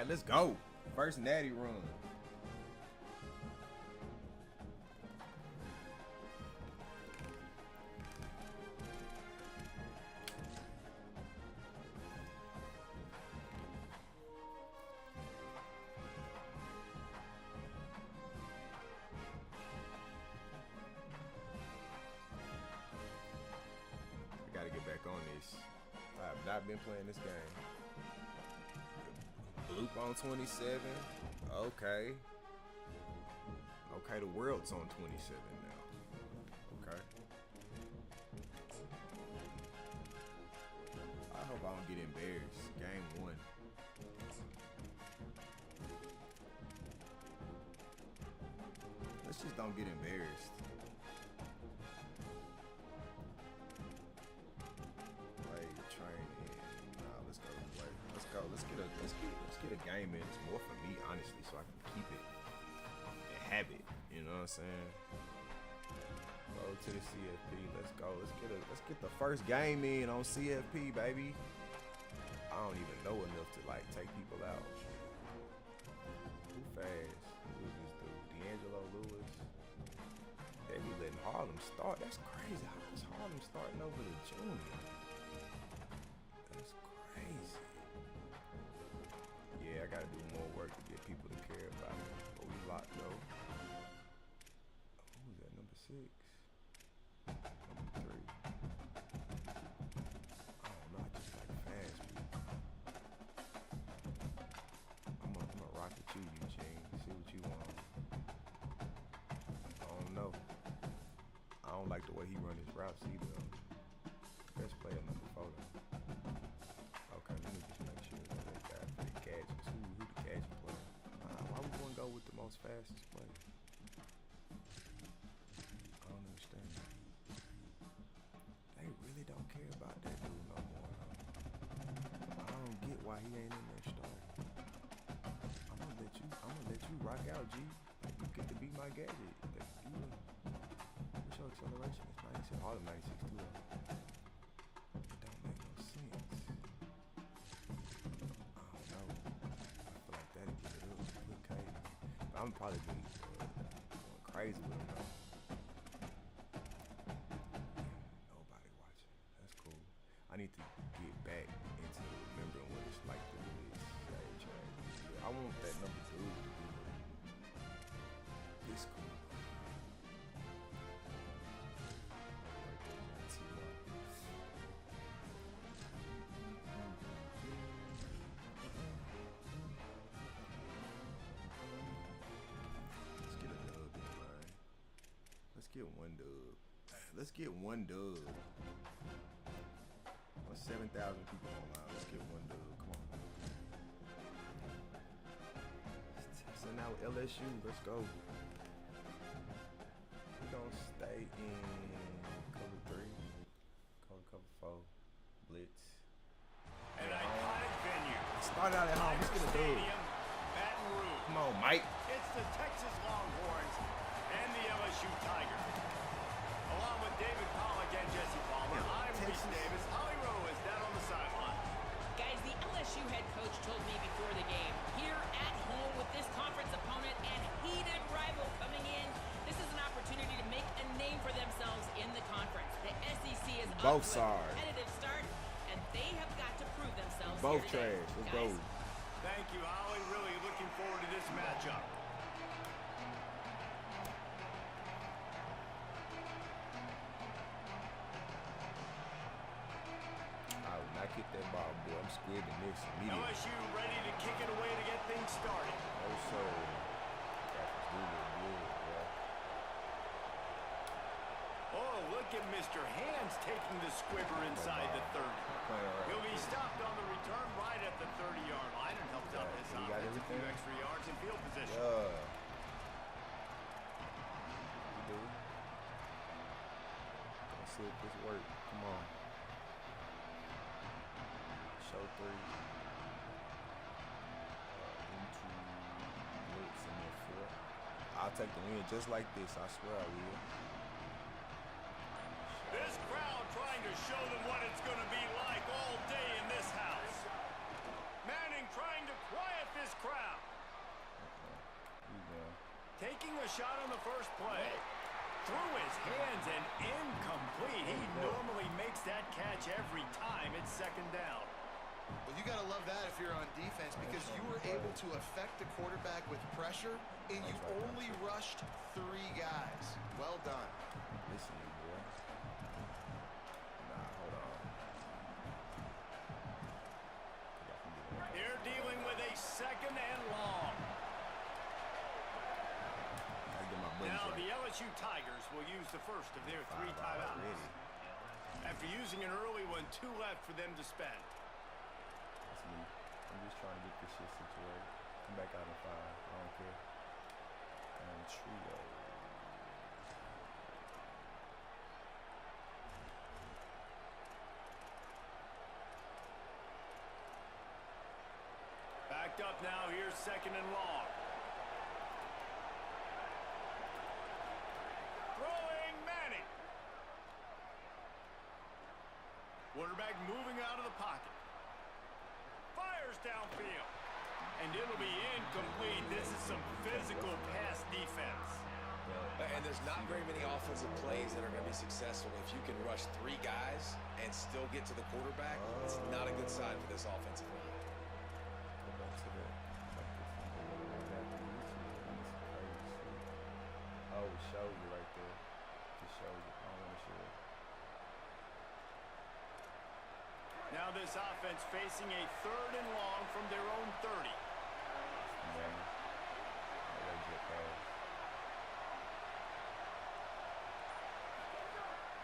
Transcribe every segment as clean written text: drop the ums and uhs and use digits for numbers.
right, let's go. First Natty run. I gotta get back on this. I have not been playing this game. Bloop on 27. Okay. Okay, the world's on 27 now. Okay. I hope I don't get embarrassed. Game 1. Let's just don't get embarrassed. Play, training. Nah, let's go play. Let's go. Let's get a game in. It's more for me, honestly, so I can keep it and have it. You know what I'm saying? Go to the CFP. Let's go. Let's get the first game in on CFP, baby. I don't even know enough to like take people out. Who fast? Who is this dude? D'Angelo Lewis. They be letting Harlem start. That's crazy. How is Harlem starting over the junior? That's crazy. Yeah, I gotta do more work to get people to care about it. But we locked though. Who's that? Number 6. Number 3. I don't know. I just like fast people. I'm gonna rock with you, Eugene. See what you want. I don't know. I don't like the way he run his routes either. Best player number 4 though. Okay, let me just make sure that they got for the gadgets. Who the gadget player? Why we wanna go with the most fastest player? I don't understand. They really don't care about that dude no more. I don't get why he ain't in there starting. I'm gonna let you rock out, G. Like, you get to be my gadget. Like, what's your acceleration? It's 96. All the 96 too. It don't make no sense. I don't know. I feel like that'll get it up. Okay. I'm probably going crazy with him though. Nobody watching. That's cool. I need to get back into remembering what it's like to do this. I want that number 2 to be this cool. Let's get a dub in, man. Let's get one dub. Let's get one dub. 7,000 people online. Let's get one dub. Come on. So now LSU, let's go. We're gonna stay in cover 3, cover 4, blitz. An iconic venue. Started out at home. Let's get a dub. Baton Rouge. Come on, Mike. It's the Texas Longhorns and the LSU Tigers. Along with David Pollack and Jesse Palmer, I'm Reese Davis. Holly Rowe is down on the sideline. Guys, the LSU head coach told me before the game, here at home with this conference opponent and heated rival coming in, this is an opportunity to make a name for themselves in the conference. The SEC is both off to a sides. competitive start, and they have got to prove themselves. Both here today. trash. Let's Guys, go. Thank you, Holly. Really looking forward to this matchup. I will not get that ball, boy. I'm squibbing this immediately. LSU ready to kick it away to get things started. Oh, so. That's really good, bro. Oh, look at Mr. Hands taking the squibber inside the 30. He'll be stopped on the return right at the 30-yard line and helped out his offense a few extra yards in field position. Yeah. You do. Let's see if this works. Come on. Show 3. Into blitz and then 4. I'll take the win just like this. I swear I will. This crowd trying to show them what it's going to be like all day in this house. Manning line trying to quiet this crowd. Taking a shot on the first play. Through his hands and incomplete. He normally makes that catch every time. It's second down. Well, you got to love that if you're on defense because you were able to affect the quarterback with pressure, and you only rushed 3 guys. Well done. Listen, boy. Nah, hold on. They're dealing with a second and long. Now the LSU Tigers will use the first of their 3 timeouts. After using an early one, 2 left for them to spend. I'm just trying to get this shit situated. Come back out in 5. I don't care. And trio. Backed up now. Here's second and long. Throwing Manning. Quarterback moving out of the pocket. Fires downfield. And it'll be incomplete. This is some physical pass defense. And there's not very many offensive plays that are going to be successful if you can rush 3 guys and still get to the quarterback. It's not a good sign for this offensive line. Oh, it shows you right there. It shows you. I don't want to show it. Now this offense facing a third and long from their own 30.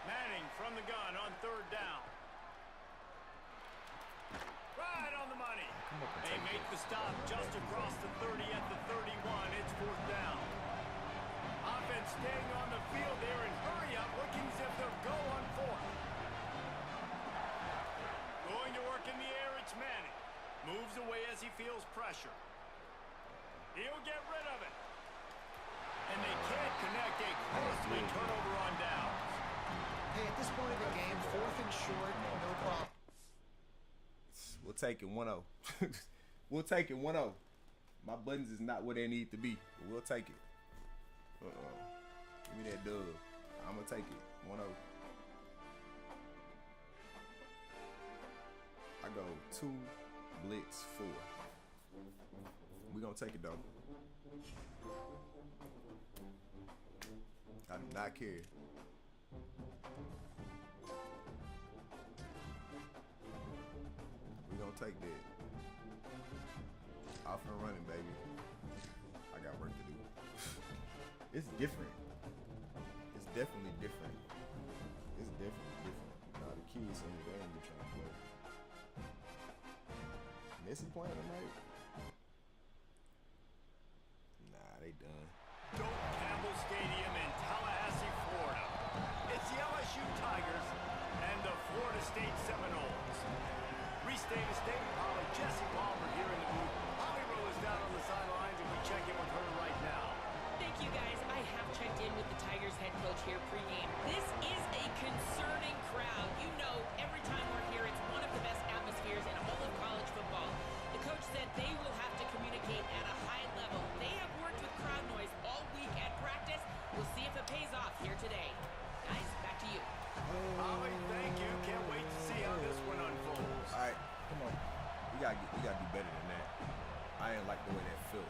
Manning from the gun on third down. Right on the money. They make the stop just across the 30 at the 31. It's fourth down. Offense staying on the field there and hurry up, looking as if they'll go on fourth. Going to work in the air, it's Manning. Moves away as he feels pressure. He'll get rid of it. And they can't connect. A costly turnover on downs. Hey, at this point in the game, 4th and short, no problem. We'll take it 1-0. We'll take it 1-0. My buttons is not where they need to be, but we'll take it. Give me that dub. I'm going to take it 1-0. I go 2, blitz, 4. We're going to take it, though. I do not care. We're going to take that. Off and running, baby. I got work to do. It's different. It's definitely different. It's definitely different. Now, the kids in here, they ain't even trying to play. Messi playing tonight? Nah, they done. Campbell Stadium in Tallahassee, Florida. It's the LSU Tigers and the Florida State Seminoles. Restate of State Polly, Jesse Palmer here in the booth. Holly Rowe is down on the sidelines, and we check in with her right now. Thank you, guys. I have checked in with the Tigers head coach here pregame. This is a concerning crowd. You know, every time we're here, it's one of the best atmospheres in all of college football. The coach said they will have to communicate at a high level. They have worked with crowd noise all week at practice. We'll see if it pays off here today. Guys, back to you. Holly, thank you. Can't wait to see how this one unfolds. All right, come on. We gotta do better than that. I ain't like the way that felt.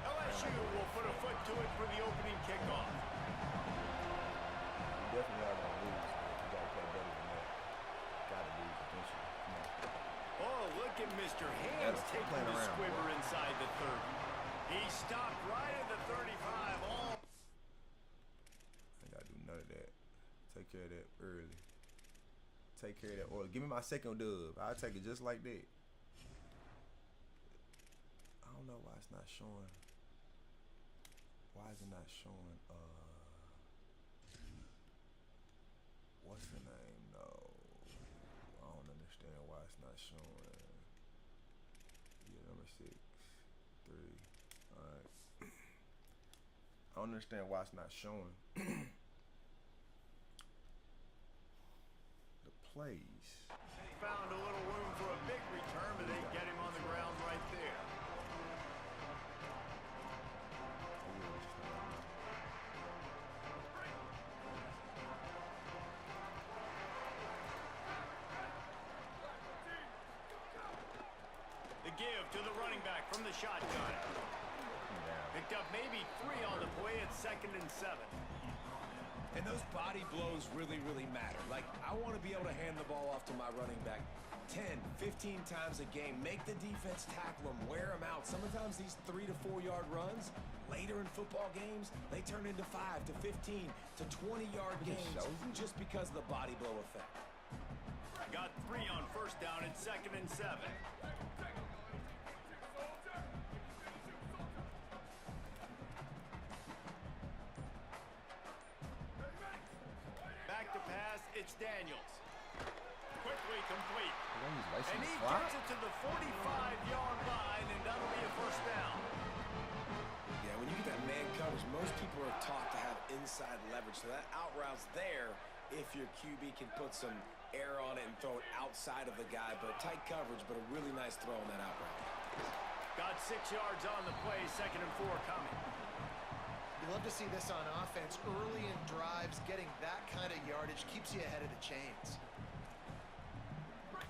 LSU will put a foot to it for the opening kickoff. We definitely are gonna lose. We gotta play better than that. Gotta lose eventually. Come on. Oh, look at Mr. Hands taking the squibber inside the 30. He stopped right at the 35. All. I gotta do none of that. Take care of that early. Take care of that early. Give me my second dub. I'll take it just like that. I don't know why it's not showing. Why is it not showing? What's the name? No. I don't understand why it's not showing. Yeah, number 6, 3. Alright. I don't understand why it's not showing. The plays. Found a little room for a big return, but they get him on the ground. the running back from the shotgun. Picked up maybe 3 on the play at 2nd and 7. And those body blows really, really matter. Like, I want to be able to hand the ball off to my running back 10, 15 times a game. Make the defense tackle them, wear them out. Sometimes these 3 to 4 yard runs, later in football games, they turn into 5 to 15 to 20-yard games just because of the body blow effect. Got 3 on first down at 2nd and 7. Back to pass, it's Daniels. Quickly complete. And he gets it to the 45-yard line, and that'll be a first down. Yeah, when you get that man coverage, most people are taught to have inside leverage. So that out route's there if your QB can put some air on it and throw it outside of the guy. But tight coverage, but a really nice throw on that out route. Got 6 yards on the play, 2nd and 4 coming. You love to see this on offense. Early in drives, getting that kind of yardage keeps you ahead of the chains.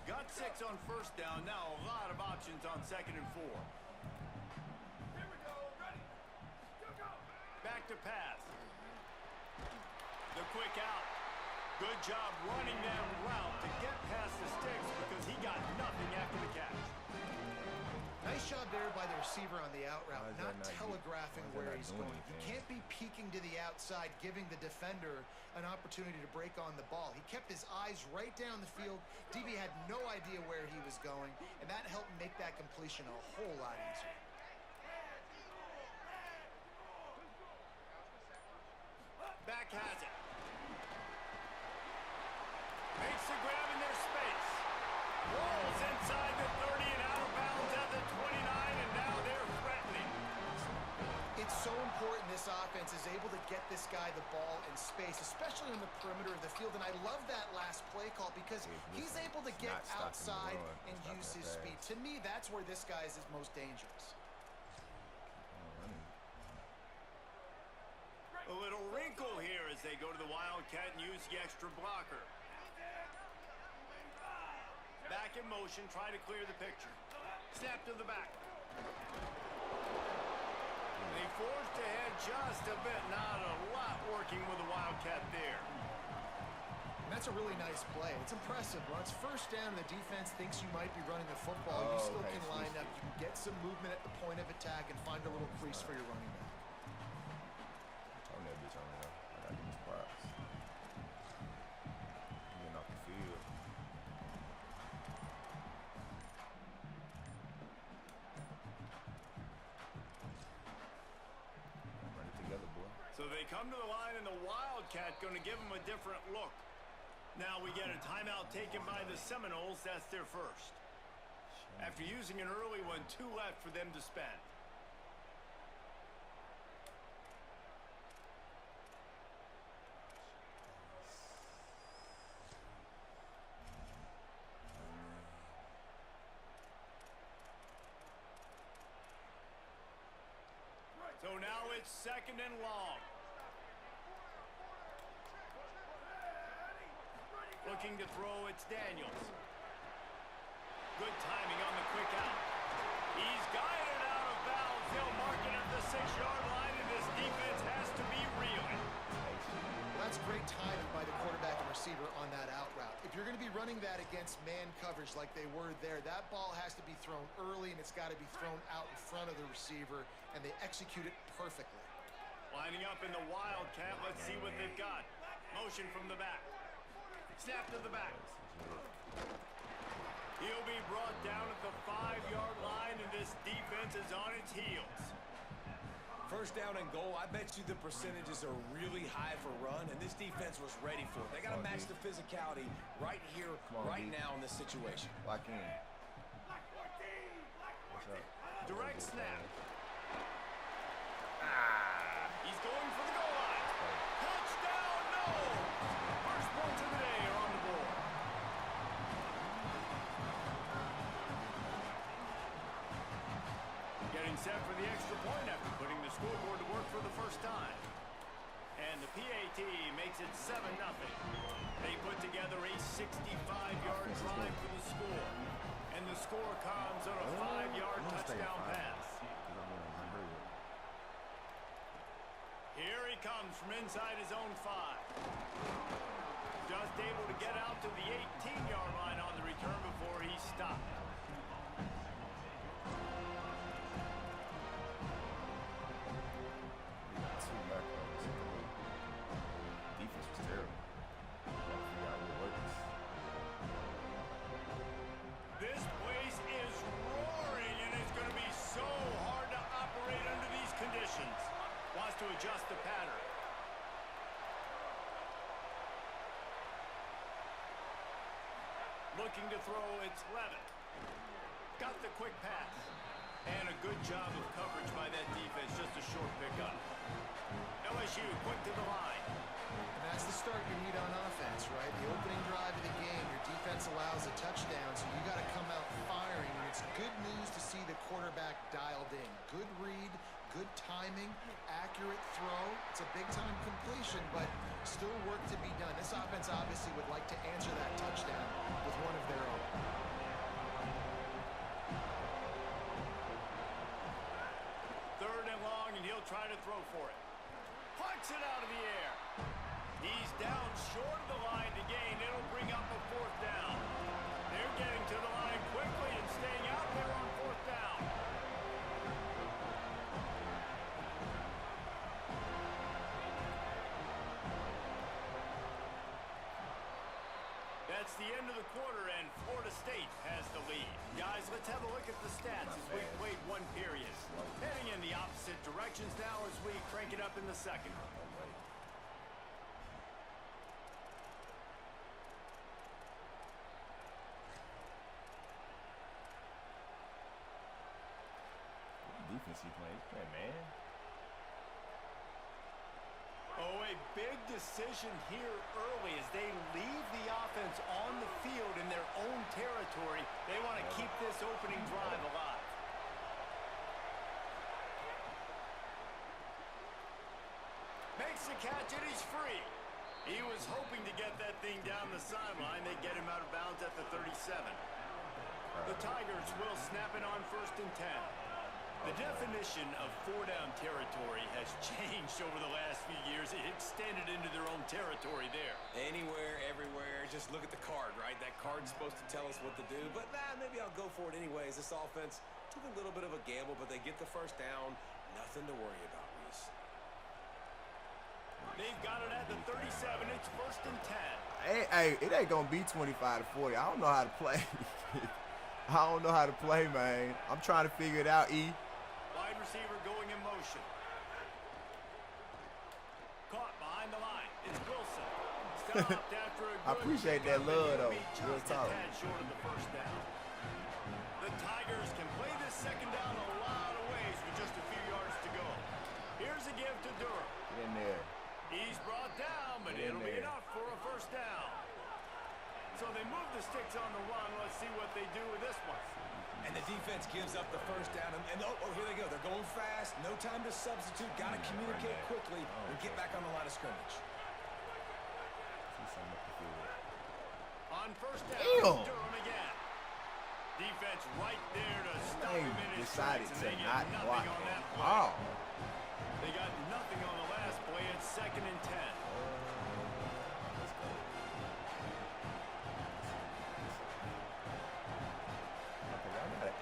Got 6 on first down. Now a lot of options on 2nd and 4. Back to pass. The quick out. Good job running that route to get past the sticks because he got nothing after the catch. Nice job there by the receiver on the out route, not telegraphing where he's going. He can't be peeking to the outside, giving the defender an opportunity to break on the ball. He kept his eyes right down the field. DB had no idea where he was going, and that helped make that completion a whole lot easier. Back has it. Makes the grab in their space. Rolls inside the 30 and out of bounds at the 29, and now they're threatening. It's so important this offense is able to get this guy the ball in space, especially on the perimeter of the field. And I love that last play call because he's able to get outside and use his speed. To me, that's where this guy is his most dangerous. A little wrinkle here as they go to the Wildcat and use the extra blocker. Back in motion, try to clear the picture. Snap to the back. They forced ahead just a bit. Not a lot working with the Wildcat there. And that's a really nice play. It's impressive. When it's first down and the defense thinks you might be running the football, you still can line up. You can get some movement at the point of attack and find a little crease for your running back. So they come to the line, and the Wildcat going to give them a different look. Now we get a timeout taken by the Seminoles. That's their first. After using an early one, 2 left for them to spend. So now it's 2nd and long. Looking to throw, it's Daniels. Good timing on the quick out. He's got it out of bounds. They'll mark it at the 6-yard line, and this defense has to be reeling. Well, that's great timing by the quarterback and receiver on that out route. If you're going to be running that against man coverage like they were there, that ball has to be thrown early, and it's got to be thrown out in front of the receiver, and they execute it perfectly. Lining up in the Wildcat. Let's see what they've got. Motion from the back. Snap to the back. He'll be brought down at the 5-yard line, and this defense is on its heels. First down and goal, I bet you the percentages are really high for run, and this defense was ready for it. They got to match the physicality right here, right now in this situation. Lock in. Direct snap. He's going for the goal line. Touchdown, no! First points of the day are on the board. Getting set for the extra point after putting the scoreboard to work for the first time. And the PAT makes it 7-0. They put together a 65-yard drive for the score. And the score comes on a 5-yard touchdown pass. Here he comes from inside his own 5. Just able to get out to the 18-yard line on the return before he stopped. Defense was terrible. This place is roaring, and it's going to be so hard to operate under these conditions. Wants to adjust the pattern. Looking to throw, it's Levitt. Got the quick pass. And a good job of coverage by that defense, just a short pickup. LSU quick to the line. And that's the start you need on offense, right? The opening drive of the game, your defense allows a touchdown, so you got to come out firing. And it's good news to see the quarterback dialed in. Good read, good timing, accurate throw. It's a big-time completion, but still work to be done. This offense obviously would like to answer that touchdown with one of their own. Third and long, and he'll try to throw for it. Plucks it out of the air. He's down short of the line to gain. It'll bring up a 4th down. They're getting to the line quickly and staying out there on 4th down. That's the end of the quarter, and Florida State has the lead. Guys, let's have a look at the stats as we played one period. Heading in the opposite directions now as we crank it up in the second. Defense he playing, man. Oh, a big decision here early as they leave the offense on the field in their own territory. They want to keep this opening drive alive. Makes the catch and he's free. He was hoping to get that thing down the sideline. They get him out of bounds at the 37. The Tigers will snap it on 1st and 10. The definition of 4-down territory has changed over the last few years. It extended into their own territory there. Anywhere, everywhere. Just look at the card, right? That card's supposed to tell us what to do. But maybe I'll go for it anyways. This offense took a little bit of a gamble, but they get the 1st down. Nothing to worry about, Reese. They've got it at the 37. It's 1st and 10. Hey, it ain't gonna be 25 to 40. I don't know how to play. I don't know how to play, man. I'm trying to figure it out, E. Wide receiver going in motion. Caught behind the line. It's Wilson. Stopped after a good I appreciate that love, though. Real just talk. a tad short of the 1st down. The Tigers can play this 2nd down a lot of ways with just a few yards to go. Here's a give to Durham. Get in there. He's brought down, but it'll be enough for a 1st down. So they move the sticks on the run. Let's see what they do with this one. And the defense gives up the 1st down. And oh, here they go. They're going fast. No time to substitute. Got to communicate quickly and get back on the line of scrimmage. On 1st down, Damn. Durham again. Defense right there to stop They him in his decided tracks, to and they not get block nothing on that it. play. Wow. They got nothing on the last play. It's 2nd and 10.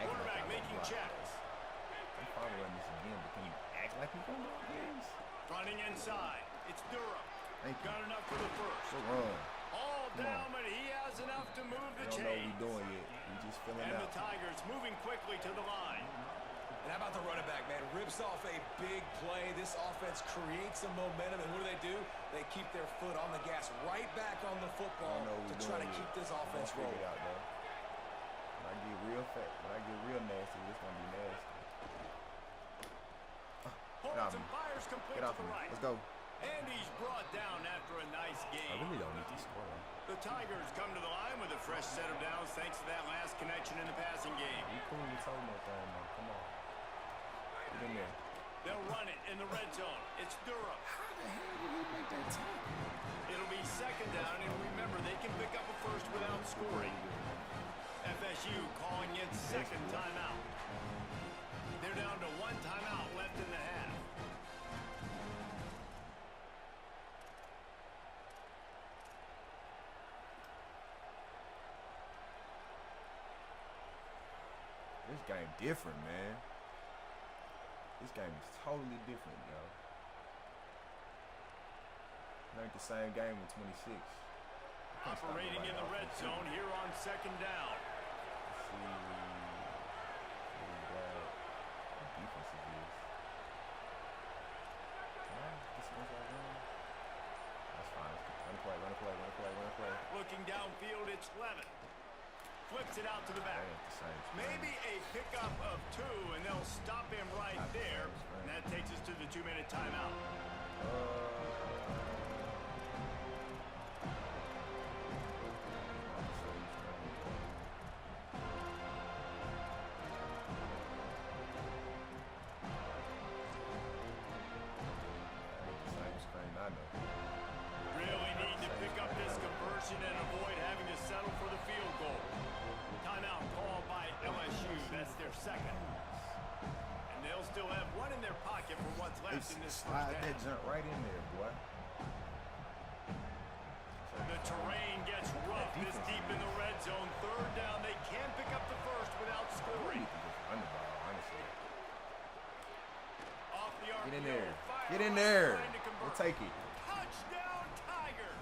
Quarterback making checks. I'm probably running this again, but can you act like you're going to do this? Running inside. It's Durham. Thank you. Got enough for the 1st. Good run. All down, but he has enough to move the We don't know what chains. we're doing yet. We just filling And out. the Tigers moving quickly to the line. And how about the running back, man? Rips off a big play. This offense creates some momentum. And what do? They keep their foot on the gas right back on the football to try to keep this offense rolling. Out, though. When I get real fat, when I get real nasty, this going to be nasty. Get Holds off and me. fires complete Get to off the me. right. Let's go. And he's brought down after a nice I game. really don't need to score. The Tigers come to the line with a fresh set of downs thanks to that last connection in the passing game. You cool with talking about that, man. Come on. Get in there. They'll run it in the red zone. It's Durham. How the hell did he make that tackle? It'll be 2nd down, and remember, they can pick up a 1st without scoring. FSU calling its second timeout. They're down to one timeout left in the half. This game different, man. This game is totally different, yo. It ain't the same game with 26. Operating in the red zone here on second down. Let's see what defense it is. That's fine. Run play, run play, run play, run play. Looking downfield, it's Levin. Flips it out to the back. Maybe a pickup of 2, and they'll stop him right there. And that takes us to the 2-minute timeout. Really need to pick up this conversion and avoid having to settle for the field goal. Timeout called by LSU. That's their second. And they'll still have one in their pocket for what's left in this first half. That jump right in there, boy. The terrain gets rough this deep in the red zone. Third down. They can pick up the first without scoring. Off the RPO. Get in there. Get in there. We'll take it. Touchdown, Tiger.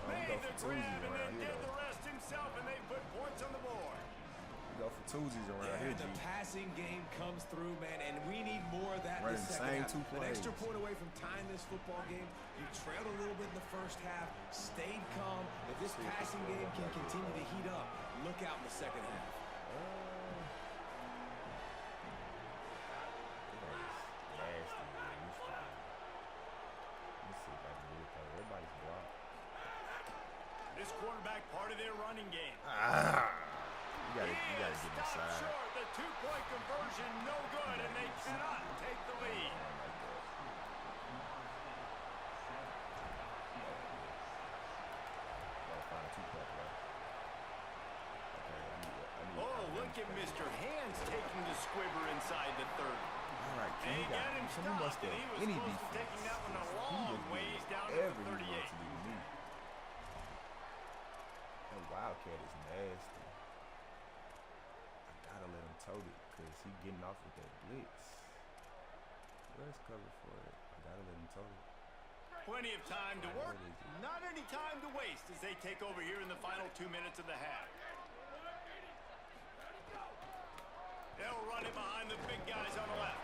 Made the grab and then did the rest himself, and they put points on the board. Go for twosies around here, G. The passing game comes through, man, and we need more of that in the second half. An extra point away from tying this football game. You trailed a little bit in the first half, stayed calm. If this passing game can continue to heat up, look out in the second half. This quarterback part of their running game. You gotta get inside. Short. The 2-point conversion, no good, and they cannot take the lead. Oh, look at Mr. Hands taking the squibber inside the 30. All right, They got him stopped, and he was close to taking that one a long ways down to the 38. That Wildcat is nasty. I gotta let him tote it because he getting off with that blitz. Let's cover for it. I gotta let him tote it. Plenty of time to work, not any time to waste as they take over here in the final 2 minutes of the half. They'll run it behind the big guys on the left.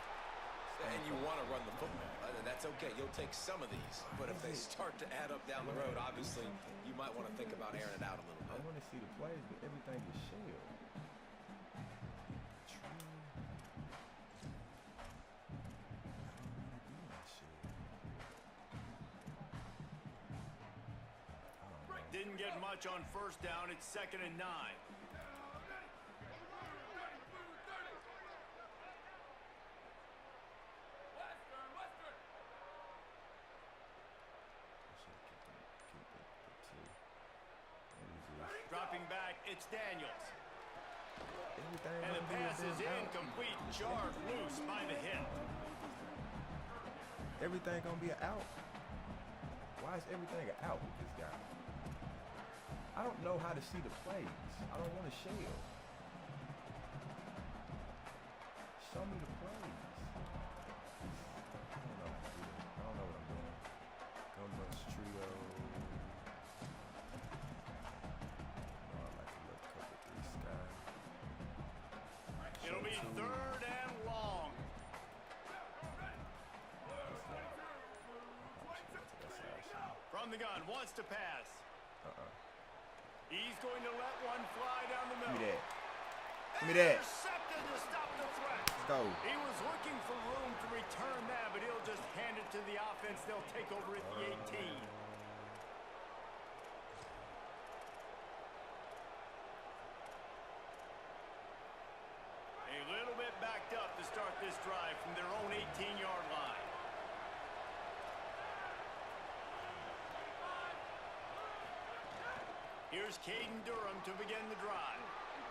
And you want to run the football. That's okay. You'll take some of these. But if they start to add up down the road, obviously, you might want to think about airing it out a little bit. I want to see the plays, but everything is shell. Didn't get much on first down. It's 2nd and 9. Dropping back, it's Daniels. And the pass is incomplete, jarred loose by the hit. Everything gonna be an out. Why is everything an out with this guy? I don't know how to see the plays. I don't want to shell. Show me the plays. I don't know how to do it. I don't know what I'm doing. Gun rush trio. It'll be 3rd and long. From the gun, wants to pass. He's going to let one fly down the middle. Give me that. Give me that. Intercepted to stop the threat. Let's go. He was looking for room to return that, but he'll just hand it to the offense. They'll take over at the 18. A little bit backed up to start this drive from their own 18-yard line. Here's Caden Durham to begin the drive.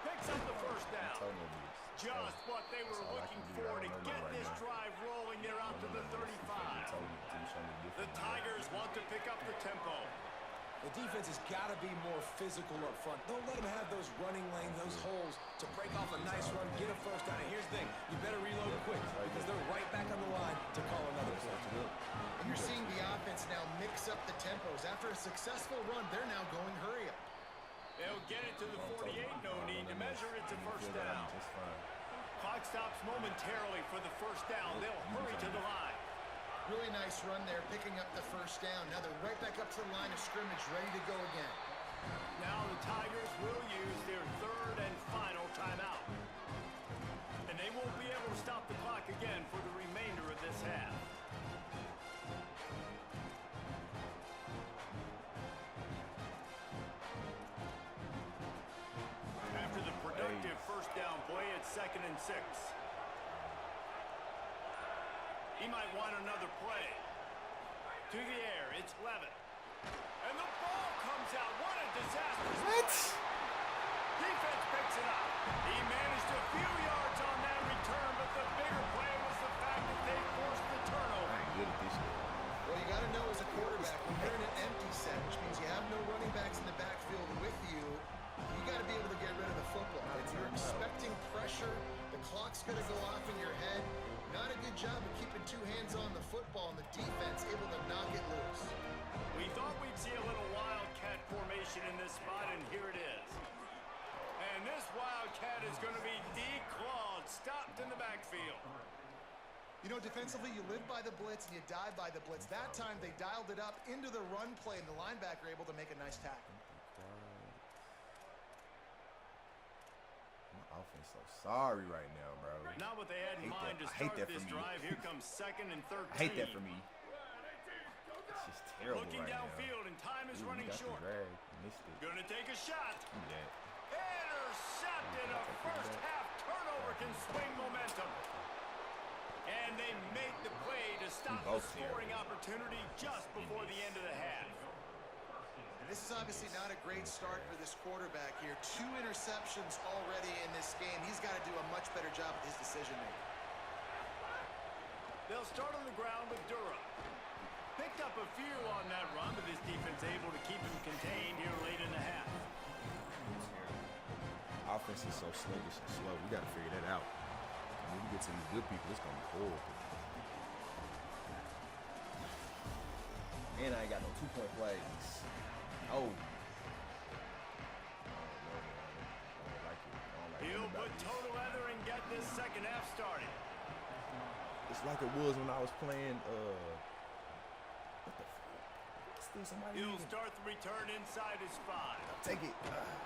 Picks up the first down. Just what they were looking for to get this drive rolling there out to the 35. The Tigers want to pick up the tempo. The defense has got to be more physical up front. Don't let them have those running lanes, those holes to break off a nice run, get a first down. And here's the thing, you better reload quick because they're right back on the line to call another play. And you're seeing the offense now mix up the tempos. After a successful run, they're now going hurry up. They'll get it to the 48, no need to measure. It's a first down. Clock stops momentarily for the first down. They'll hurry to the line. Really nice run there, picking up the first down. Now they're right back up to the line of scrimmage, ready to go again. Now the Tigers will use their third and final timeout. And they won't be able to stop the clock again for the remainder of this half. After the productive first down play, it's 2nd and 6. He might want another play. To the air, it's Levin. And the ball comes out. What a disaster. What? Defense picks it up. He managed a few yards on that return, but the bigger play was the fact that they forced the turnover. I ain't good at this shit. Well, you got to know as a quarterback, when you're in an empty set, which means you have no running backs in the backfield with you, you got to be able to get rid of the football. If you're expecting pressure, the clock's going to go off in your head. Not a good job of keeping two hands on the football and the defense able to knock it loose. We thought we'd see a little wildcat formation in this spot, and here it is. And this wildcat is going to be declawed, stopped in the backfield. You know, defensively, you live by the blitz and you die by the blitz. That time, they dialed it up into the run play, and the linebacker able to make a nice tackle. Offense so sorry right now, bro. Not what they had in mind to start this drive. Here comes 2nd and 13. I hate that for me. It's just terrible Looking right downfield, and time is running short. Gonna take a shot. Intercepted. A first half turnover can swing momentum. And they make the play to stop the scoring opportunity just before the end of the half. This is obviously not a great start for this quarterback here. 2 interceptions already in this game. He's got to do a much better job with his decision-making. They'll start on the ground with Dura. Picked up a few on that run, but this defense able to keep him contained here late in the half. Offense is so sluggish and slow. We got to figure that out. When we get to these good people, it's going to be horrible. And I ain't got no 2-point plays. Oh. He'll put total leather and get this second half started. It's like it was when I was playing, what the fuck? He'll start the return inside his 5. Take it.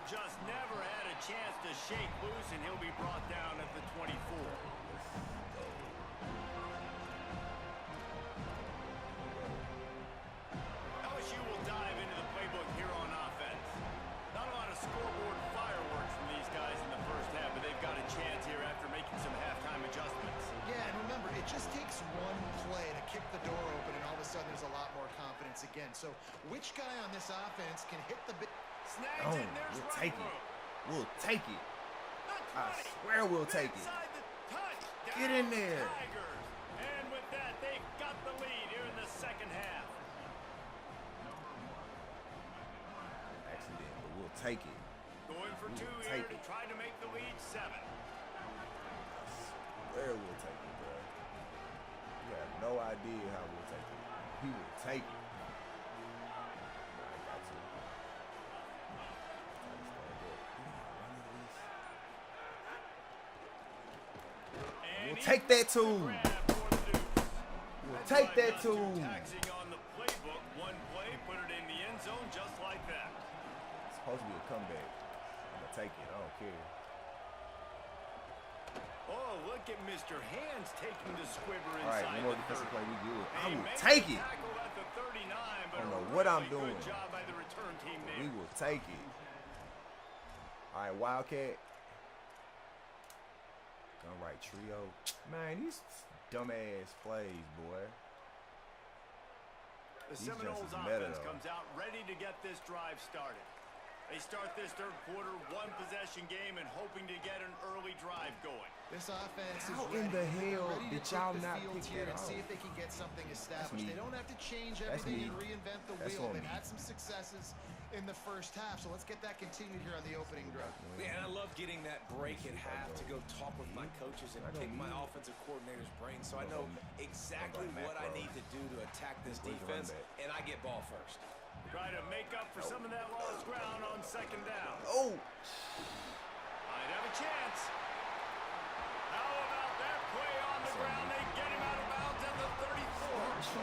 Just never had a chance to shake loose, and he'll be brought down at the 24. LSU will dive into the playbook here on offense. Not a lot of scoreboard fireworks from these guys in the first half, but they've got a chance here after making some halftime adjustments. Yeah, and remember, it just takes one play to kick the door open, and all of a sudden there's a lot more confidence again. So which guy on this offense can hit the big... Snags it, there's we'll take it. We'll take it. I 20. swear we'll take it. Inside the touchdown, Get in there. Tigers. And with that, they've got the lead here in the second half. Accident, but we'll take it. Going for 2 here to try to make the lead 7. Where we'll take it, bro. You have no idea how we'll take it. He will take it. I got to. We'll take that too. We'll take that too. Taxing on the playbook. One play, put it in the end zone just like that. It's supposed to be a comeback. I'm gonna take it. I don't care. Oh, look at Mr. Hands taking the squibber All right, inside one more the defensive 30. play. We good. I They will make take the it. tackle at the 39, but I don't a know what I'm really doing. good job by the return team there. We will take it. All right, Wildcat. Gun right trio. Man, these dumbass plays, boy. The These Seminoles Jetsons meta, offense though. comes out ready to get this drive started. They start this third quarter one-possession game and hoping to get an early drive going. This offense How is ready. in the hell They're ready did to take y'all the not field pick here that and see off? if they can get something established. me. They don't have to change That's everything me. and reinvent the That's wheel. on They've me. had some successes in the first half, so let's get that continued here on the opening drive. Yeah, and I love getting that break at half to go talk with my coaches and pick my offensive coordinator's brain so I know exactly what I need to do to attack this defense, and I get ball first. Try to make up for some of that lost ground on second down. Oh! Might have a chance. How about that play on the ground? They get him out of bounds at the 34.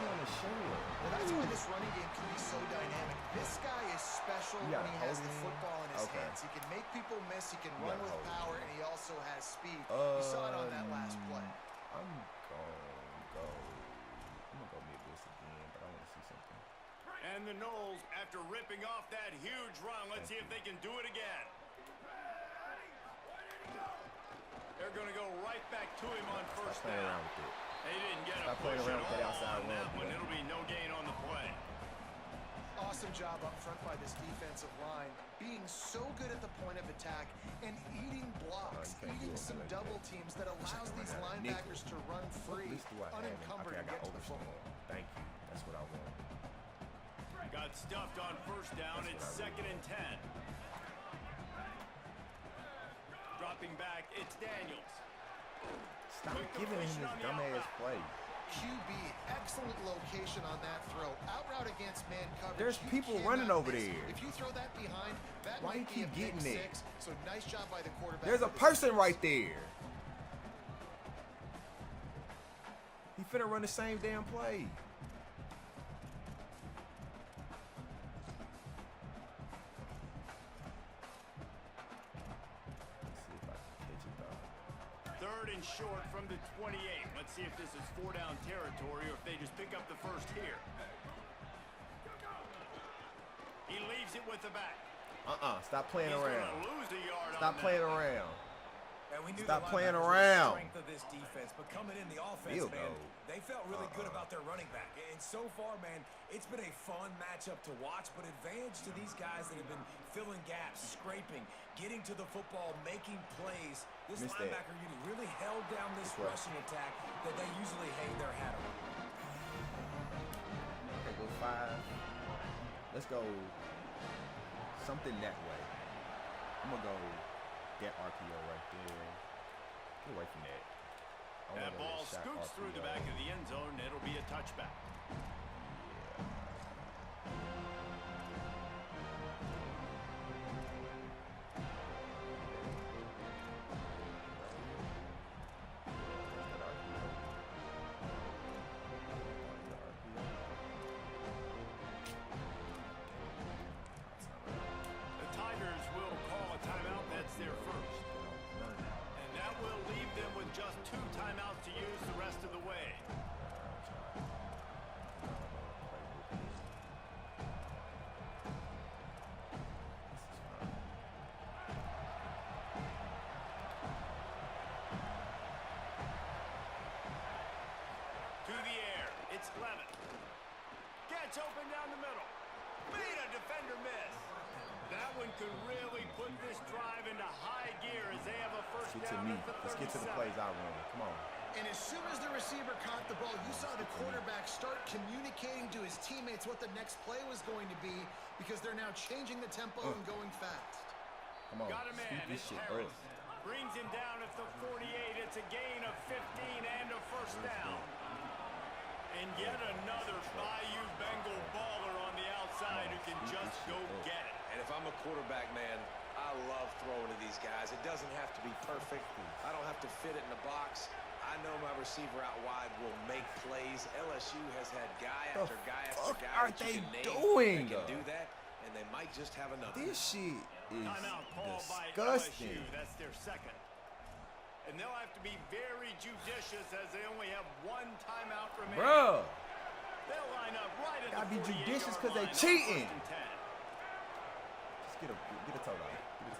Well, that's why this running game can be so dynamic. This guy is special when he has the football in his hands. He can make people miss, he can run with power, and he also has speed. You saw it on that last play. I'm gonna go mid this again, but I want to see something. And the Knowles, after ripping off that huge run, let's see if they can do it again. They're going to go right back to him on first down. Around with it. They didn't get a Stop playing push around at with that all outside on that run, one. man. It'll be no gain on the play. Awesome job up front by this defensive line, being so good at the point of attack and eating blocks, eating some double teams that allows these linebackers to run free, unencumbered, and get to the football. Thank you. That's what I want. Got stuffed on first down. It's 2nd and 10. Dropping back, it's Daniels. Stop giving him this dumbass play. QB, excellent location on that throw. Out route against man coverage. There's You people cannot running over miss. there. If you throw that behind, that Why might you be keep a pick getting it? six. So nice job by the quarterback. There's a person right there. He finna run the same damn play. Third and short from the 28. Let's see if this is 4-down territory or if they just pick up the first here. He leaves it with the back. Stop playing He's around. gonna lose a yard Stop on playing that. around. And we knew Stop the playing linebackers were around. the strength of this defense, but coming in the offense, Field man, goal. they felt really good about their running back. And so far, man, it's been a fun matchup to watch, but advantage to these guys that have been filling gaps, scraping, getting to the football, making plays. This Missed linebacker unit really held down this rushing attack that they usually hang their hat on. Okay, go 5. Let's go something that way. I'm gonna go that RPO right there. Get away from that. That ball scoots through the back of the end zone, and it'll be a touchback. The Tigers will call a timeout. That's their first. And that will leave them with just 2 timeouts to use the rest of the way. To the air. It's Levin. Gets open down the middle. Made a defender miss. That one could really put this drive into high gear as they have a first Get to down me. at the 37. Let's get to the plays I run. Come on. And as soon as the receiver caught the ball, you saw the quarterback start communicating to his teammates what the next play was going to be because they're now changing the tempo and going fast. Come on. Got a man. Sweep this It's shit Harris. up. Brings him down at the 48. It's a gain of 15 and a first down. And yet another Bayou Bengal baller on the outside who can just go get it. And if I'm a quarterback, man, I love throwing to these guys. It doesn't have to be perfect. I don't have to fit it in the box. I know my receiver out wide will make plays. LSU has had guy after guy after guy are that you they can name doing? that can do that, and they might just have another. This shit is Timeout called by disgusting. LSU. That's their second. And they'll have to be very judicious as they only have 1 timeout remaining. Bruh. They'll line up right at Gotta the be 48-yard judicious 'cause they line on cheating. 1st and 10. Just get a toe out. Get a toe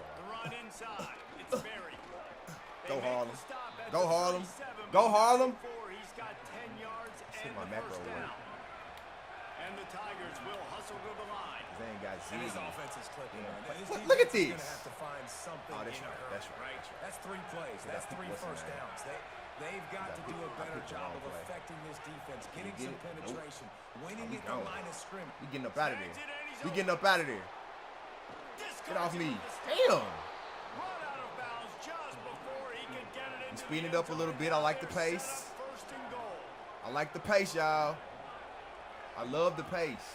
The out. run inside. It's Berry. Go They make Harlem. the stop at Go the Harlem. 37, Go but Harlem. He's got 10 yards hit and my the macro first away. down. And the Tigers will hustle to the line. They ain't got Z. And this offense is clicking. Yeah. Look at They're this. gonna have to find something. Oh, that's in a right. hurry, That's right. That's right. That's 3 plays. That's 3 first downs. They've got to do a better job of affecting this defense, getting some penetration, winning at the line of scrimmage. We getting up out of there. We getting up out of there. Get off me. Damn. I'm speeding it up a little bit. I like the pace. I like the pace, y'all. I love the pace.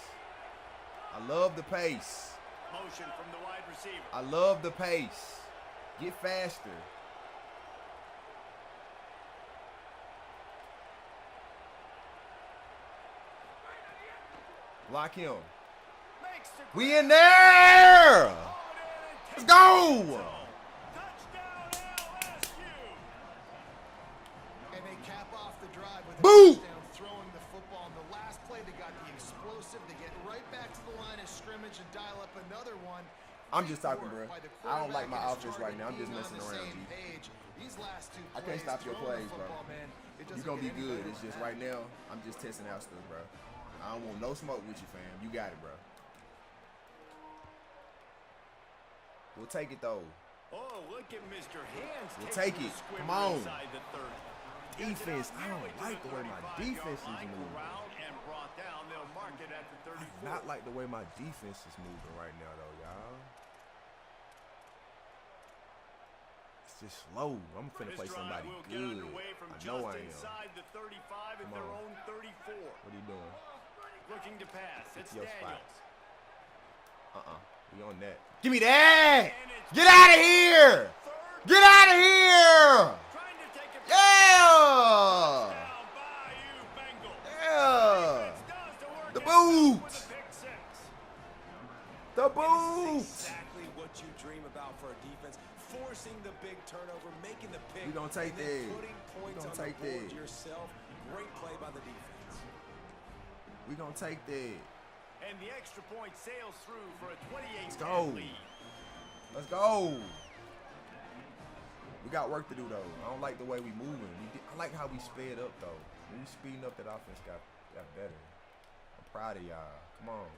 I love the pace. Motion from the wide receiver. I love the pace. Get faster. Lock him. We in there. Let's go. And they cap off the drive with a Boom! touchdown throwing the football. On the last play, they got the explosive. They get right back to the line of scrimmage and dial up another one. I'm just talking, bro. I don't like my offense right now. I'm just messing around, G. These last 2 I can't stop your plays, bro. You're You're gonna be good. It's just right now, I'm just testing out stuff, bro. I don't want no smoke with you, fam. You got it, bro. We'll take it, though. Oh, look at Mr. Hands. We'll take it. Come on. Defense. I don't like the way my defense is moving. I do not like the way my defense is moving right now, though, y'all. It's just slow. I'm finna play somebody good. I know I am. Come on. What are you doing? Looking to pass. It's Your Daniels. spot. We on that. Give me that! Get out of here! Get out of here! Yeah! Yeah! The boot! The boot! Exactly what you dream about for a defense. Forcing the big turnover, making the pick. We gonna take and then that. putting points on the board yourself. Great play by the defense. We gonna take that. And the extra point sails through for a 28-10 Let's go. lead. Let's go. We got work to do, though. I don't like the way we moving. I like how we sped up, though. When we speeding up, that offense got better. I'm proud of y'all. Come on.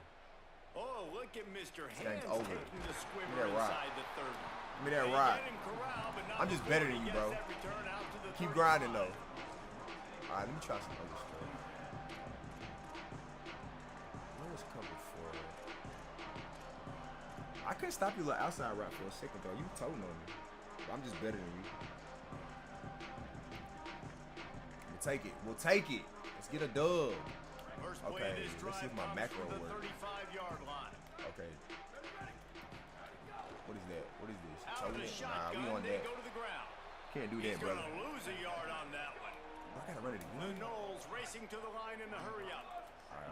Oh, look at Mr. Hands over. taking the Give squibber me that rock. inside the 30. Give me that They rock. get him corralled, but not I'm just before better he than you, gets bro. that return out to the Keep 35. grinding, though. All right, let me try some other stuff. Where's cover 4? I couldn't stop you little outside route for a second, though. You toting on me. But I'm just better than you. We'll take it. We'll take it. Let's get a dub. First play Okay, of this let's see if drive my comes macro from the works. 35-yard line. Okay. What is that? What is this? Out of the Nah, shotgun, we on they that. go to the ground. Can't do He's that, brother. gonna lose a yard on that one. I gotta run it The again. Knowles racing to the line in the hurry up.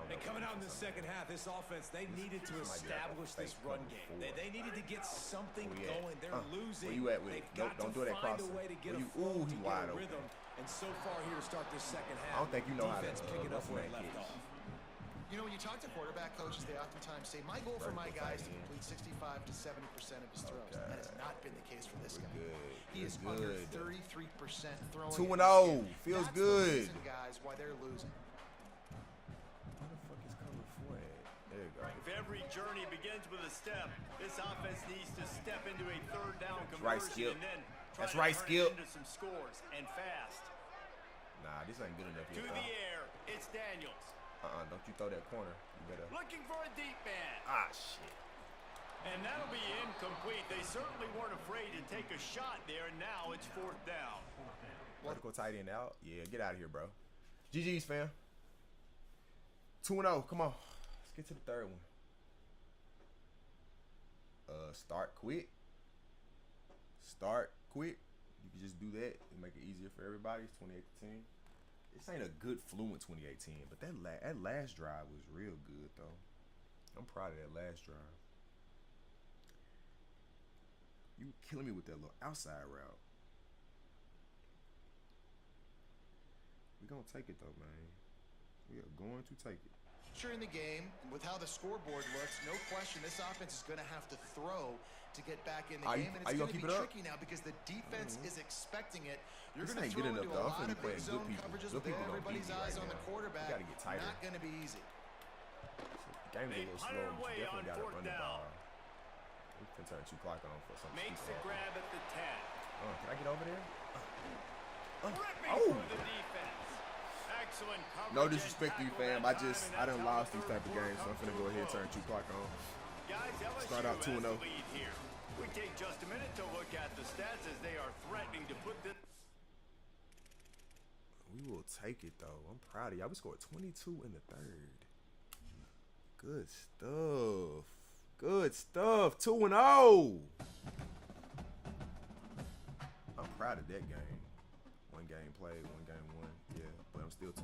And coming out in the second half, this offense, they needed to establish this run game. They needed to get something going. They're losing. Where you at with it? They've got Don't to do that find crossing. a way to get Where a you- flow, ooh, to he get wide a open. rhythm. And so far here to start this second half, I don't think you know how to defense picking up where it roughing left that off. You know, when you talk to quarterback coaches, they oftentimes say, my goal for my guy is to complete 65 to 70% of his throws. Okay. That has not been the case for this guy. good. He We're is under good. 33% throwing. 2-0. Feels That's good. The reason, guys, why they're losing. Where the fuck is cover 4 at? There you go. If every journey begins with a step, this offense needs to step into a third down right, conversion Skip. and then try That's to right, turn Skip. it into some scores and fast. Nah, this ain't good enough To yet, the though. air, it's Daniels. Don't you throw that corner. You better. Looking for a deep man. Ah, shit. And that'll be incomplete. They certainly weren't afraid to take a shot there, and now it's fourth down. Vertical tight end out. Yeah, get out of here, bro. GG's, fam. 2-0. Come on. Let's get to the third one. Start quick. Start quick. You can just do that and make it easier for everybody. It's 28-10. This ain't a good fluent 28-10, but that last drive was real good, though. I'm proud of that last drive. You were killing me with that little outside route. We're going to take it, though, man. We are going to take it. Sure, in the game, with how the scoreboard looks, no question this offense is going to have to throw to get back in the game, and it's going to be tricky now because the defense is expecting it. You're going to throw into a lot of big zone coverages with everybody's eyes on the quarterback. Got to get tighter. Not going to be easy. Game's a They little punt slow. it But away you on definitely got to 4th run the down. ball. We can turn 2 clock on for something. Makes the grab at the 10. Can I get over there? Ripping Oh! through the defense. Excellent coverage. No disrespect to you, and fam. tackle that time, and I done that's how lost the these third type of quarter games, so I'm comes finna to go a ahead and close. turn 2 clock on. Guys, LSU Start out 2-0. has the lead here. We take just a minute to look at the stats as they are threatening to put this. We will take it though. I'm proud of y'all. We scored 22 in the 3rd. Good stuff. Good stuff. 2-0. I'm proud of that game. 1 game played, 1 game won. Yeah, but I'm still 2-0.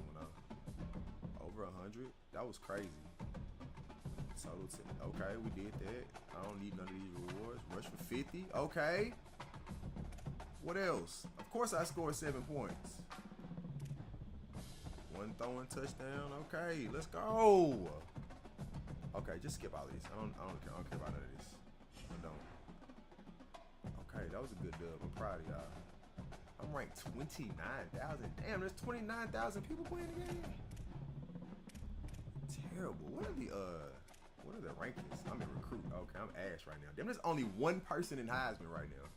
Over 100. That was crazy. Total 10. Okay, we did that. I don't need none of these rewards. Rush for 50. Okay. What else? Of course I scored 7 points. 1 throwing touchdown. Okay, let's go. Okay, just skip all of these. I don't care about none of this. I don't. Okay, that was a good dub. I'm proud of y'all. I'm ranked 29,000. Damn, there's 29,000 people playing the game. Terrible. What are the rankings? I'm in recruit. Okay, I'm ass right now. Damn, there's only 1 person in Heisman right now.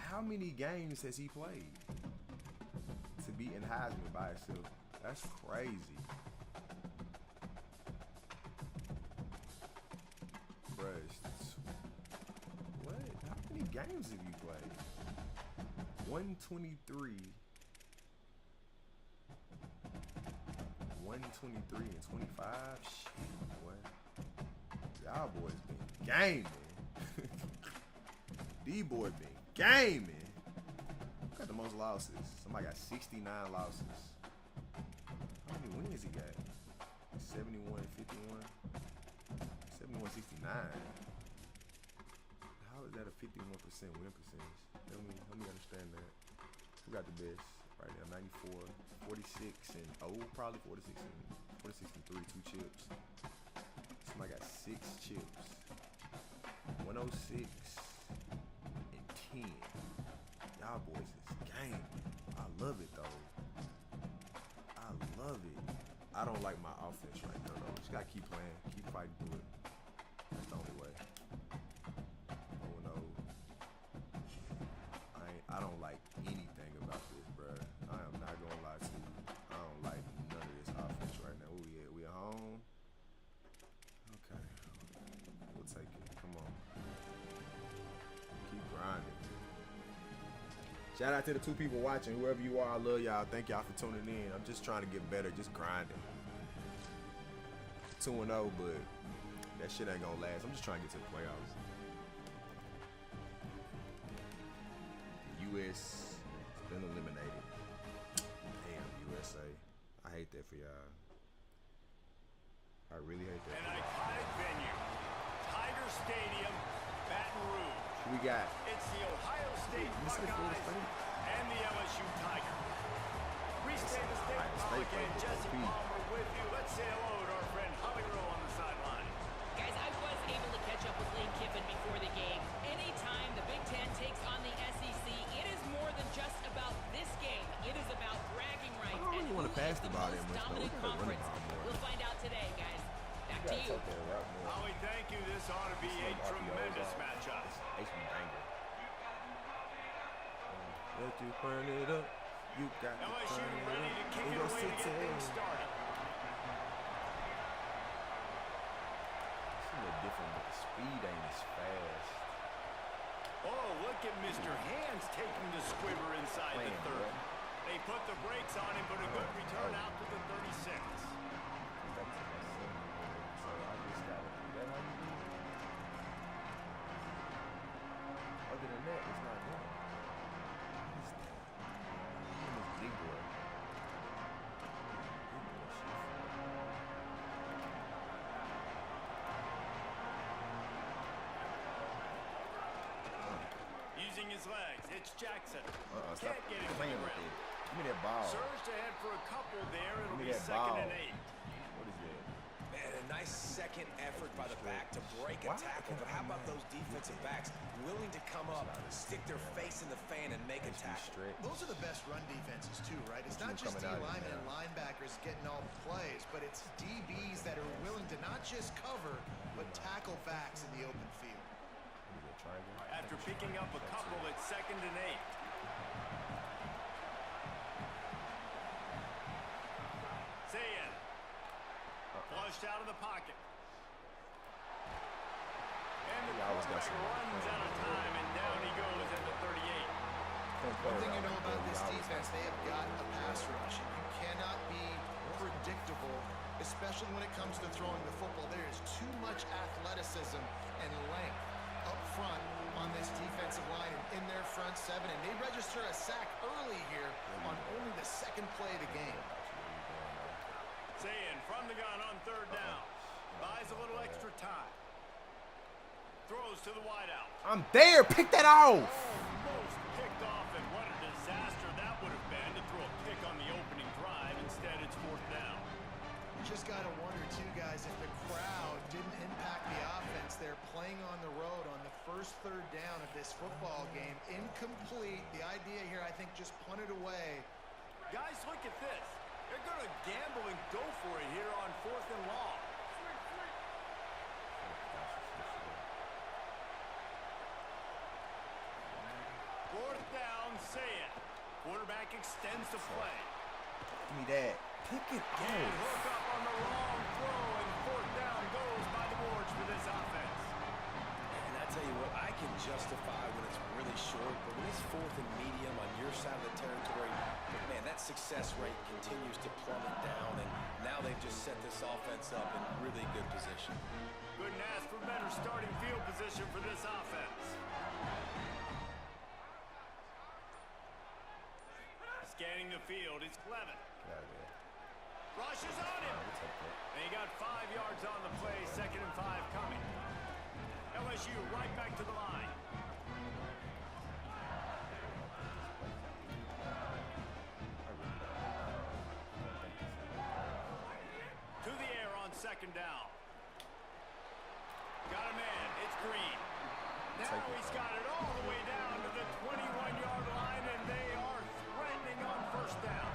How many games has he played to be in Heisman by himself? That's crazy. Bruh, what? How many games have you played? 123. 123 and 25. Shit, boy. Y'all boys been gaming. D-boy been gaming. Who got the most losses? Somebody got 69 losses. How many wins he got? 71 and 51. 71 69. How is that a 51% win percentage? Let me understand that. Who got the best right now? 94, 46 and 0, probably 46 and 3, 2 chips. Somebody got 6 chips. 106 and 10. Y'all boys is game. I love it though. I love it. I don't like my offense right now though. Just gotta keep playing, keep fighting through it. That's the only way. Oh no. I don't like anything about this, bruh. I am not gonna lie to you. I don't like none of this offense right now. Where we at? We at home? Okay. We'll take it. Come on. Keep grinding. Shout out to the 2 people watching. Whoever you are, I love y'all. Thank y'all for tuning in. I'm just trying to get better, just grinding. 2-0, but that shit ain't gonna last. I'm just trying to get to the playoffs. The US has been eliminated. Damn, USA. I hate that for y'all. I really hate that. An iconic venue, Tiger Stadium, Baton Rouge. We got. It's the Ohio State Florida Buckeyes State? and the LSU Tigers. Restate the State Ohio State Pollock and played Jesse with Palmer with you. Let's say hello to our friend Holly Rowe on the sideline. Guys, I was able to catch up with Lane Kiffin before the game. Anytime the Big Ten takes on the SEC, it is more than just about this game. It is about bragging rights. I don't really want to pass the ball that much, though. dominant We gotta run the conference. ball more. We'll find out today, guys. Back to you. Holly, thank you. This ought to be a tremendous matchup. HB banger. Let you burn it up. You got to LSU turn it ready to up. kick In it your away to get city. things started. It's a little different, but the speed ain't as fast. Oh, look at Mr. Hands taking the squibber inside the Playing, 30. bro. They put the brakes on him, but a good return out to the 36. So I just got to do that. How you do it? Other than that, it's not done. What is that? What is big boy? Big boy shit. Using his legs, it's Jackson. Stop Can't get him to the playing with ground. it. Give me that ball. Surged ahead for a couple there. It'll Give be me that second ball. and 8. What is that? Man, a nice nice second effort by the back to break a tackle, but how about those defensive backs willing to come up, stick their face in the fan, and make a tackle? Those are the best run defenses too, right? It's not just D linemen and linebackers getting all the plays, but it's DBs that are willing to not just cover, but tackle backs in the open field. After picking up a couple, it's 2nd and 8. Sayin. Flushed out of the pocket. And the quarterback runs out of time, and down he goes at the 38. One thing you know about this defense, they have got a pass rush. You cannot be predictable, especially when it comes to throwing the football. There is too much athleticism and length up front on this defensive line and in their front seven, and they register a sack early here on only the 2nd play of the game. Sayin from the gun on 3rd down. Buys a little extra time. Throws to the wideout. I'm there. Pick that off. Almost picked off, and what a disaster that would have been to throw a pick on the opening drive. Instead, it's 4th down. You just got to wonder, too, guys, if the crowd didn't impact the offense. They're playing on the road on the first 3rd down of this football game. Incomplete. The idea here, I think, just punt it away. Guys, look at this. They're going to gamble and go for it here on 4th and long. Fourth down, Sayin. Quarterback extends the play. Give me that. Pick it Can't hook up on the wrong throw, and 4th down goes by the boards for this offense. And I tell you what, I can justify when it's really short, but when it's 4th and medium on your side of the territory, man, that success rate continues to plummet down, and now they've just set this offense up in really good position. Couldn't ask for better starting field position for this offense. Scanning the field, it's Clevin. Rushes on him. And he got 5 yards on the play, 2nd and 5 coming. LSU right back to the line. To the air on 2nd down. Got a man, it's Green. Now he's got it all the way down to the 21-yard line, and they are threatening on 1st down.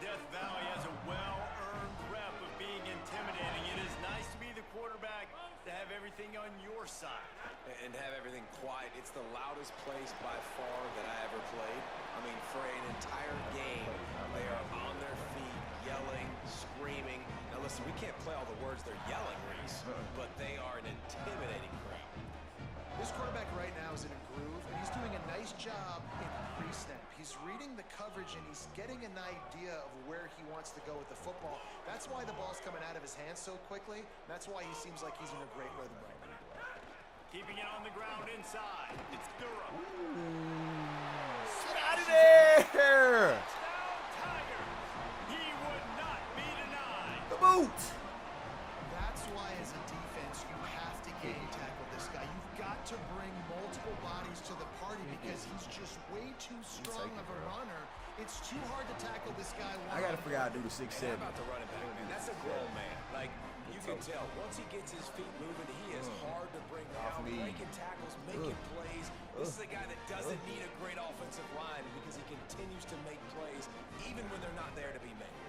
Death Valley has a well-earned rep of being intimidating. It is nice to be the quarterback, to have everything on your side. And have everything quiet. It's the loudest place by far that I ever played. I mean, for an entire game, they are on their feet, yelling, screaming. Now listen, we can't play all the words they're yelling, Reese, but they are an intimidating crowd. This quarterback right now is in a groove, and he's doing a nice job in pre-snap. He's reading the coverage, and he's getting an idea of where he wants to go with the football. That's why the ball's coming out of his hands so quickly. That's why he seems like he's in a great rhythm right now. Keeping it on the ground inside. It's Durham. Get out of there! Touchdown, Tigers. He would not be denied. The boot! That's why, as a defense, you have to game tackle this guy. You've got to bring multiple bodies to the party because he's just way too strong of a runner. It's too hard to tackle this guy. I gotta figure out how to do the 6'7". How about the running back, man? That's a grown man. Like, you can tell, once he gets his feet moving, he is hard to bring down, breaking tackles, making plays. This is a guy that doesn't need a great offensive line because he continues to make plays even when they're not there to be made.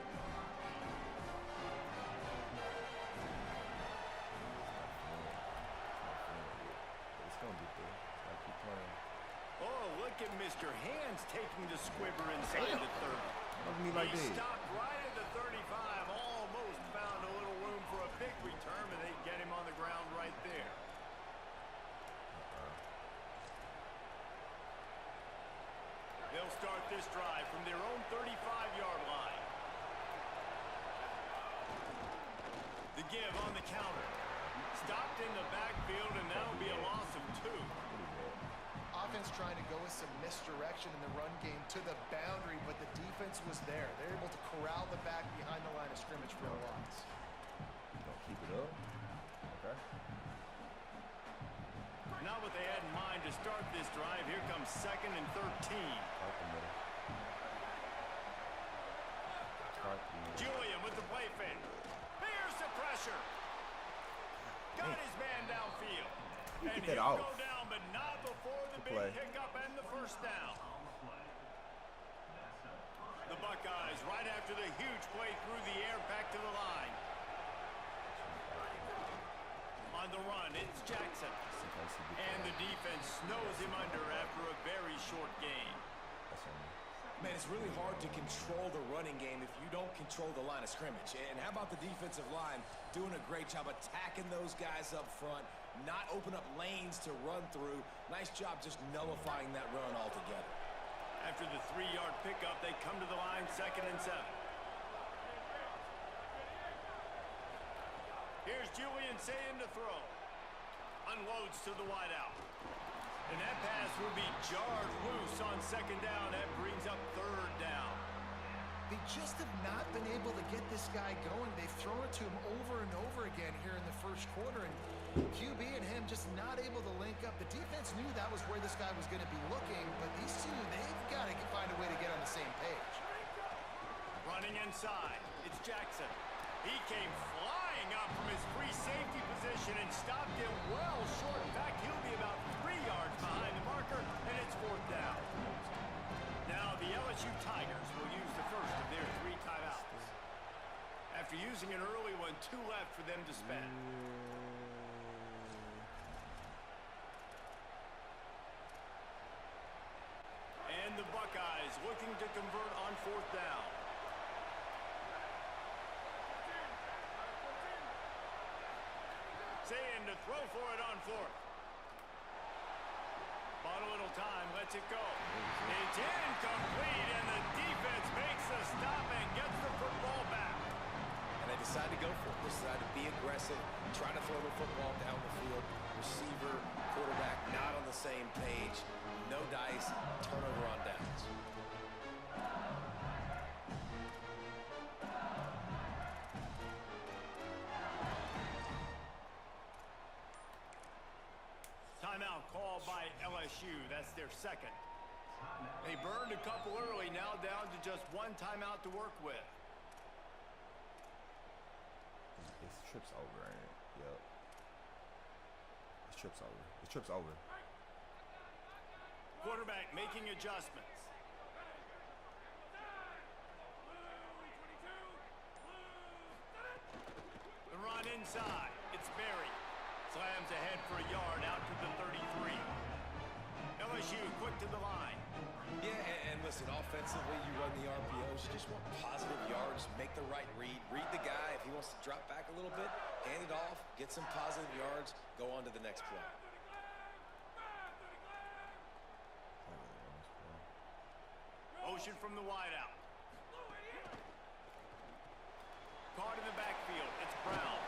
It's gonna be good. I keep playing. Oh, look at Mr. Hands taking the squibber inside the 30. Look at me like He this. stopped right at the 35, almost found a little room for a big return, and they get him on the ground right there. They'll start this drive from their own 35-yard line. The give on the counter. Stopped in the backfield, and that'll be a loss of 2. Offense trying to go with some misdirection in the run game to the boundary, but the defense was there. They're able to corral the back behind the line of scrimmage for a loss. Don't keep it up. Okay. Not what they had in mind to start this drive. Here comes 2nd and 13. Julian with the play fake. Here's the pressure. pressure. Got his man downfield. And Get that he'll off. go down, but not before the big Play. hiccup and the first down. The Buckeyes right after the huge play through the air back to the line. On the run, it's Jackson. And the defense snows him under after a very short game. Man, it's really hard to control the running game if you don't control the line of scrimmage. And how about the defensive line doing a great job attacking those guys up front, not open up lanes to run through. Nice job just nullifying that run altogether. After the 3-yard pickup, they come to the line, 2nd and 7. Here's Julian saying to throw. Unloads to the wideout. And that pass will be jarred loose on 2nd down. That brings up 3rd down. They just have not been able to get this guy going. They've thrown it to him over and over again here in the first quarter, and QB and him just not able to link up. The defense knew that was where this guy was going to be looking, but these two, they've got to find a way to get on the same page. Running inside, it's Jackson. He came flying up from his free safety position and stopped him well short. In fact, he'll be about 3 yards behind the marker, and it's 4th down. Now the LSU Tigers will use the first of their 3 timeouts. After using an early one, 2 left for them to spend. And the Buckeyes looking to convert on 4th down. Saying to throw for it on 4th. Bought a little time, lets it go. It's incomplete, and the defense makes the stop and gets the football back. And they decide to go for it. They decide to be aggressive, try to throw the football down the field. Receiver, quarterback, not on the same page. No dice, turnover on downs. Timeout called by LSU. That's their 2nd. They burned a couple early, now down to just 1 timeout to work with. This trip's over, ain't it? Yep. This trip's over. This trip's over. Quarterback making adjustments. The run inside. It's Berry. Slams ahead for a yard out to the 33. LSU quick to the line. Yeah, and listen, offensively, you run the RPOs. You just want positive yards, make the right read. Read the guy. If he wants to drop back a little bit, hand it off, get some positive yards, go on to the next play. Motion from the wideout. Caught in the backfield. It's Brown.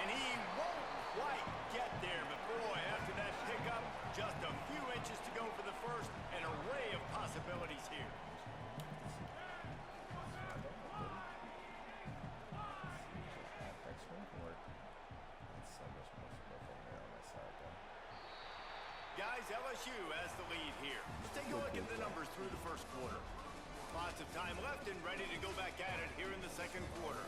And he won't quite get there, but boy, after that pickup, just a few inches to go for the first. An array of possibilities here. Guys, LSU has the lead here. Let's take a look at the numbers through the first quarter. Lots of time left and ready to go back at it here in the 2nd quarter.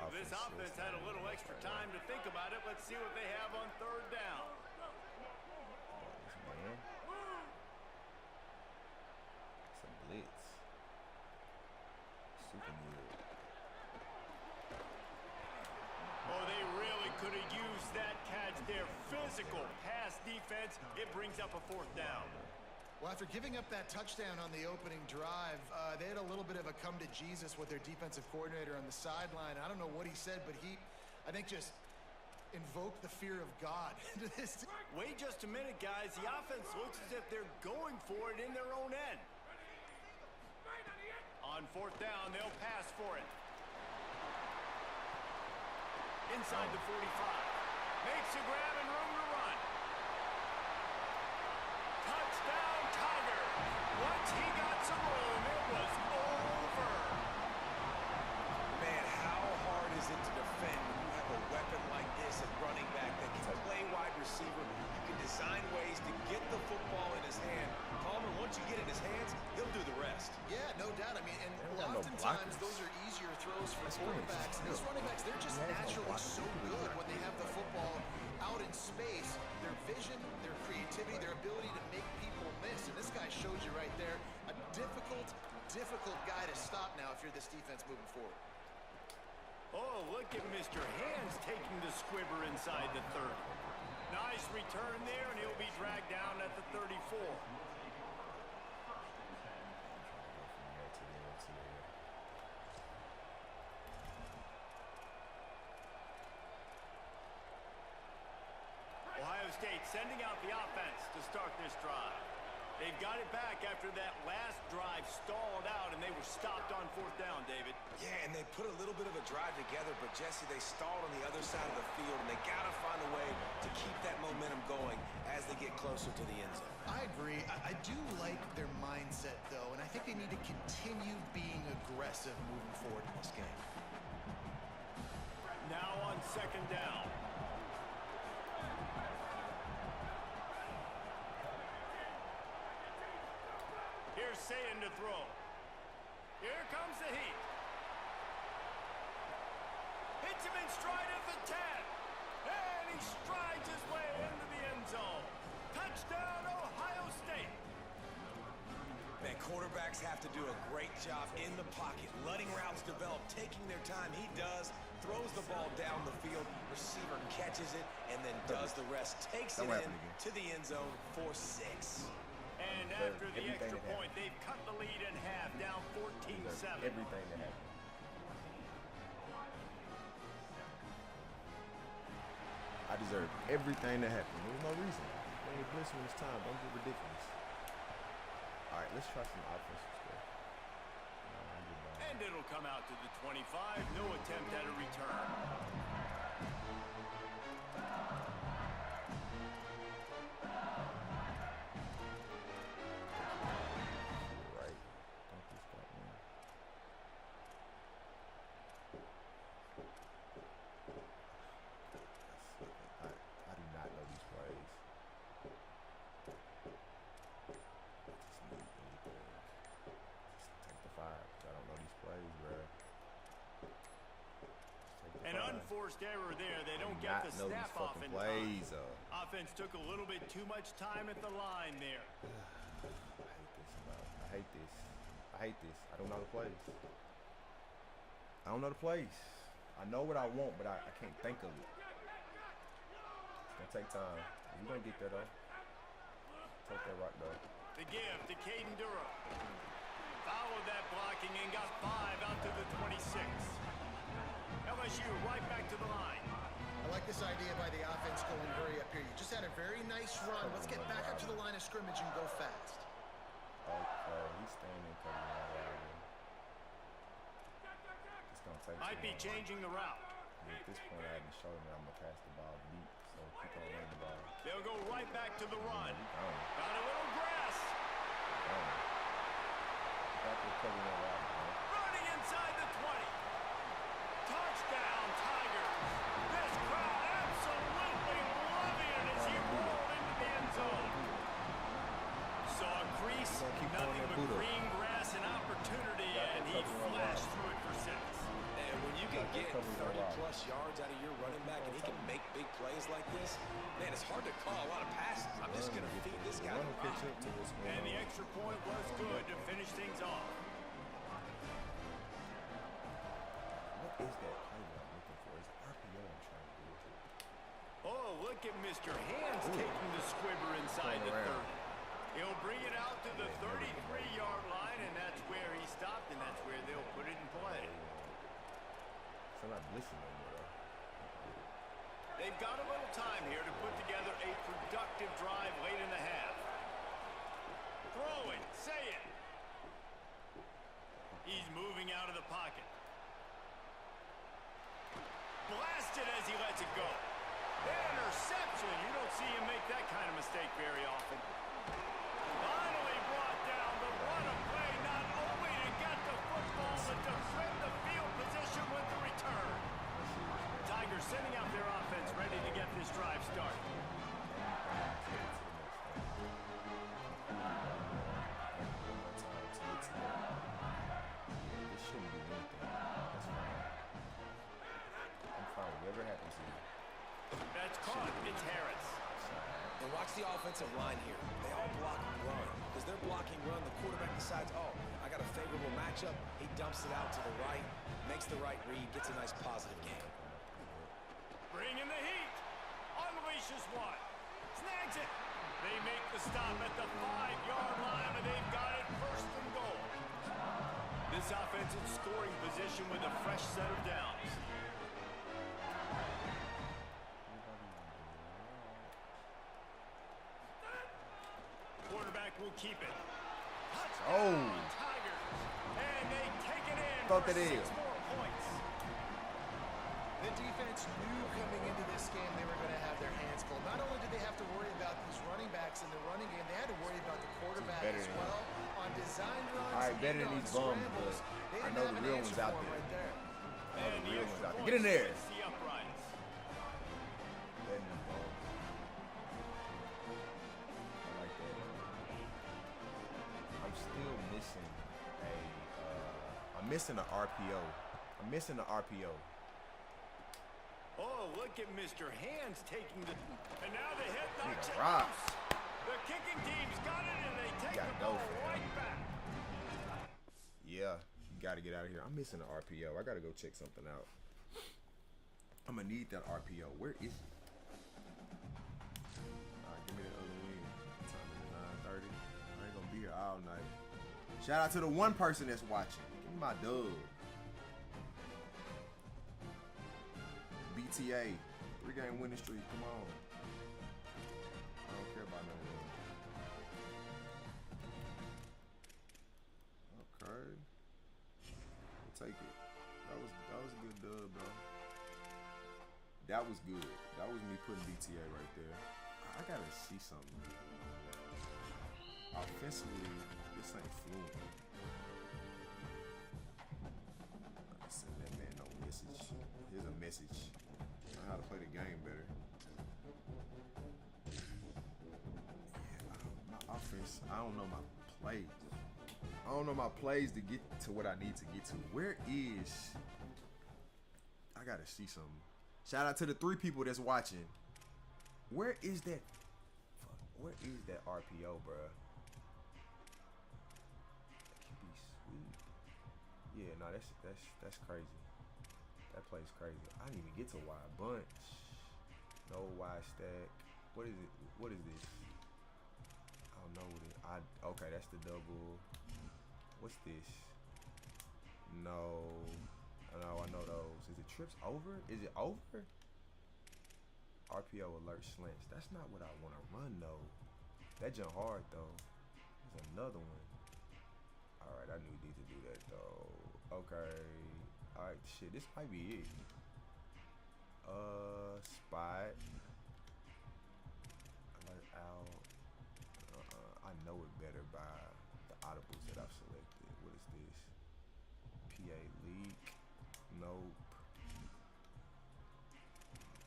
This offense had a little extra time to think about it. Let's see what they have on 3rd down. Some blitz. Super good. Oh, they really could have used that catch there. Physical pass defense. It brings up a 4th down. Well, after giving up that touchdown on the opening drive, they had a little bit of a come to Jesus with their defensive coordinator on the sideline. I don't know what he said, but he, I think, just invoked the fear of God into this. Wait just a minute, guys. The offense looks as if they're going for it in their own end. On 4th down, they'll pass for it. Inside the 45. Makes a grab and room to run. Touchdown, Tiger. Once he got some room, it was over. Man, how hard is it to defend when you have a weapon like this at running back that can play wide receiver? You can design ways to get the football No doubt. I mean, and got no oftentimes blockers. those are easier throws for That's quarterbacks. And crazy. these running backs, they're just Yeah, it's no naturally blockers. so good when they have the football out in space. Their vision, their creativity, their ability to make people miss. And this guy shows you right there, a difficult guy to stop now if you're this defense moving forward. Oh, look at Mr. Hands taking the squibber inside the 30. Nice return there, and he'll be dragged down at the 34. Ohio State sending out the offense to start this drive. They've got it back after that last drive stalled out, and they were stopped on 4th down, David. Yeah, and they put a little bit of a drive together, but Jesse, they stalled on the other side of the field, and they got to find a way to keep that momentum going as they get closer to the end zone. I agree. I do like their mindset, though, and I think they need to continue being aggressive moving forward in this game. Now on 2nd down. Here's Sayin to throw. Here comes the heat. Hits him in stride at the 10. And he strides his way into the end zone. Touchdown, Ohio State. Man, quarterbacks have to do a great job in the pocket, letting routes develop, taking their time. He does, throws the ball down the field, receiver catches it, and then does the rest, takes it in to the end zone for 6. And after the extra point, they've cut the lead in half, down 14-7. Everything that happened. I deserve everything that happened. There's no reason. When you're blitzing when it's time, don't get ridiculous. All right, let's try some offensive stuff. And it'll come out to the 25. No attempt at a return. Right. Don't be stuck, man. I do not know these plays. Just take the 5. I don't know these plays, bro. An unforced error there. They don't get the snap off in time. Offense took a little bit too much time at the line there. I hate this. I hate this. I don't know the plays. I don't know the plays. I know what I want, but I can't think of it. It's gonna take time. You're gonna get there though. Take that rock though. The give to Caden Durham. Followed that blocking and got 5 out to the 26. LSU right back to the line. I like this idea by the offense going hurry up here. You just had a very nice run. Let's get back up to the line of scrimmage and go fast. Okay, he's staying in covering that right here. It's gonna take Might be too long. changing the route. Yeah, at this point, I haven't shown him that I'm gonna pass the ball deep, so keep on running the ball. They'll go right back to the run. Gone. Got a little grass. Gone. Got to cover that route, man. Running inside the 20. Touchdown, Tigers. This crowd absolutely loving it as he rolled into the end zone. Saw a crease, nothing but green grass and opportunity, and he flashed through it for 6. And when you can get 30-plus yards out of your running back and he can make big plays like this, man, it's hard to call a lot of passes. I'm just going to feed this guy the rock. And the extra point was good to finish things off. What is that play that I'm looking for? It's RPO I'm trying to do. Oh, look at Mr. Hands taking the squibber inside the 30. He'll bring it out to the 33-yard line, and that's where he stopped, and that's where they'll put it in play. So I'm not blitzing no more though. They've got a little time here to put together a productive drive late in the half. Throw it, say it. He's moving out of the pocket. Blasted as he lets it go. Interception. You don't see him make that kind of mistake very often. Finally brought down, but what a play, not only to get the football, but to flip the field position with the return. Tigers sending out their offense, ready to get this drive started. Terrace. And watch the offensive line here. They all block and run. Because they're blocking run, the quarterback decides, oh, I got a favorable matchup. He dumps it out to the right, makes the right read, gets a nice positive game. Bringing the heat. Unleashes one. Snags it. They make the stop at the 5-yard line, and they've got it first and goal. This offense in scoring position with a fresh set of downs. Quarterback will keep it. Touchdown, Tigers. And they take it in Thought for that 6 is. more points. The defense knew coming into this game they were going to have their hands full. Not only did they have to worry about these running backs in the running game, they had to worry about the quarterback better as than well. On design runs, All right, better and than on these bums, scrambles, but they I didn't know have the an real answer ones out for 'em there. right there. And the real extra ones out there. point Get in there. splits the uprights. Better than these bums. I like that. I'm still missing I'm missing an RPO. I'm missing the RPO. Oh, look at Mr. Hands taking the... And now the hit knocks it rock. loose. The kicking team's got it, and they take Gotta the go, ball fam. right back. Yeah, you gotta get out of here. I'm missing an RPO. I gotta go check something out. I'm gonna need that RPO. Where is it? Alright, give me the other wing. Time is 9:30. I ain't gonna be here all night. Shout out to the one person that's watching. Give me my dub. BTA. 3-game winning streak. Come on. I don't care about none of them. Okay. We'll take it. That was a good dub, bro. That was good. That was me putting BTA right there. I gotta see something. Offensively, this ain't fluent. Send that man no message. Here's a message. On how to play the game better. Yeah, my offense, I don't know my plays. I don't know my plays to get to what I need to get to. Where is... I gotta see something. Shout out to the 3 people that's watching. Where is that? Fuck, where is that RPO, bruh? That could be sweet. Yeah, no, that's crazy. That play's crazy. I didn't even get to wide bunch. No wide stack. What is it? What is this? I don't know what it. Okay, that's the double. What's this? No, I know those. Is it trips over? Is it over? RPO alert slants. That's not what I want to run though. That jump hard though. There's another one. All right, I knew we need to do that though. Okay. All right, shit. This might be it. Spot. Alert out. I know it better by the audibles that I've selected. What is this? PA leak. Nope.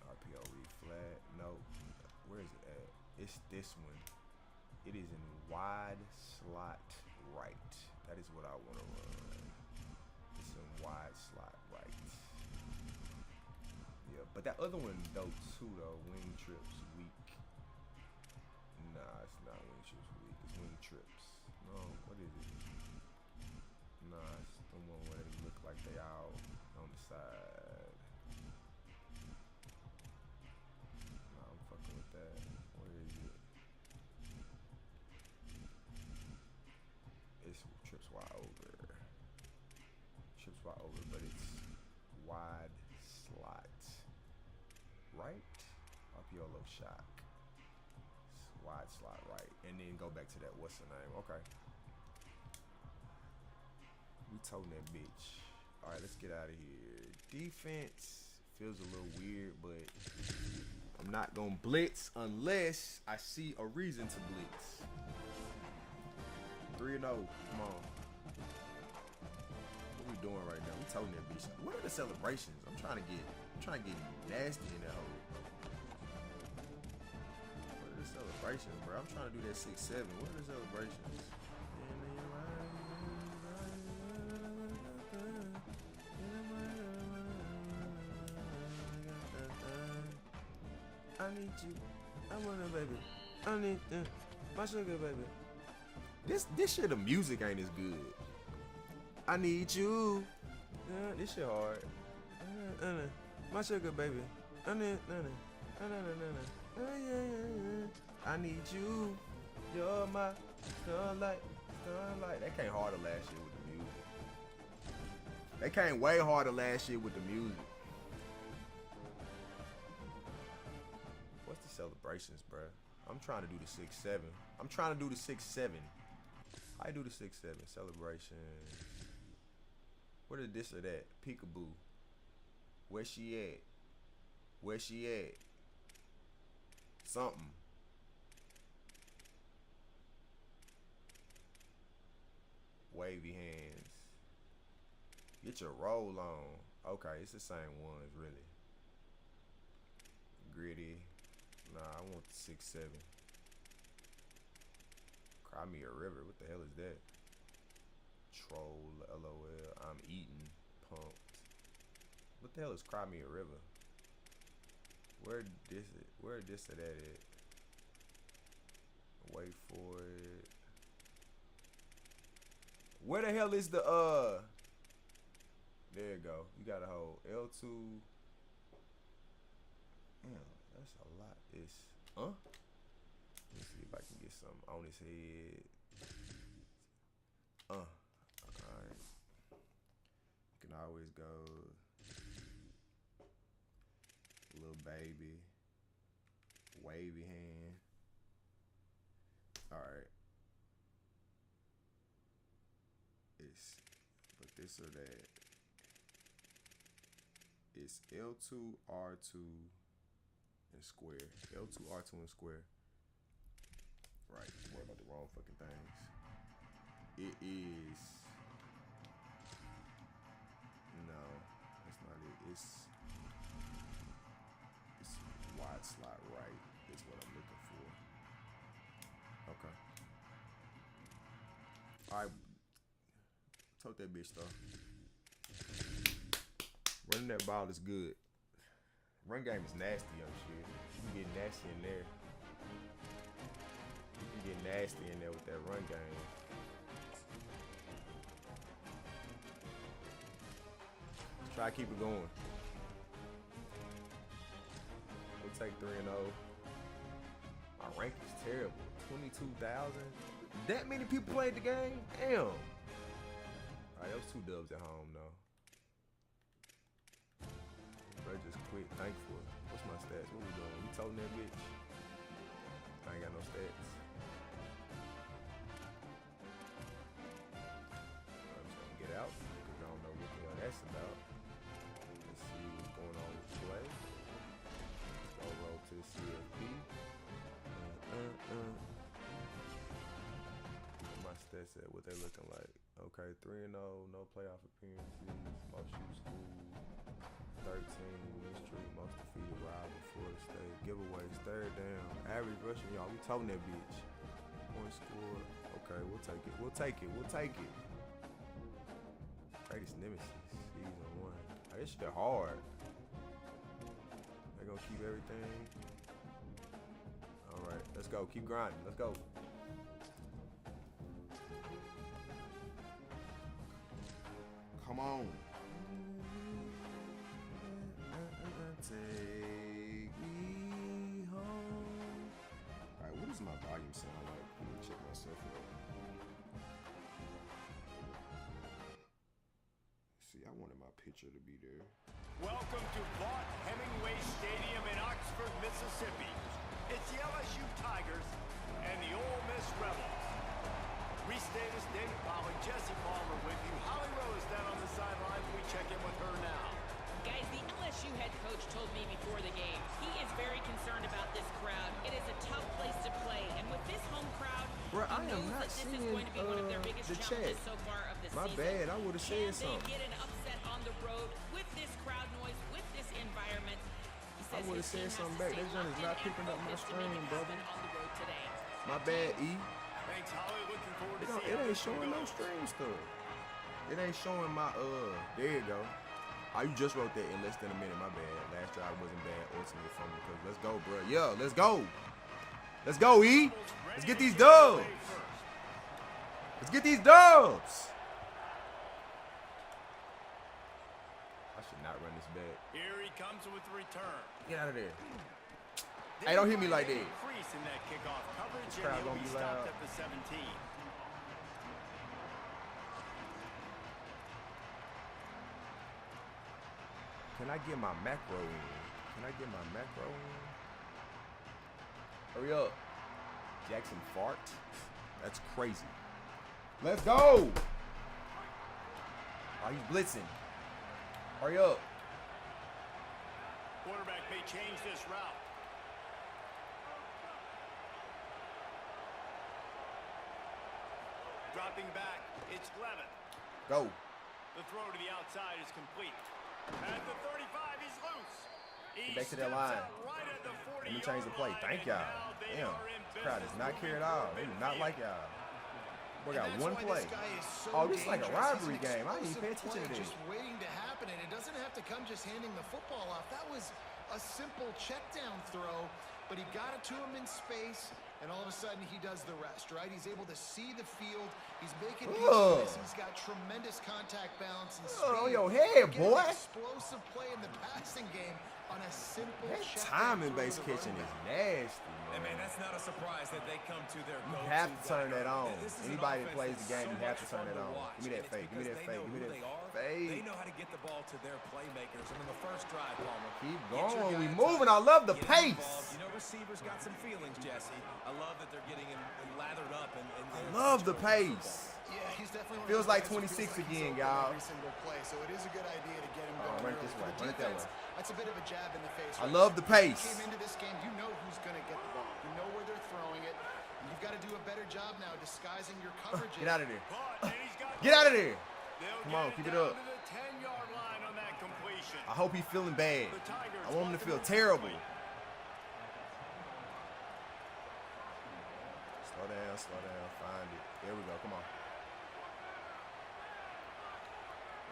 RPO read flat. Nope. Where is it at? It's this one. It is in wide slot right. That is what I want to run. It's in wide slot right. Yeah, but that other one though too though. Wing trips weak. Nah, it's not wing trips weak. It's wing trips. No, what is it? Nah, it's the one where they look like they out on the side. Nah, I'm fucking with that. Where is it? It's trips wide over. Trips wide over, but it's wide slot. Right? RPO low shock. It's wide slot right. And then go back to that, what's the name? Okay. We toting that bitch. All right, let's get out of here. Defense feels a little weird, but I'm not gonna blitz unless I see a reason to blitz. 3-0, come on. What we doing right now? We toting that bitch. What are the celebrations? I'm trying to get nasty in that hole. What are the celebrations, bro? I'm trying to do that 6-7. What are the celebrations? I need you. I want a baby. I need my sugar baby. This shit, the music ain't as good. I need you. This shit hard. My sugar baby. I need you. You're my starlight. They can't harder last shit with the music. They can't way harder last shit with the music. What's the celebrations, bruh? I'm trying to do the 6-7. I'm trying to do the 6-7. I do the 6-7 celebrations. What is this or that? Peekaboo. Where she at? Where she at? Something. Wavy hands. Get your roll on. Okay, it's the same ones, really. Gritty. Nah, I want the 6-7. Cry me a river. What the hell is that? Troll. LOL. I'm eating. Pumped. What the hell is cry me a river? Where this or that at? Wait for it. Where the hell is the there you go. You gotta hold L2. Damn, that's a lot. It's Let me see if I can get something on his head. Alright. You can always go little baby. Wavy hand. Alright. It's but this or that. It's L2, R2, and square. L2, R2, and square. Right. Worry about the wrong fucking things. It is. No, that's not it. It's wide slot right is what I'm looking for. Okay. Alright. Tote that bitch though. Running that ball is good. Run game is nasty on shit. You can get nasty in there. You can get nasty in there with that run game. Let's try to keep it going. We'll take 3-0. My rank is terrible. 22,000. That many people played the game? Damn. Alright, that was 2 dubs at home though. Bro, just quit. Thankful. What's my stats? What we doing? We toting that bitch? I ain't got no stats. I'm just gonna get out because I don't know what the hell that's about. Let's see what's going on with play. Let's go roll to the CFP. What my stats at? What they looking like? Okay, 3-0, no playoff appearances, most shoot school. 13 win streak, most defeated rival, Florida State. Giveaways, 3rd down. Average rushing, y'all. We toting that bitch. Point score. Okay, we'll take it. We'll take it. We'll take it. Greatest nemesis, season 1. Oh, this shit hard. They gonna keep everything. All right, let's go. Keep grinding. Let's go. Come on. Take me home. Alright, what does my volume sound like? Let me check myself out. See, I wanted my picture to be there. Welcome to Vaught Hemingway Stadium in Oxford, Mississippi. It's the LSU Tigers and the Ole Miss Rebels. Reese Davis, David Pollack, Jesse Palmer with you. Holly Rose down on the sidelines. We check in with her now. Guys, the LSU head coach told me before the game he is very concerned about this crowd. It is a tough place to play, and with this home crowd, bro, I am not this seeing is going to be one of their biggest challenges so far of the my season. bad, I would have said something. Can they get an upset on the road with this crowd noise, with this environment? I would have said something back. That joint is not picking up my stream, brother. On the road today. My bad, E. Thanks, Holly. Looking forward to It ain't showing no stream stuff. It ain't showing my there you go. Oh, you just wrote that in less than a minute. My bad. Last drive wasn't bad. Ultimately from because let's go, bro. Yeah, let's go. Let's go, E. Let's get these dubs. Let's get these dubs. I should not run this back. Here he comes with the return. Get out of there. Hey, don't hit me like that. Increase in that kickoff coverage, This and crowd he'll gonna be be stopped loud. at the 17. Can I get my macro in? Can I get my macro in? Hurry up. Jackson fart. That's crazy. Let's go. Oh, he's blitzing. Hurry up. Quarterback may change this route. Dropping back, it's Levin. Go. The throw to the outside is complete. At the 35, he's loose. Get back to that line. Right at the 40. Let me change the play. Thank y'all. Damn. This crowd does not care at all. They do not like y'all. We got one play. Oh, this is like a rivalry game. I didn't even pay attention to this. Just waiting to happen, and it doesn't have to come just handing the football off. That was a simple check down throw, but he got it to him in space, and all of a sudden he does the rest, right? He's able to see the field. He's making people miss. He's got tremendous contact balance and speed. Oh, your head, boy. Explosive play in the passing game on a simple That check timing-based catching is nasty, And man, man. that's not a surprise that they come to their You go-to have to turn guy. that on. This is an Anybody that offense plays that's the game, so you have to much turn fun it to on. watch. Give me that It's fake. Give me because that they fake. know Give me who that they are. fake. They know how to get the ball to their playmakers. And in the first drive, Palmer, Keep get your going. We guy moving. tight, I love the get him pace. involved. You know, receivers got some feelings, Jesse. I love that they're getting lathered up. And Love the pace. Yeah, he's definitely Feels one like of those guys who 26 feels like he's again, open y'all. Every single play, so it is a good idea to get him going run it early. this For way, the run it that defense, way. that's a bit of a jab in the face. I right love there. the pace. If you came into this game, you know who's going to get the ball. You know where they're throwing it. And you've got to do a better job now disguising your coverage. Get out of there. But, and he's got Get out of there. They'll Come on, get keep it down up. to the 10-yard line on that completion. I hope he's feeling bad. The Tigers I want him to want feel to terrible. complete. Slow down, find it. There we go, come on.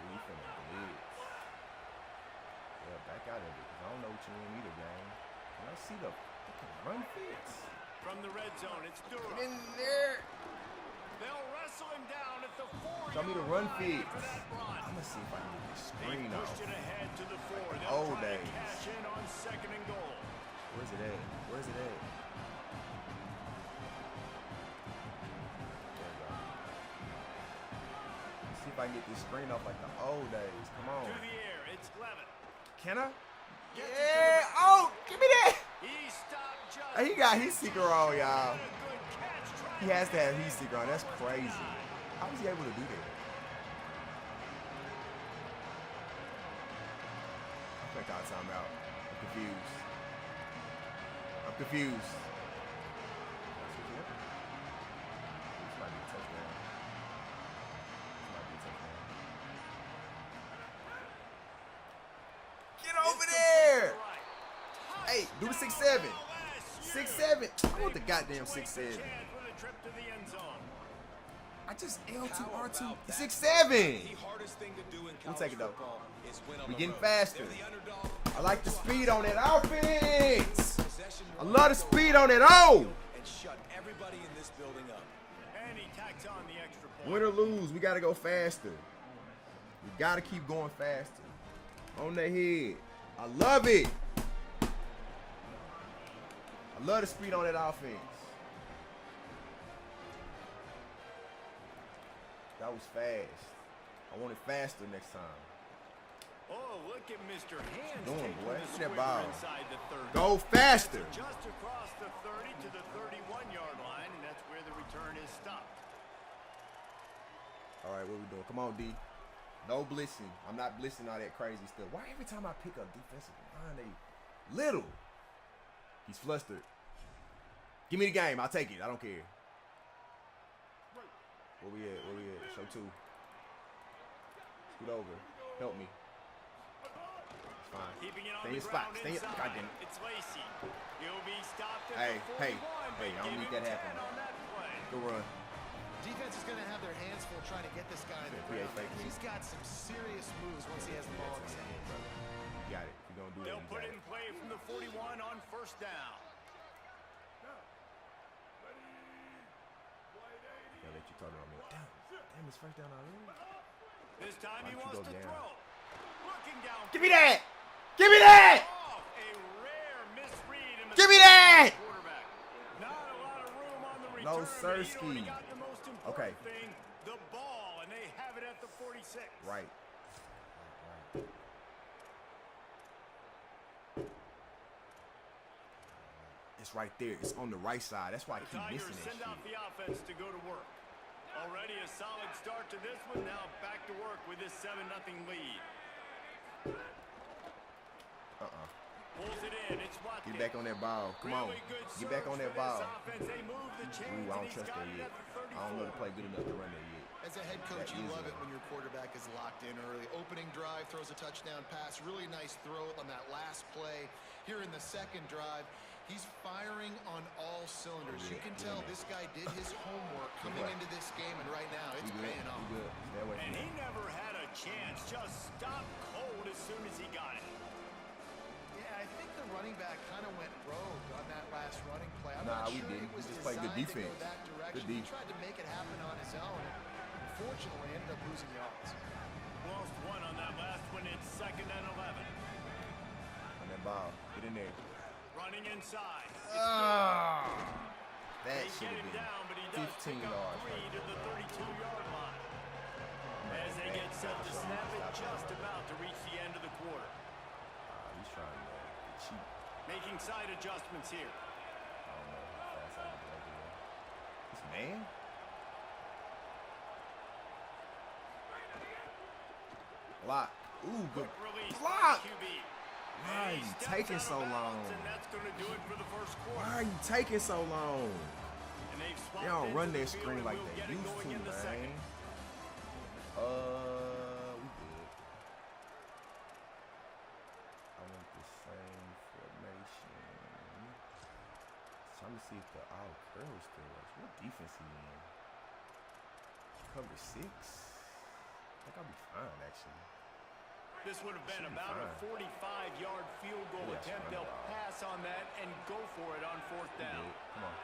We finna blitz. Yeah, back out of it, because I don't know what you mean either, gang. Can I see the fucking run fits? From the red zone, it's Durham. Get in there. They'll wrestle him down at the 4-yard Show me the run line fits. after that run. I'm gonna see if I can get this They screen off. pushed it ahead to the 4. Like the They'll old try to days. cash in on 2nd and goal. Where's it at? Where's it at? There we go. Let's see if I can get this screen off like the old days. Come on. To the air, it's Levin. Can I? Yeah. Oh, give me that. He stopped just. Hey, he got heat seeker on, y'all. a good catch. He has to have heat seeker on. That's crazy. How was he able to do that? I think I'll time out. I'm confused. I'm confused. This might be a touchdown. This might be a touchdown. Get over there! Hey, do the 6-7. 6-7. I want the goddamn 6-7. I just L2R2. 6-7. The hardest thing to do in We'll college take it, though. football is win on We the getting road. faster. They're the underdog. I like the speed on that offense. Possession I love the speed on that O. and shut everybody in this building up. And he tacks on the extra point. Win or lose, we got to go faster. We got to keep going faster. On the head. I love it. I love the speed on that offense. That was fast. I want it faster next time. Oh, look at Mr. Hands Doing, taking boy. the Look at that squibber ball. inside the 30. Go faster. Just across the 30 to the 31-yard line, and that's where the return is stopped. All right, what we doing? Come on, D. No blitzing. I'm not blitzing all that crazy stuff. Why every time I pick up defensive line, they little? He's flustered. Give me the game. I'll take it. I don't care. Where we at? Where we at? Show 2. Scoot over. Help me. It's fine. Keeping it on Stay in the spot. ground Stay in. inside. God damn it. It's Lacey. He'll be stopped at Hey, the 41, hey, but hey, I don't give need him that 10 happening. on that play. Good run. Defense is going to have their hands full trying to get this guy in the Create ground. fake He's me. got some serious moves once he has the ball in his hand. You got it. If you're going to do that, They'll put it in play from the 41 on first down. I'll let you talk about me. Damn, it's first down already. This time he wants to throw. Looking down. Give me that! Give me that! Oh, a rare misread in the Give me that! quarterback. Not a lot of room on the return. No but sirski. he'd already got the most important Okay. thing, the ball, and they have it at the 46. Right. It's right there. It's on the right side. That's why I keep Tigers missing that send out shit. the offense to go to work. Already a solid start to this one. Now back to work with this 7-0 lead. Pulls it in. It's Watkins. Get back on that ball. Come on. Really good Get back on surge that for this ball. offense. They move the chains, Ooh, I and don't he's trust got that it yet. at the I don't know to 34. play good enough to run that yet. As a head coach, That you is love a- it when your quarterback is locked in early. Opening drive, throws a touchdown pass. Really nice throw on that last play. Here in the second drive, he's firing on all cylinders. You can tell this guy did his homework coming into this game, and right now it's paying off. We good. Stay away And from he that. never had a chance. Just stopped cold as soon as he got it. Yeah, I think the running back kind of went rogue on that last running play. I'm Nah, not we sure didn't. it was We just played good designed to go defense. that direction. Good He defense. tried to make it happen on his own, and unfortunately ended up losing yards. Lost one on that last one. It's 2nd and 11. On that ball. Get in there. Running inside. Ah, that They should get have him been down, but he does 15 pick up yards. 3 Right to the there. 32-yard line. As they get set to snap it, just about to reach the end of the quarter. He's trying to cheat. Making side adjustments here. I don't know how fast I can go there. This man? Block. Ooh, good Quick release by block. QB. Why are And he you steps taking out of so bounds, long? And that's going to do it for the first Why quarter. are you taking so long? And they've swapped They don't into run the their field, screen and like we'll they get it used going to, in the second. man. We good. I want the same formation. Trying to see if the all curl still works. What defense he in? Cover 6? I think I'll be fine, actually. This would have been Should be about a fine. 45-yard field goal Yeah, attempt. that's They'll fine. pass on that and go for it on 4th We down. good. Come on.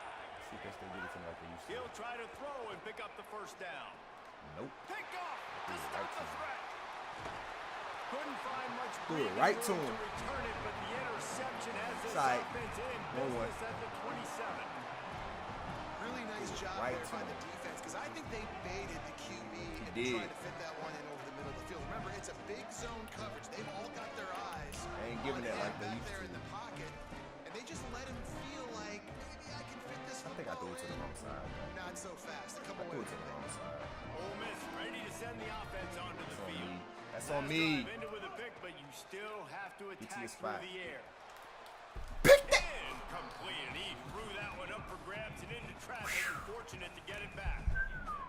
See if they still get it to me like they used to. He'll try to throw and pick up the first down. Nope. Pick off to Threw it stop right the to him. threat. Couldn't find much Threw it breathing right room to him. return it, but the interception has this It's all right. offense in 1-1. business at the 27. Really nice job Right there to by him. the defense, because I think they baited the QB and did. tried to fit that one in over the middle of the field. Remember, it's a big zone coverage. They've all got their eyes They ain't giving on that him like they back used there to. in the pocket, and they just let him feel like maybe I can fit this I think I football threw it to the in. wrong side. Not so fast. A I couple threw ways. it to the wrong side. Ole Miss ready to send the offense onto the That's on field. me. That's on Last me. drive ended with a pick, but you still have to Get to attack your through spot. the air. Pick that! Incomplete, and he threw that one up for grabs and into traffic. Fortunate to get it back.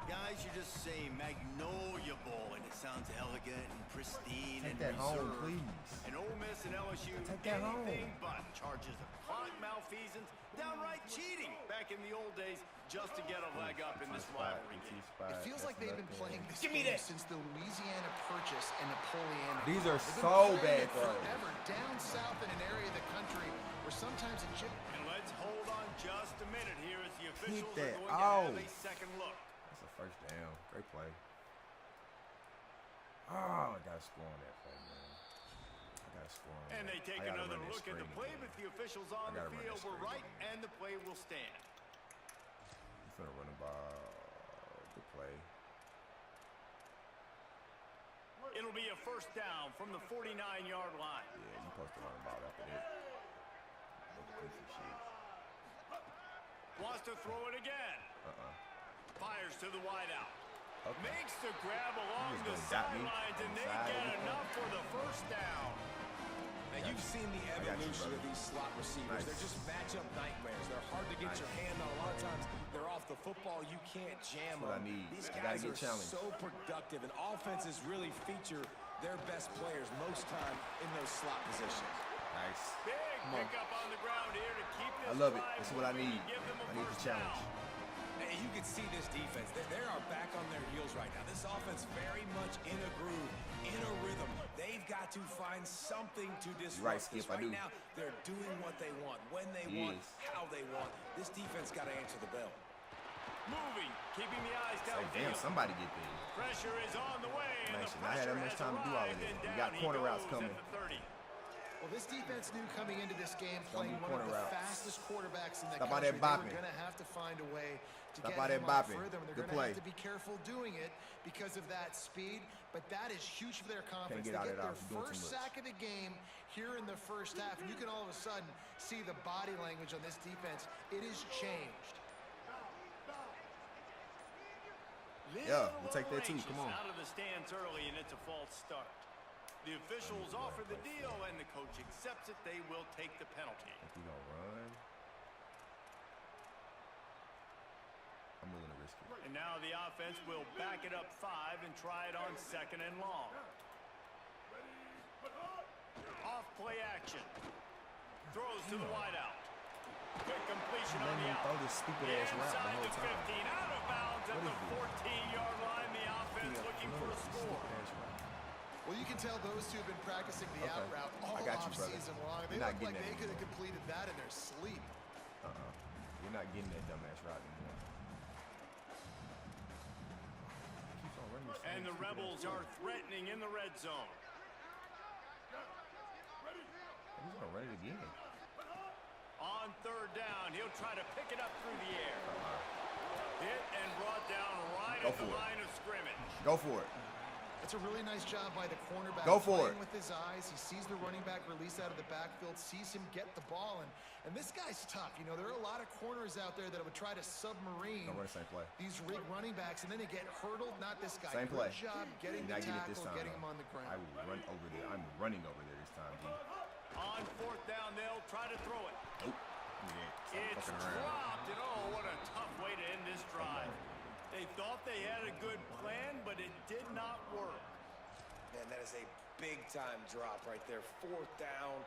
Guys, you just say Magnolia Bowl, and it sounds elegant and pristine Take and that home, reserved. please. And Ole Miss and LSU, Take that anything home. but charges of clock malfeasance, downright cheating back in the old days just to get a leg up in this rivalry game. It feels like they've been playing this Give me game that. since the Louisiana Purchase and Napoleonic. These are They've been so bad playing it throws. forever down south in an area of the country where sometimes a chip. And let's hold on just a minute here as the officials are that going to have a off. second look. That's a first down. Great play. Oh, I got to score on that play, man. I got to score on that. And they take I gotta another run that look at the screen play, again. but the officials on the gotta run field that were screen right, again. and the play will stand. You finna run the ball. Good play. It'll be a first down from the 49-yard line. Yeah, you supposed to run the ball after that. That's goofy shit. Wants to throw it again. Fires to the wideout. Okay. Makes the grab along just the gonna dot me sidelines, and on the they side. get enough for the first down. Now, you've seen the got you, evolution brother. of these slot receivers. Nice. They're just matchup nightmares. They're hard to get your hand on. A lot of times, they're off the football. You can't jam That's what I them. need. These I gotta guys get are challenged. so productive, and offenses really feature their best players most time in those slot positions. Nice. Big Come on. pickup on the ground here to keep this I love it. drive This is what I moving need. and give them a I need the first challenge. down. And you can see this defense. They are back on their heels right now. This this offense very much in a groove, in a rhythm. They've got to find something to disrupt this. Right now, they're doing what they want, when they want, how they want. This defense got to answer the bell. Moving, keeping the eyes down. Damn, somebody get there. Pressure is on the way, and the I pressure had that much has time to do all of arrived, this. and We down got he corner routes goes coming. at the 30. Well, this defense knew coming into this game, playing one of the fastest quarterbacks in the Stop out country, there they bopping. were going to have to find a way to Stop get out there him off bopping. further. And they're Good going to play. have to be careful doing it because of that speed. But that is huge for their confidence. Can't They get out get of their there doing too first much. sack of the game here in the first half, and you can all of a sudden see the body language on this defense. It is changed. Yeah, we'll take that too. Come on. Out of the stands early, and it's a false start. The officials offer the deal, and the coach accepts it. They will take the penalty. He gonna run. I'm willing to risk it. And now the offense will back it up 5 and try it on 2nd and long. Off play action. Throws to the wideout. Quick completion on the out. Throw this stupid ass route the Inside whole the time. 15, out of bounds at the 14-yard line. The offense looking for a score. Well, you can tell those two have been practicing the out route all off-season long. They look like they could have completed that in their sleep. You're not getting that dumbass route anymore. And the Rebels are threatening in the red zone. He's gonna run it again. On 3rd down, he'll try to pick it up through the air. Hit and brought down right at the line of scrimmage. Go for it. It's a really nice job by the cornerback. Go for it. With his eyes, he sees the running back release out of the backfield, sees him get the ball, and this guy's tough. You know, there are a lot of corners out there that would try to submarine these running backs, and then they get hurdled. Not this guy. Same play. Good job getting the tackle, getting him on the ground. I will run over there. I'm running over there this time, G. On 4th down, they'll try to throw it. Nope. It's dropped, and oh, what a tough way to end this drive. They thought they had a good plan, but it did not work. Man, that is a big-time drop right there. 4th down,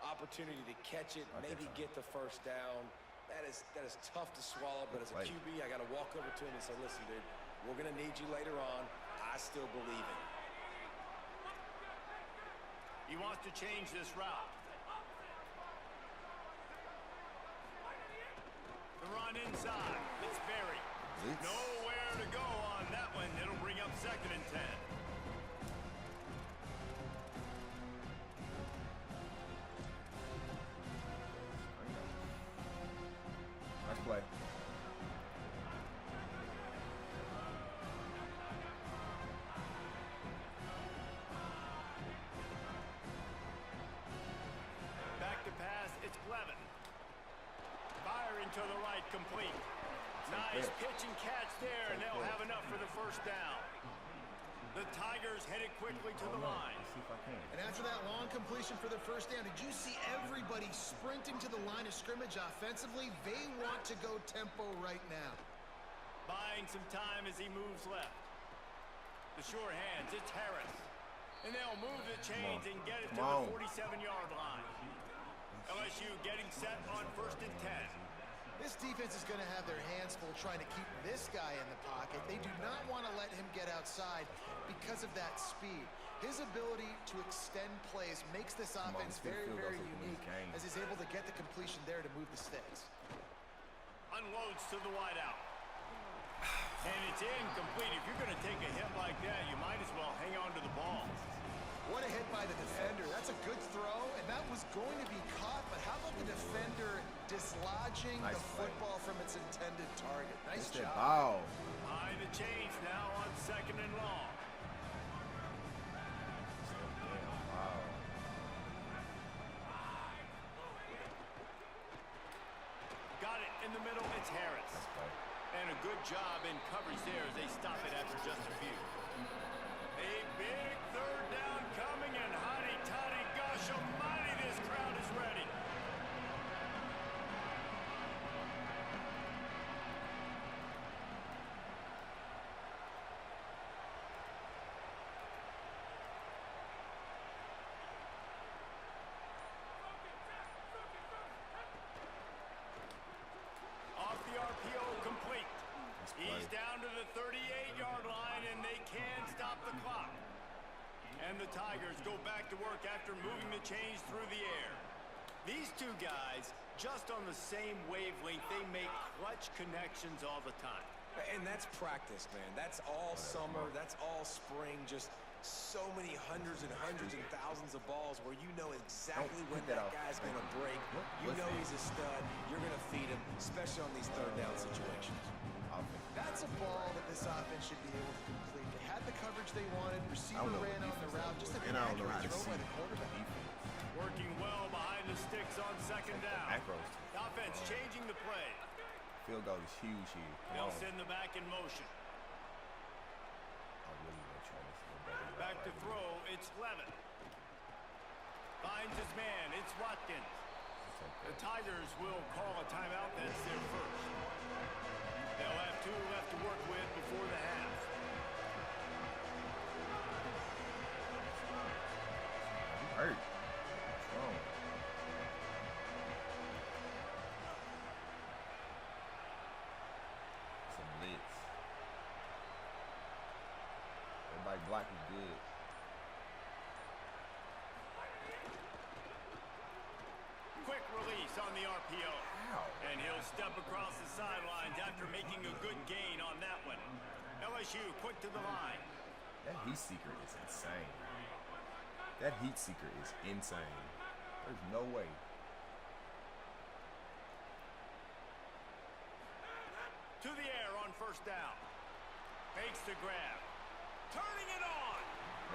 opportunity to catch it, maybe get the first down. That is tough to swallow, but as a QB, I got to walk over to him and say, listen, dude, we're going to need you later on. I still believe it. He wants to change this route. The run inside. It's Berry. Nowhere to go on that one. It'll bring up 2nd and 10. Nice play. Back to pass. It's Blevin. Firing to the right, complete. Nice pitch and catch there, and they'll have enough for the first down. The Tigers headed quickly to the line. And after that long completion for the first down, did you see everybody sprinting to the line of scrimmage offensively? They want to go tempo right now. Buying some time as he moves left. The sure hands, it's Harris. And they'll move the chains and get it to the 47-yard line. LSU getting set on 1st and 10. This defense is going to have their hands full trying to keep this guy in the pocket. They do not want to let him get outside because of that speed. His ability to extend plays makes this offense very, very unique as he's able to get the completion there to move the sticks. Unloads to the wideout. And it's incomplete. If you're going to take a hit like that, you might as well hang on to the ball. What a hit by the defender. That's a good throw, and that was going to be caught, but how about the defender dislodging the football from its intended target? Nice job. Wow. High the chains now on 2nd and long. Wow. Got it in the middle. It's Harris. And a good job in coverage there as they stop it after just a few. A big 3rd down coming, and hotty toddy, gosh almighty, this crowd is ready. Off the RPO, complete. He's down to the 38-yard line. And the Tigers go back to work after moving the chains through the air. These two guys, just on the same wavelength, they make clutch connections all the time. And that's practice, man. That's all summer. That's all spring. Just so many hundreds and thousands of balls where you know exactly when that guy's going to break. You know he's a stud. You're going to feed him, especially on these third down situations. That's a ball that this offense should be able to complete. They had the coverage they wanted. Receiver ran on the route. Just an inaccurate throw by the quarterback. Working well behind the sticks on second down. Offense changing the play. Field goal is huge here. They'll send the back in motion. Back to throw, it's Levin. Finds his man, it's Watkins. The Tigers will call a timeout, that's their first. They'll have 2 left to work with before the half. Hurt. Strong. Some blitz. Everybody block is good. Quick release on the RPO. And he'll step across the sidelines after making a good gain on that one. LSU quick to the line. That heat seeker is insane. That heat seeker is insane. There's no way. To the air on first down. Makes the grab. Turning it on.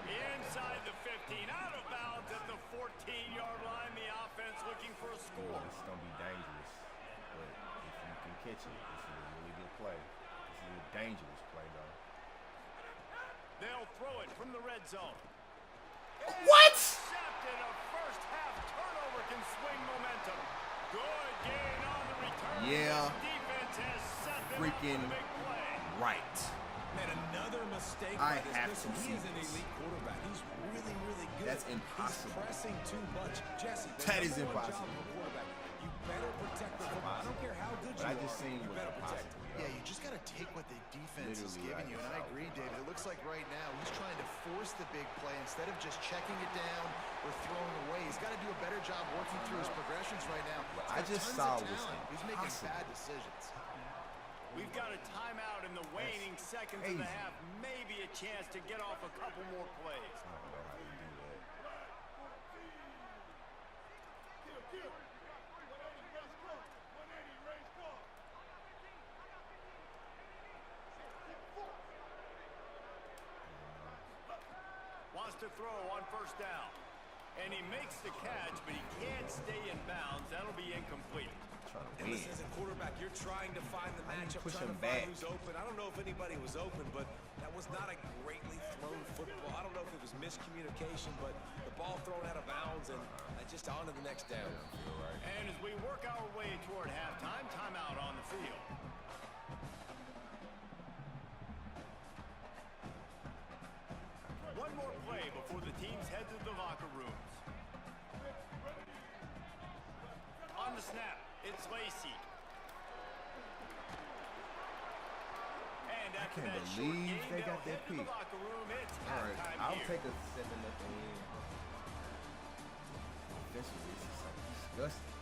Inside the 15. Out of bounds at the 14-yard line. The offense looking for a score. This is going to be dangerous. But if you can catch it, this is a really good play. This is a dangerous play, though. They'll throw it from the red zone. What? Intercepted. A first half turnover can swing momentum. Good gain on the return. Yeah. Defense has set them Freaking up for the big play. right. Man, another mistake I by this. have Listen, to he see is an this. elite quarterback. He's really, really good. That's impossible. He's pressing too much. Jesse, That is number one impossible. job of a quarterback. You better protect the football. I don't care how good What you I are. just seen You was better protect impossible. it. Yeah, you just got to take what the defense is Literally, giving you. And I agree, David. It looks like right now he's trying to force the big play instead of just checking it down or throwing away. He's got to do a better job working through his progressions right now. I He's got just tons saw of was talent. He's making impossible. bad decisions. We've got a timeout in the waning seconds of the crazy. half. Maybe a chance to get off a couple more plays. I don't know how you do that. Wants to throw on first down. And he makes the catch, but he can't stay in bounds. That'll be incomplete. Trying to And win. listen, as a quarterback, you're trying to find the How do you matchup, push trying him to find back? who's open. I don't know if anybody was open, but that was not a greatly thrown football. I don't know if it was miscommunication, but the ball thrown out of bounds and just on to the next down. And as we work our way toward halftime, timeout on the field. One more play before the teams head to the locker rooms. On the snap, it's Lacey. And I after can't that short believe game, they they'll got that head to the pick. locker room. It's All right, halftime I'll here. take a 7 at the end. This is so disgusting.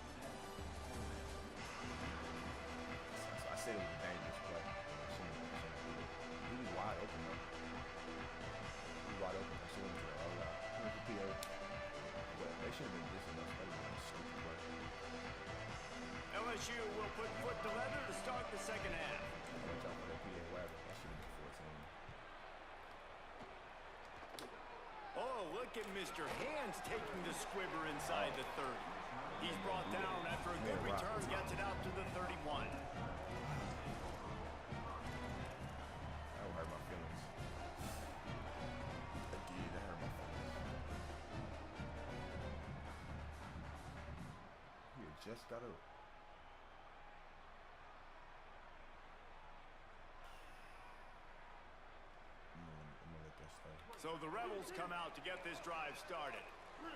So I said it was a dangerous play. He was wide open though. He was wide open. I should have went to the other line. He went to PO. But they should have been dissing us. They were a stupid play. LSU will put foot to leather to start the second half. Watch out for that PA wagger. That should have been 14. Oh, look at Mr. Hands taking the squibber inside the 30. He's brought down after a good return, gets it out to the 31. That would hurt my feelings. Again, that hurt my feelings. He had just got up. I'm gonna let that stay. So the Rebels come out to get this drive started.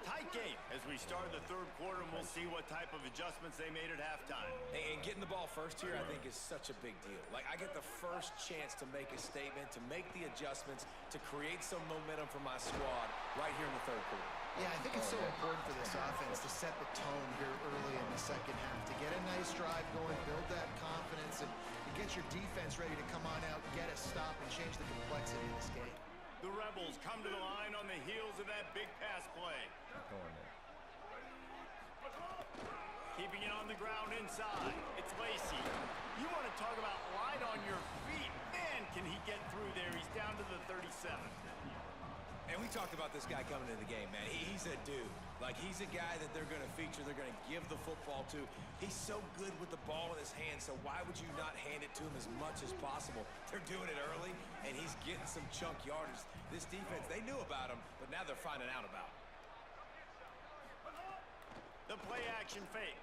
Tight game as we start the third quarter, and we'll see what type of adjustments they made at halftime. And getting the ball first here, I think, is such a big deal. Like, I get the first chance to make a statement, to make the adjustments, to create some momentum for my squad right here in the third quarter. Yeah, I think it's so important for this offense to set the tone here early in the second half, to get a nice drive going, build that confidence, and get your defense ready to come on out, get a stop, and change the complexity of this game. The Rebels come to the line on the heels of that big pass play. Keeping it on the ground inside. It's Lacey. You want to talk about light on your feet. Man, can he get through there. He's down to the 37. And we talked about this guy coming into the game, man. He's a dude. Like, he's a guy that they're going to feature, they're going to give the football to. He's so good with the ball in his hand, so why would you not hand it to him as much as possible? They're doing it early, and he's getting some chunk yardage. This defense, they knew about him, but now they're finding out about him. The play action fake.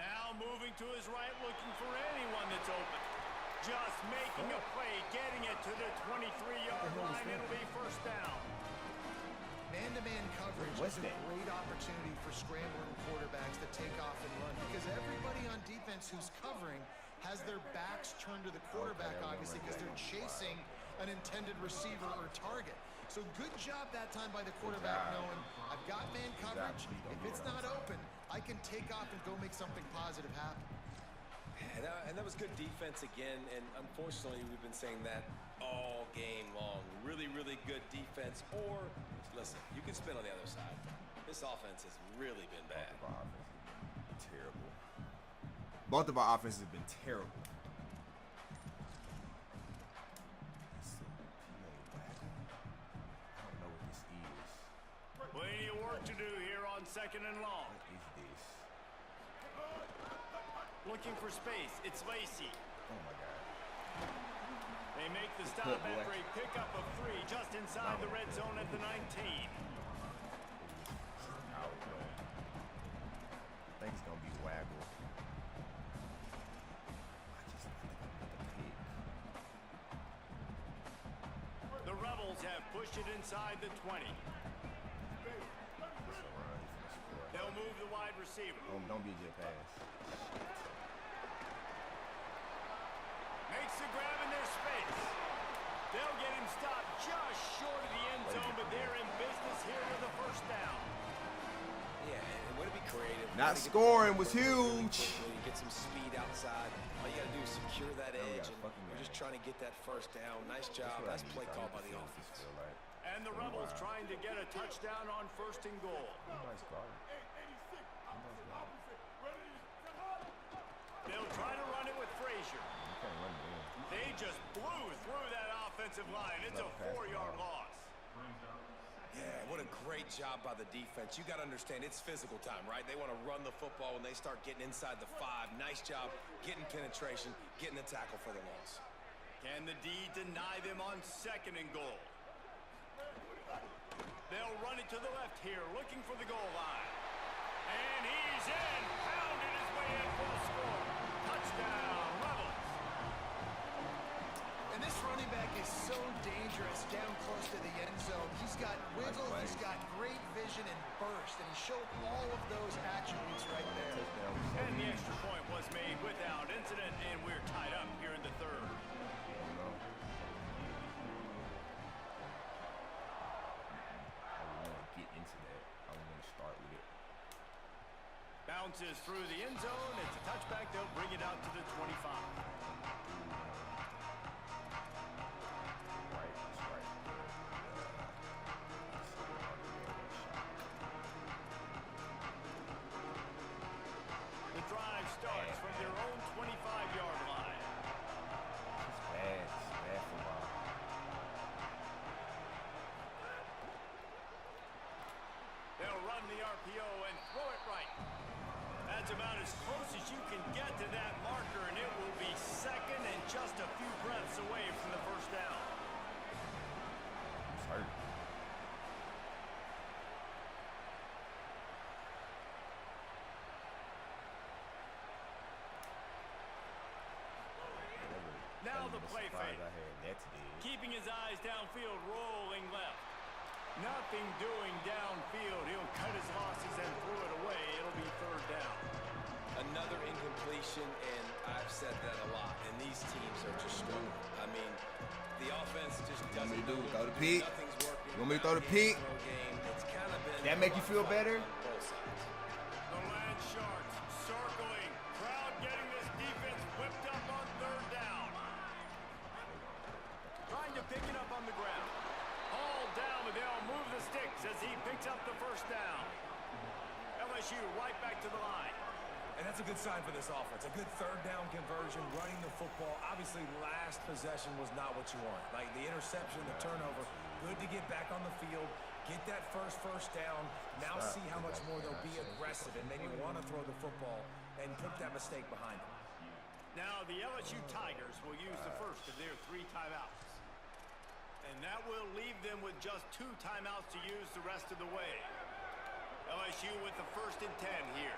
Now moving to his right, looking for anyone that's open. Just making a play, getting it to the 23-yard line. It'll be first down. Man-to-man coverage is a great opportunity for scrambling quarterbacks to take off and run, because everybody on defense who's covering has their backs turned to the quarterback, obviously, because they're chasing an intended receiver or target. So good job that time by the quarterback knowing I've got man coverage. If it's not open, I can take off and go make something positive happen. And that was good defense again, and unfortunately we've been saying that all game long. Really, really good defense, or, listen, you can spin on the other side. This offense has really been bad. Terrible. Both of our offenses have been terrible. I don't know what this is. Plenty of work to do here on second and long. What is this? Looking for space. It's Lacey. Oh my God. They make the stop after a pickup of 3 just inside the red zone at the 19. I think it's gonna be Waggle. I just think I'm gonna pick. The Rebels have pushed it inside the 20. They'll move the wide receiver. Don't be a jet pass. Makes the grab in their space. They'll get him stopped just short of the end zone, but they're in business here with a first down. Yeah, and way to be creative. Not scoring was huge. You get some speed outside. All you got to do is secure that edge, and we're just trying to get that first down. Nice job. Nice play call by the offense. And the Rebels trying to get a touchdown on first and goal. They'll try to run it with Frazier. They just blew through that offensive line. It's a 4-yard loss. Yeah, what a great job by the defense. You got to understand, it's physical time, right? They want to run the football when they start getting inside the 5. Nice job getting penetration, getting the tackle for the loss. Can the D deny them on second and goal? They'll run it to the left here, looking for the goal line. And he's in, pounded his way in for the score. Touchdown, Rebels. And this running back is so dangerous down close to the end zone. He's got wiggle, he's got great vision and burst, and he showed all of those attributes right there. And the extra point was made without incident, and we're tied up here in the third. Bounces through the end zone. It's a touchback. They'll bring it out to the 25. The drive starts from their own 25-yard line. It's bad for Bob. They'll run the RPO and throw it right. That's about as close as you can get to that marker, and it will be second and just a few breaths away from the first down. It's hurt. Now the play fake. Keeping his eyes downfield, rolling left. Nothing doing downfield. He'll cut his losses and throw it away. It'll be third down. Another incompletion, and I've said that a lot, and these teams are just struggling. I mean, the offense just doesn't know what throw to the do. pick? Nothing's working. You want me to throw the pick? It's kind of been That make you feel better? on both sides. The Land Sharks circling. Crowd getting this defense whipped up on third down. Trying to pick it up on the ground. Hauled down, but they'll move the sticks as he picks up the first down. LSU right back to the line. And that's a good sign for this offense. A good third down conversion, running the football. Obviously, last possession was not what you want. Like the interception, the turnover. Good to get back on the field, get that first down. Now see how much more they'll be aggressive and maybe want to throw the football and put that mistake behind them. Now the LSU Tigers will use the first of their 3 timeouts. And that will leave them with just 2 timeouts to use the rest of the way. LSU with the 1st and 10 here.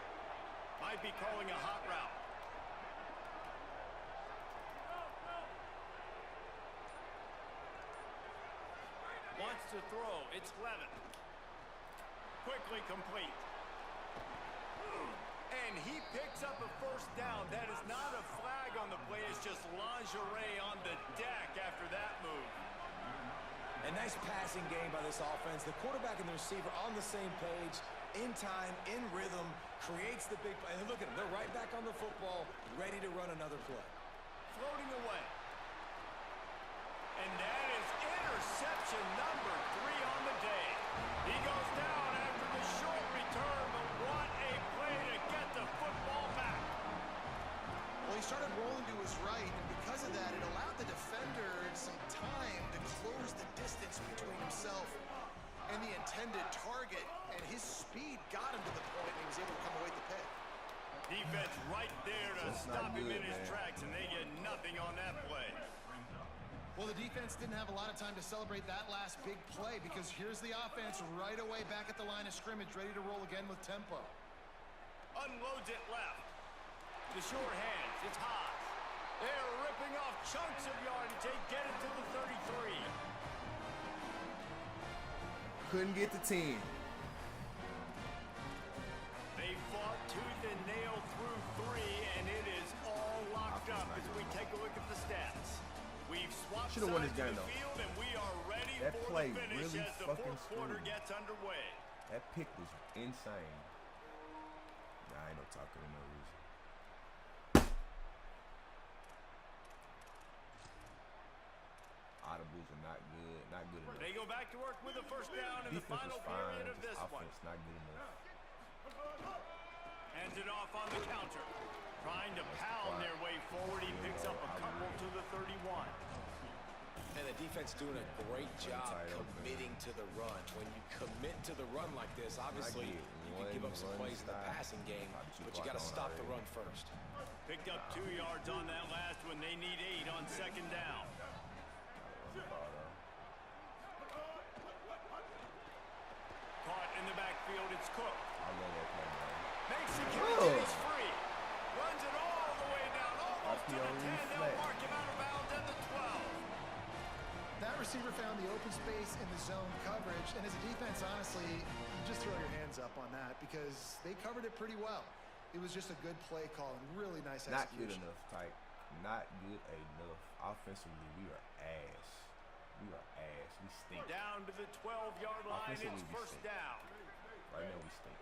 Might be calling a hot route. Wants to throw. It's Levin. Quickly complete. And he picks up a first down. That is not a flag on the play. It's just lingerie on the deck after that move. A nice passing game by this offense. The quarterback and the receiver on the same page, in time, in rhythm, creates the big play. And look at them. They're right back on the football, ready to run another play. Floating away. And that is interception number 3 on the day. He goes down after the short return, but what a play to get the football back. Well, he started rolling to his right, and because of that, it allowed the defender some time to close the distance between himself and the intended target, and his speed got him to the point, and he was able to come away with the pick. Defense right there to stop him in his tracks, and they get nothing on that play. Well, the defense didn't have a lot of time to celebrate that last big play because here's the offense right away back at the line of scrimmage, ready to roll again with tempo. Unloads it left. The short hands, it's Haas. They're ripping off chunks of yardage. They get it to the 33. Couldn't get the 10. They fought tooth and nail through 3, and it is all locked up as we take a look at the stats. We've swapped Should've won this sides game, of the though. field, and we are ready That for play the finish really as the fucking fourth quarter screwed. gets underway. That pick was insane. Nah, I ain't no talking no reason. Audibles are not good. Not good enough. They go back to work with a first down in the Defense final was fine. period of Just this one. offense not good enough. Hands it off on the counter. Trying to pound their way forward. He picks up a couple to the 31. And the defense doing a great job tight open. committing to the run. When you commit to the run like this, obviously you can give up some plays in the passing game, but you got to stop the run first. Picked up 2 yards on that last one. They need 8 on second down. Caught in the backfield. It's Cook. I love that play, man. Makes the catch and he's free. Runs it all the way down, almost to the 10. They'll mark him out of bounds at the 12. That receiver found the open space in the zone coverage, and as a defense, honestly, you just throw your hands up on that because they covered it pretty well. It was just a good play call and really nice Not execution. good enough, Tyke. Not good enough. Offensively, we are ass. We are ass. We stink. Down to the 12-yard line. Offensively, It's we first stink. down. Right now, we stink.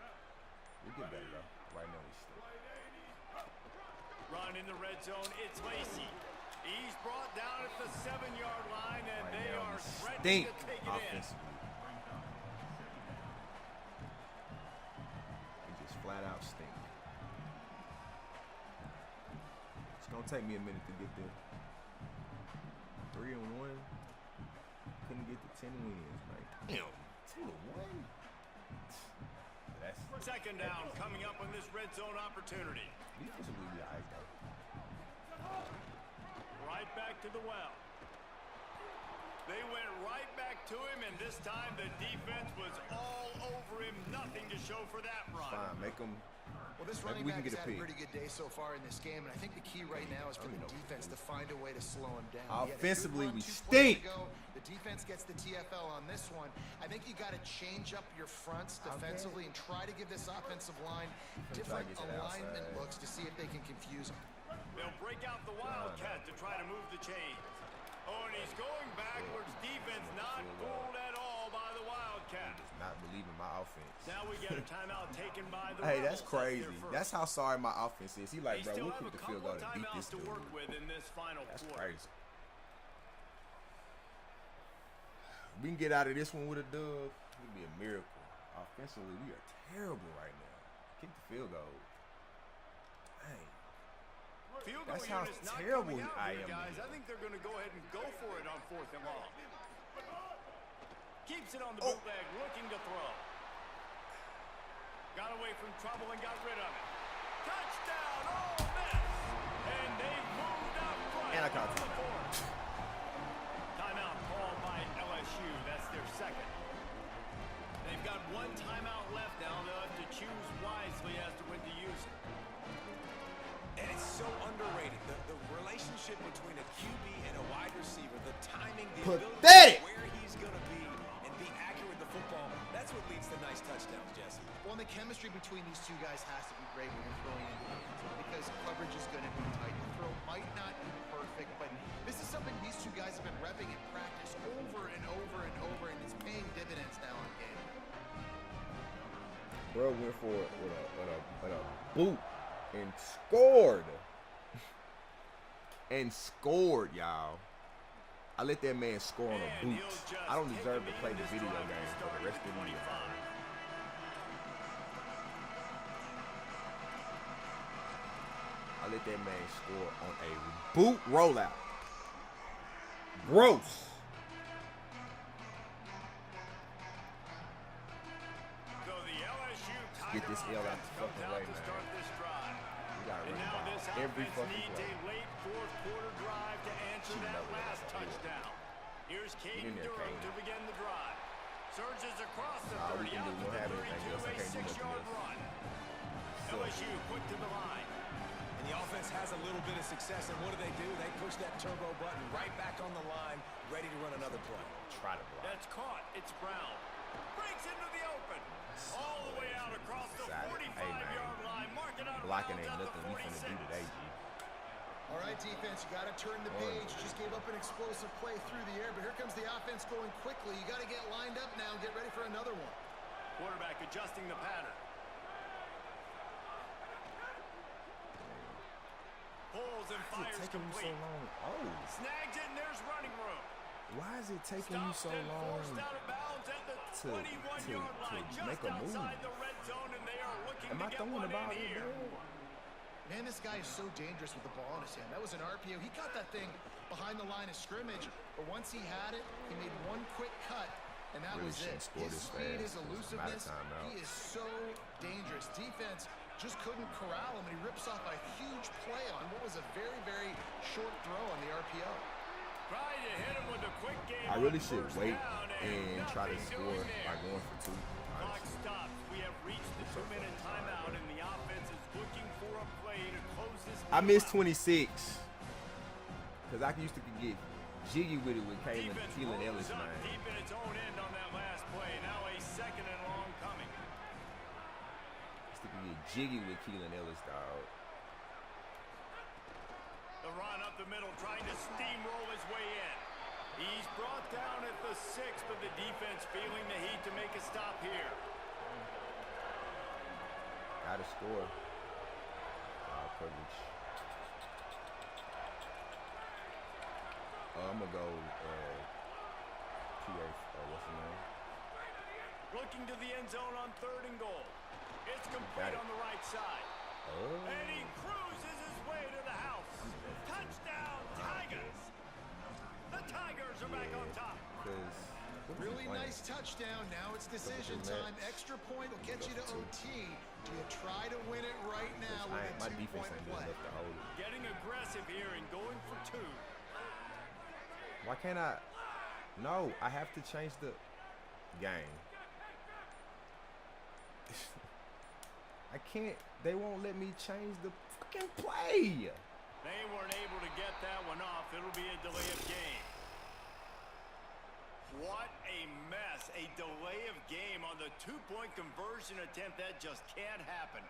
We get better, though. Right now, we stink. Run in the red zone. It's Lacey. He's brought down at the 7-yard line, and Right they now, are we threatening stink to take it in. offensively. We just flat out stink. It's gonna take me a minute to get there. 3-1. Couldn't get the 10 wins, man. Damn, 2-1. That's Second down coming up on this red zone opportunity. defensively we alright though. Right back to the well. They went right back to him, and this time the defense was all over him. Nothing to show for that run. Fine, make them. Well, this Maybe running we back can has get a had a pick. pretty good day so far in this game, and I think the key right now is for the defense to find a way to slow him down. He had a good Offensively, run we 2 plays stink. ago. The defense gets the TFL on this one. I think you got to change up your fronts defensively and try to give this offensive line different alignment looks to see if they can confuse them. They'll break out the Wildcat to try to move the chains. Oh, and he's going backwards. Defense not fooled at all by the Wildcat. Not believing my offense. Now we get a timeout taken by the Hey, that's Rebels. crazy. That's how sorry my offense is. He like, bro, They still we'll have kick a the field couple goal of to beat timeouts this to dude. work with in this final That's quarter. crazy. We can get out of this one with a dub. It would be a miracle. Offensively, we are terrible right now. Kick the field goal. Dang. Field goal That's how unit's not terrible coming out I here, am. guys. I think they're going to go ahead and go for it on 4th and long. Keeps it on the bootleg, looking to throw. Got away from trouble and got rid of it. Touchdown, Ole Miss! And they moved up front. And I caught on the it. 4th. Timeout called by LSU. That's their second. They've got one timeout left now. They'll have to choose wisely as to when to use it. And it's so underrated. The relationship between a QB and a wide receiver, the timing, the ability where he's going to be and be accurate with the football, that's what leads to nice touchdowns, Jesse. Well, and the chemistry between these two guys has to be great when you're throwing into the end zone because coverage is going to be tight. The throw might not be perfect, but this is something these two guys have been repping in practice over and over and over, and it's paying dividends now in game. Bro went for it with a boot and scored. And scored, y'all. I let that man score on a boot. I don't deserve to play the video game for the rest of the year. I let that man score on a boot rollout. Gross. So the LSU Get this L out the fucking way, to man. start this drive. We got And now this every offense fucking needs play. a late 4th quarter drive to answer Cheating that over there, last that's all. touchdown. Here's in Caden there, Durham Caden. to begin the drive. Surges across the All we 30 can out do, to we don't the have anything 32, else. I a can't do nothing 6-yard else. run. So, LSU quick to the line. And the offense has a little bit of success, and what do? They push that turbo button right back on the line, ready to run another play. try to block. That's caught. It's Brown. Breaks into the open. All the way out across the Excited. Hey, man. 45-yard line. Mark it out of Blocking bounds ain't at the nothing we finna do 46. today, G. All right, defense, you got to turn the page. Just gave up an explosive play through the air, but here comes the offense going quickly. You got to get lined up now and get ready for another one. Quarterback adjusting the pattern. Pulls and Why is fires it taking you so complete. long? Oh, Snags it and there's running room. why is it taking you Stopped so and long? forced out of bounds at the 21-yard line, just make a move? outside the red zone, and they are looking Am I to get throwing one the ball in in here. there? Man, this guy is so dangerous with the ball in his hand. That was an RPO. He got that thing behind the line of scrimmage, but once he had it, he made one quick cut, and that Really was it. shouldn't score His this speed, fast. his It was a elusiveness, timeout. he is so dangerous. Defense just couldn't corral him, and he rips off a huge play on what was a very, very short throw on the RPO. Trying to hit him with a quick game I really on should first wait down, and try to nothing score doing there. by going for two. Clock Honestly. stops. We have reached the 2-minute timeout, and the offense is looking for a play to close this I game missed out. 26 because I used to get jiggy with it with Defense Keelan rolls Ellis, up man. deep in its own end on that last play. Now a 2nd and long coming. Used to get jiggy with Keelan Ellis, dog. The run up the middle, trying to steamroll his way in. He's brought down at the 6, but the defense feeling the heat to make a stop here. Gotta score. Coverage. I'm gonna go PA. What's the name? Looking to the end zone on 3rd and goal. It's Got complete it. on the right side. Oh. And he cruises his way to the house. Touchdown, Tigers. The Tigers are back on top. Really nice touchdown. Now it's decision time. Extra point will get you to OT. Do you try to win it right now with My a defense 2-point ain't play? good enough to hold it. Getting aggressive here and going for 2. Why can't I? No, I have to change the game. I can't. They won't let me change the fucking play. They weren't able to get that one off. It'll be a delay of game. What a mess. A delay of game on the two-point conversion attempt. That just can't happen.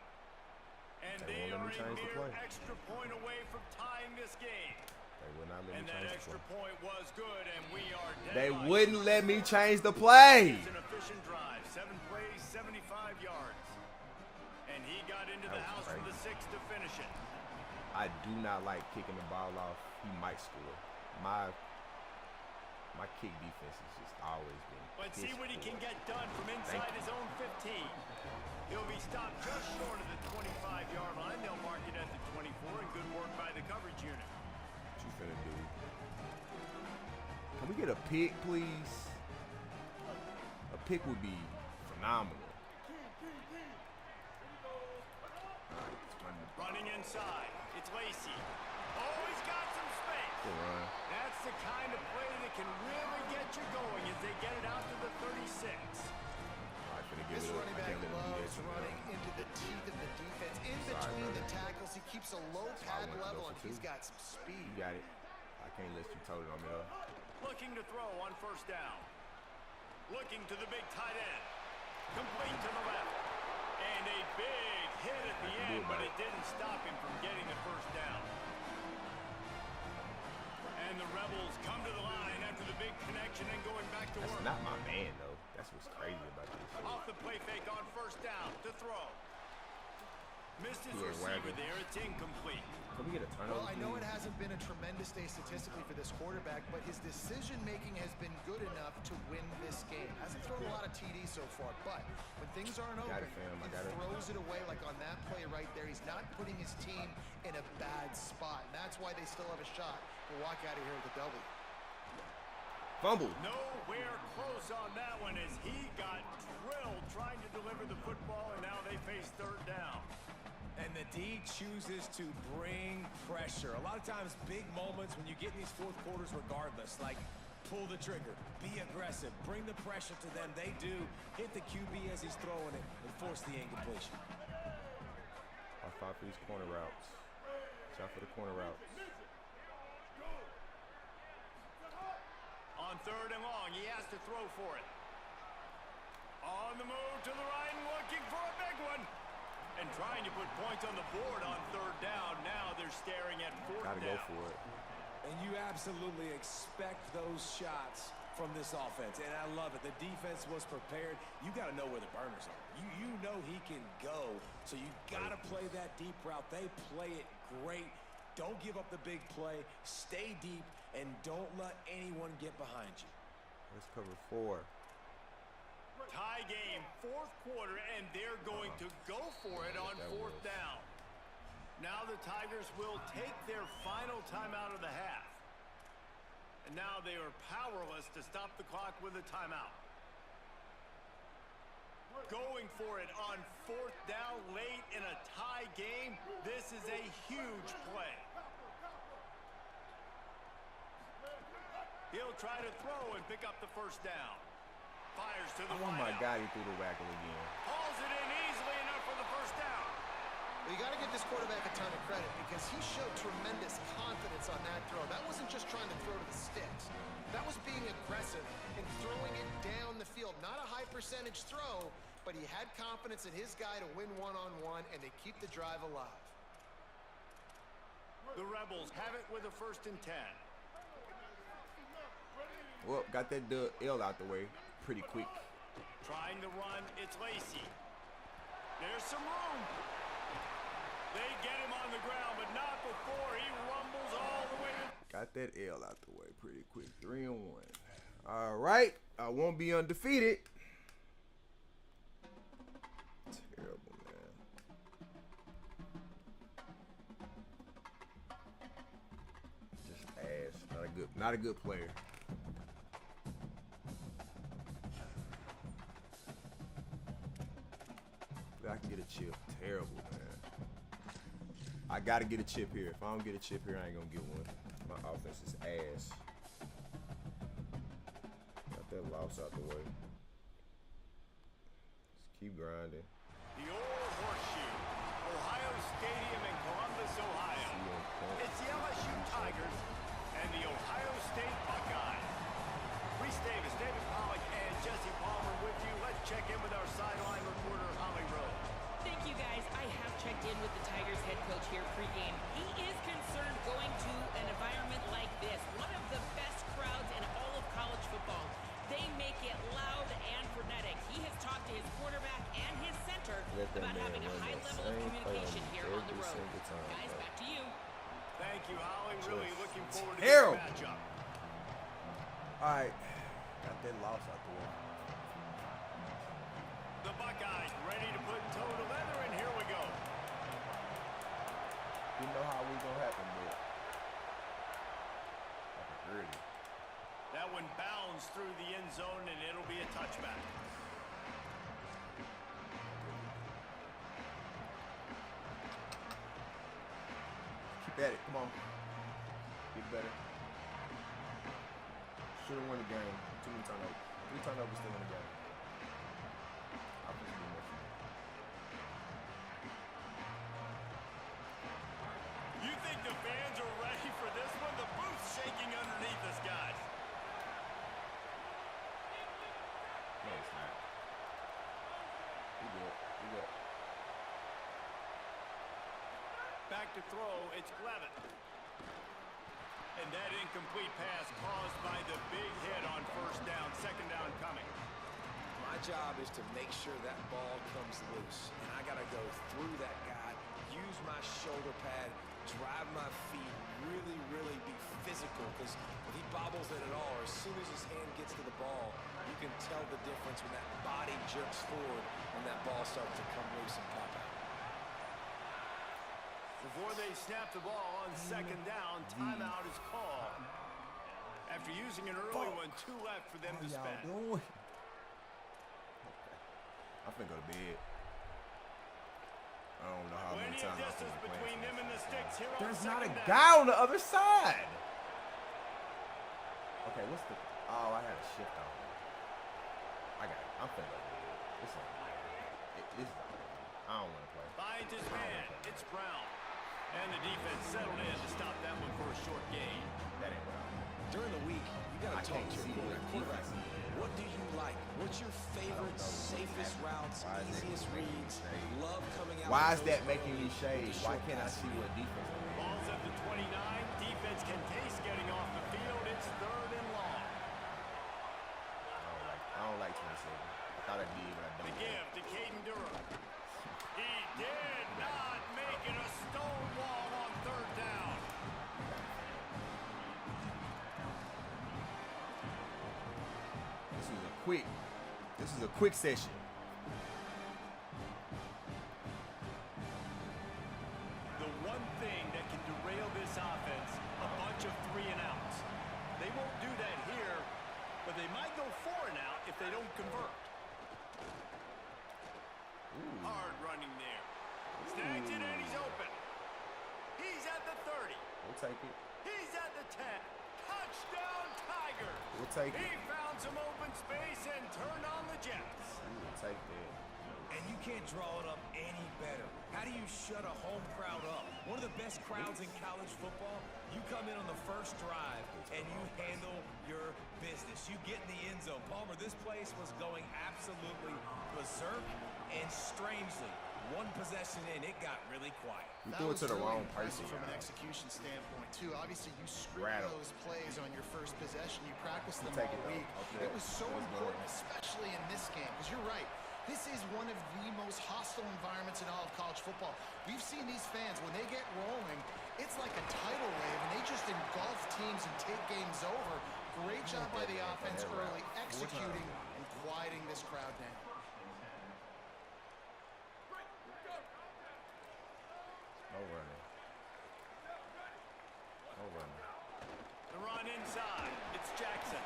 And they are a mere extra point away from tying this game. They would not let me change the play. And that extra point was good, and we are dead. They wouldn't let me change the play. It's an efficient drive. 7 plays, 75 yards. And he got into the house for the 6 to finish it. I do not like kicking the ball off. He might score. My kick defense has just always been. Let's see what he can get done from inside his own 15. He'll be stopped just short of the 25-yard line. They'll mark it at the 24, and good work by the coverage unit. What you finna do? Can we get a pick, please? A pick would be phenomenal. Running inside. It's Lacey. Oh, he's got some space. Good run. That's the kind of play that can really get you going as they get it out to the 36. This running back loves running into the teeth of the defense. In between the tackles, he keeps a low pad level, and he's got some speed. You got it. I can't let you tote it on me, though. Looking to throw on first down. Looking to the big tight end. Complete to the left. And a big hit at the end, but it didn't stop him from getting the first down. And the Rebels come to the line after the big connection and going back to work. That's not my man, though. That's what's crazy about this. Off the play fake on first down to throw. Missed his receiver there. It's incomplete. Can we get a turnover? Well, I know it hasn't been a tremendous day statistically for this quarterback, but his decision-making has been good enough to win this game. Hasn't thrown a lot of TDs so far, but when things aren't open, he throws it away like on that play right there. He's not putting his team in a bad spot, and that's why they still have a shot to walk out of here with a W. Fumble. Nowhere close on that one as he got drilled trying to deliver the football, and now they face third down. And the D chooses to bring pressure. A lot of times, big moments when you get in these fourth quarters regardless, like pull the trigger, be aggressive, bring the pressure to them. They do hit the QB as he's throwing it and force the incompletion. I fought for these corner routes. Shot for the corner routes. On third and long, he has to throw for it. On the move to the right and looking for a big one. And trying to put points on the board on third down. Now they're staring at fourth down. Gotta go for it. And you absolutely expect those shots from this offense. And I love it. The defense was prepared. You got to know where the burners are. You know he can go. So you got to play that deep route. They play it great. Don't give up the big play. Stay deep. And don't let anyone get behind you. Let's cover 4. Tie game, fourth quarter, and they're going to go for it on fourth down. Now the Tigers will take their final timeout of the half. And now they are powerless to stop the clock with a timeout. Going for it on fourth down late in a tie game. This is a huge play. He'll try to throw and pick up the first down. Fires to the Oh my God, he threw the whackle again. Hauls it in easily enough for the first down. Well, you got to give this quarterback a ton of credit because he showed tremendous confidence on that throw. That wasn't just trying to throw to the sticks. That was being aggressive and throwing it down the field. Not a high percentage throw, but he had confidence in his guy to win one-on-one, and they keep the drive alive. The Rebels have it with a 1st and 10. Well, got that L out the way pretty quick. Trying to run, it's Lacey. There's some room. They get him on the ground, but not before he rumbles all the way. Got that L out the way pretty quick. 3-1. All right, I won't be undefeated. Terrible, man. Just ass. Not a good player. I can get a chip. Terrible, man. I gotta get a chip here. If I don't get a chip here, I ain't gonna get one. My offense is ass. Got that loss out the way. Just keep grinding. The old horseshoe, Ohio Stadium in Columbus, Ohio. It's the LSU Tigers and the Ohio State Buckeyes. Reese Davis, David here pregame. He is concerned going to an environment like this, one of the best crowds in all of college football. They make it loud and frenetic. He has talked to his quarterback and his center about having a high level of communication here on the road. Guys, back to you. Thank you, Holly. Really looking forward to Terrible. this matchup. All right, got that loss out the way. The Buckeyes ready to put toe to leather, and here we go. You know how we gonna happen, but early. That one bounds through the end zone, and it'll be a touchback. Keep at it. Come on. Get better. Should have won the game. Too many turnovers. 3 turnovers still in the game. You think the fans are ready for this one? The booth's shaking underneath us, guys. No, it's not. We good. We good. Back to throw, it's Glevin. And that incomplete pass caused by the big hit on first down. Second down coming. My job is to make sure that ball comes loose. And I got to go through that guy, use my shoulder pad, drive my feet, really be physical. Because if he bobbles it at all, or as soon as his hand gets to the ball, you can tell the difference when that body jerks forward and that ball starts to come loose and pop out. Before they snap the ball on second down, timeout is called. After using an early one, 2 left for them to spend. Okay. I'm finna go to bed. I don't know how many Plenty of times I'm distance finna between them and the sticks here on There's not a second down. guy on the other side. Okay, what's the... Oh, I had a shift on. I got it. I'm finna go to bed. This is I don't want to play. Finds his man. It's Brown. And the defense settled in to stop that one for a short gain. That ain't what I want. During the week, you got to talk to your quarterback. What do you like? What's your favorite, safest routes, easiest reads? Love coming out. Why is that making me shade? Why can't I see what defense is? Ball's at the 29. Defense can taste getting off the field. It's 3rd and long. I don't like 27. I thought I did, but I The don't. give to Caden Durham. He did not make it a stone wall on 3rd down. This is a quick session. The one thing that can derail this offense, a bunch of 3 and outs. They won't do that here, but they might go 4 and out if they don't convert. Hard running there. Snags it and he's open. He's at the 30. We'll take it. He's at the 10. Touchdown, Tiger. We'll take it. He found some open space and turned on the Jets. We'll take that. And you can't draw it up any better. How do you shut a home crowd up? One of the best crowds in college football. You come in on the first drive and you handle your business. You get in the end zone. Palmer, this place was going absolutely berserk, and strangely, one possession in, it got really quiet. You threw it to the wrong person. From an execution standpoint, too. Obviously, you script Rattle. those plays on your first possession. You practice them take all it, though. week. Okay. It was so It was important, good. especially in this game, because you're right. This is one of the most hostile environments in all of college football. We've seen these fans, when they get rolling, it's like a tidal wave, and they just engulf teams and take games over. Great job by the offense early, executing and quieting this crowd down. No running. No running. The run inside. It's Jackson.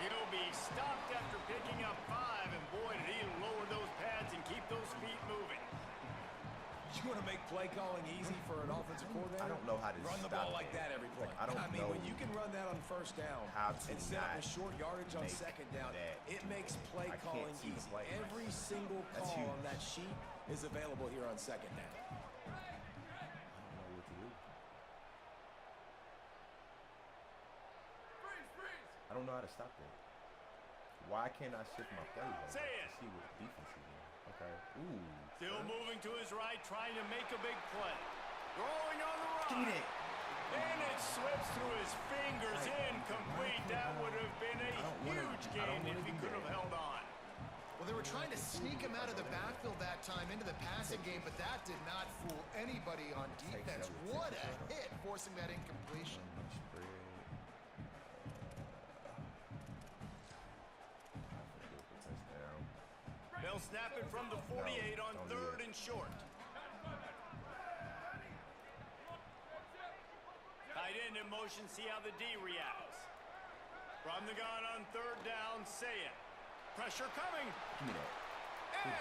He'll be stopped after picking up 5, and boy, did he lower those pads and keep those feet moving. You want to make play calling easy for an offensive coordinator? I don't know how to run the stop ball like that every play. Like, I don't mean, know when you can run that on first down how to and set up a not short yardage on make second down, that. it makes play I can't calling see the easy. play. Every single That's call huge. on that sheet is available here on second down. I don't know what to do. I don't know how to stop that. Why can't I shift my play though? Say it. To see what defense is in. Okay. Ooh. Still moving to his right, trying to make a big play. Throwing on the run. And it slips through his fingers. Incomplete. That would have been a huge gain if he could have held on. Well, they were trying to sneak him out of the backfield that time into the passing game, but that did not fool anybody on defense. What a hit, forcing that incompletion. They'll snap it from the 48 on 3rd and short. Tight end in motion, see how the D reacts. From the gun on 3rd down, say it. Pressure coming. Give me that.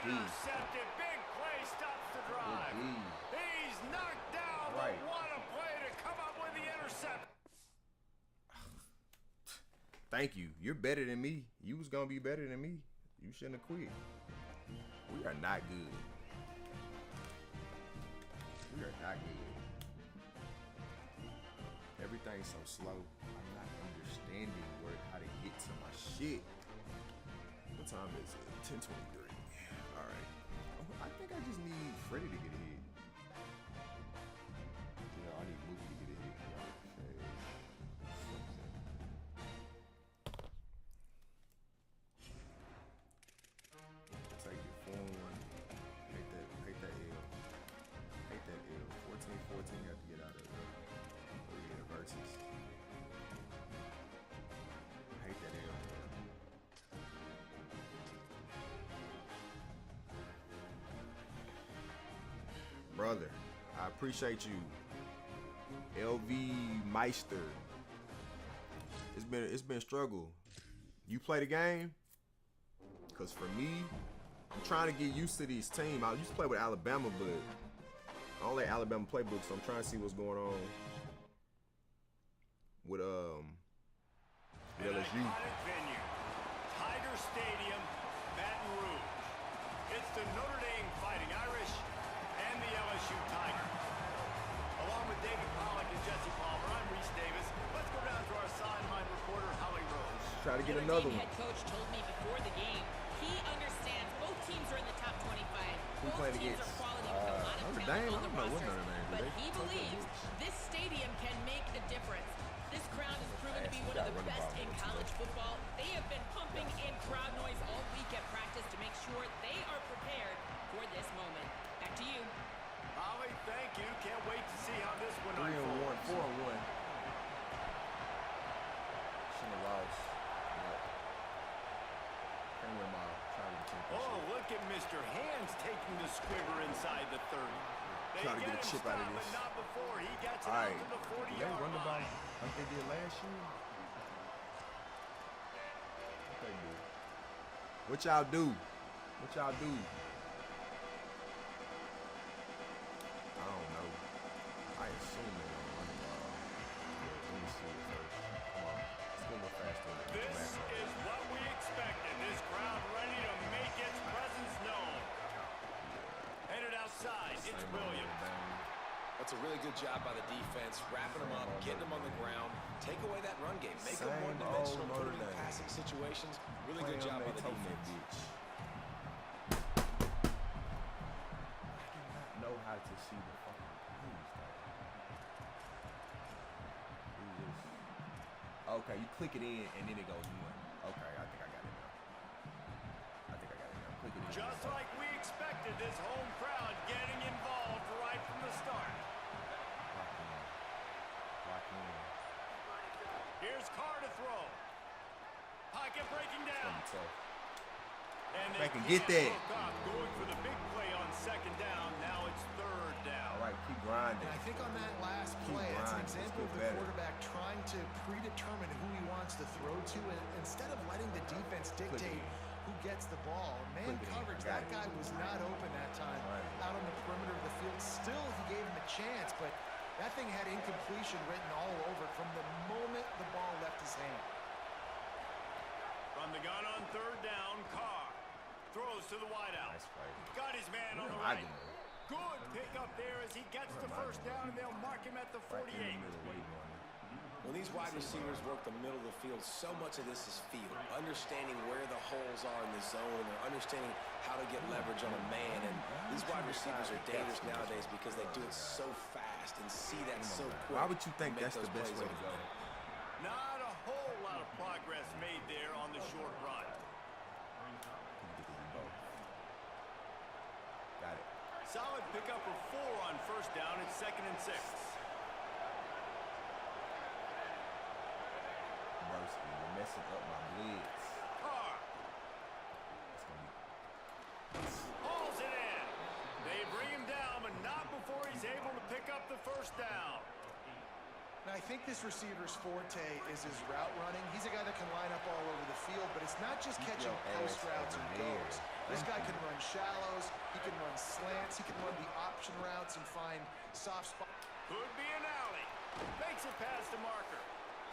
Intercepted. Big play stops the drive. He's knocked down. Right. But what a play to come up with the intercept. Thank you. You're better than me. You was gonna be better than me. You shouldn't have quit. We are not good. We are not good. Everything's so slow. I'm not understanding how to get to my shit. What time is it? 10:23. All right. I think I just need Freddie to get a hit. Yeah, I need Mookie to get a hit. Take it forward. Hate that L. Hate that L. 14-14 got to get out of it. Oh yeah, versus. Hate that L. Brother, I appreciate you. LV Meister. It's been a struggle. You play the game? Cause for me, I'm trying to get used to this team. I used to play with Alabama, but I don't like Alabama playbook, so I'm trying to see what's going on with LSU. Tiger Stadium, Baton Rouge. It's the Notre Dame Fighting Irish and the LSU Tigers. Along with David Pollack and Jesse Palmer, I'm Reese Davis. Let's go down to our sideline reporter, Holly Rose. Try to get Notre another Dame one. head coach told me before the game he understands both teams are in the top 25. Who Both played teams against? are quality with a lot of Notre talent Dame? on the I don't know what rosters, Notre Dame but did. he believes this stadium can make a difference. This crowd has proven to be one of the best in college football. They have been pumping in crowd noise all week at practice to make sure they are prepared for this moment. Back to you. Holly, thank you. Can't wait to see how this one 3-1, unfolds. 4-1. Shouldn't have lost. Can't win my trying to get Oh, look at Mr. Hands taking the squibber inside the 30. They Try to get a him chip out of stopped, this. but not before he gets it All out right. to the 40-yard They run the ball line. like they did last year. What they do? What y'all do? What y'all do? I don't know. I assume they don't run the ball. But let me see it first. Come on. Let's go a little faster. This is what we expected. This crowd ready to make its presence known. Headed outside, it's Williams. That's a really good job by the defense, wrapping them up, getting them on the ground, take away that run game, make them one-dimensional, put them in passing situations. Really good job by the defense. I do not know how to see the fucking plays, though. Okay, you click it in and then it goes one. Okay, I think I got it now. Click it in. Just like we expected, this home crowd getting involved right from the start. Lock in. Here's Carr to throw. Pocket breaking down. It's gonna be tough. And They can get that. Going for the big play on 2nd down. Now it's 3rd down. All right, keep grinding. And I think on that last play, it's an example of the quarterback trying to predetermine who he wants to throw to, and instead of letting the defense dictate who gets the ball. Man coverage, that guy was not open that time out on the perimeter of the field. Still, he gave him a chance, but that thing had incompletion written all over it from the moment the ball left his hand. From the gun on 3rd down, Carr throws to the wideout. Nice play. Got his man on the I right. can. Good pickup there as he gets the 1st down, and they'll mark him at the 48. When these wide receivers work the middle of the field, so much of this is feel. Understanding where the holes are in the zone, or understanding how to get leverage on a man. And these wide receivers are dangerous nowadays because they do it so fast. fast and see that so quick. Why would you think that's the best way to go? Not a whole lot of progress made there on the short run. Got it. Solid pickup of 4 on first down. It's 2nd and 6. Mercy, you're messing up my blitz. Carr hauls it in. They bring him down, but not before he's able to pick up the first down. Now, I think this receiver's forte is his route running. He's a guy that can line up all over the field, but it's not just catching post routes and goes. This guy can run shallows, he can run slants, he can run the option routes and find soft spots. Could be an alley. Makes it past the marker.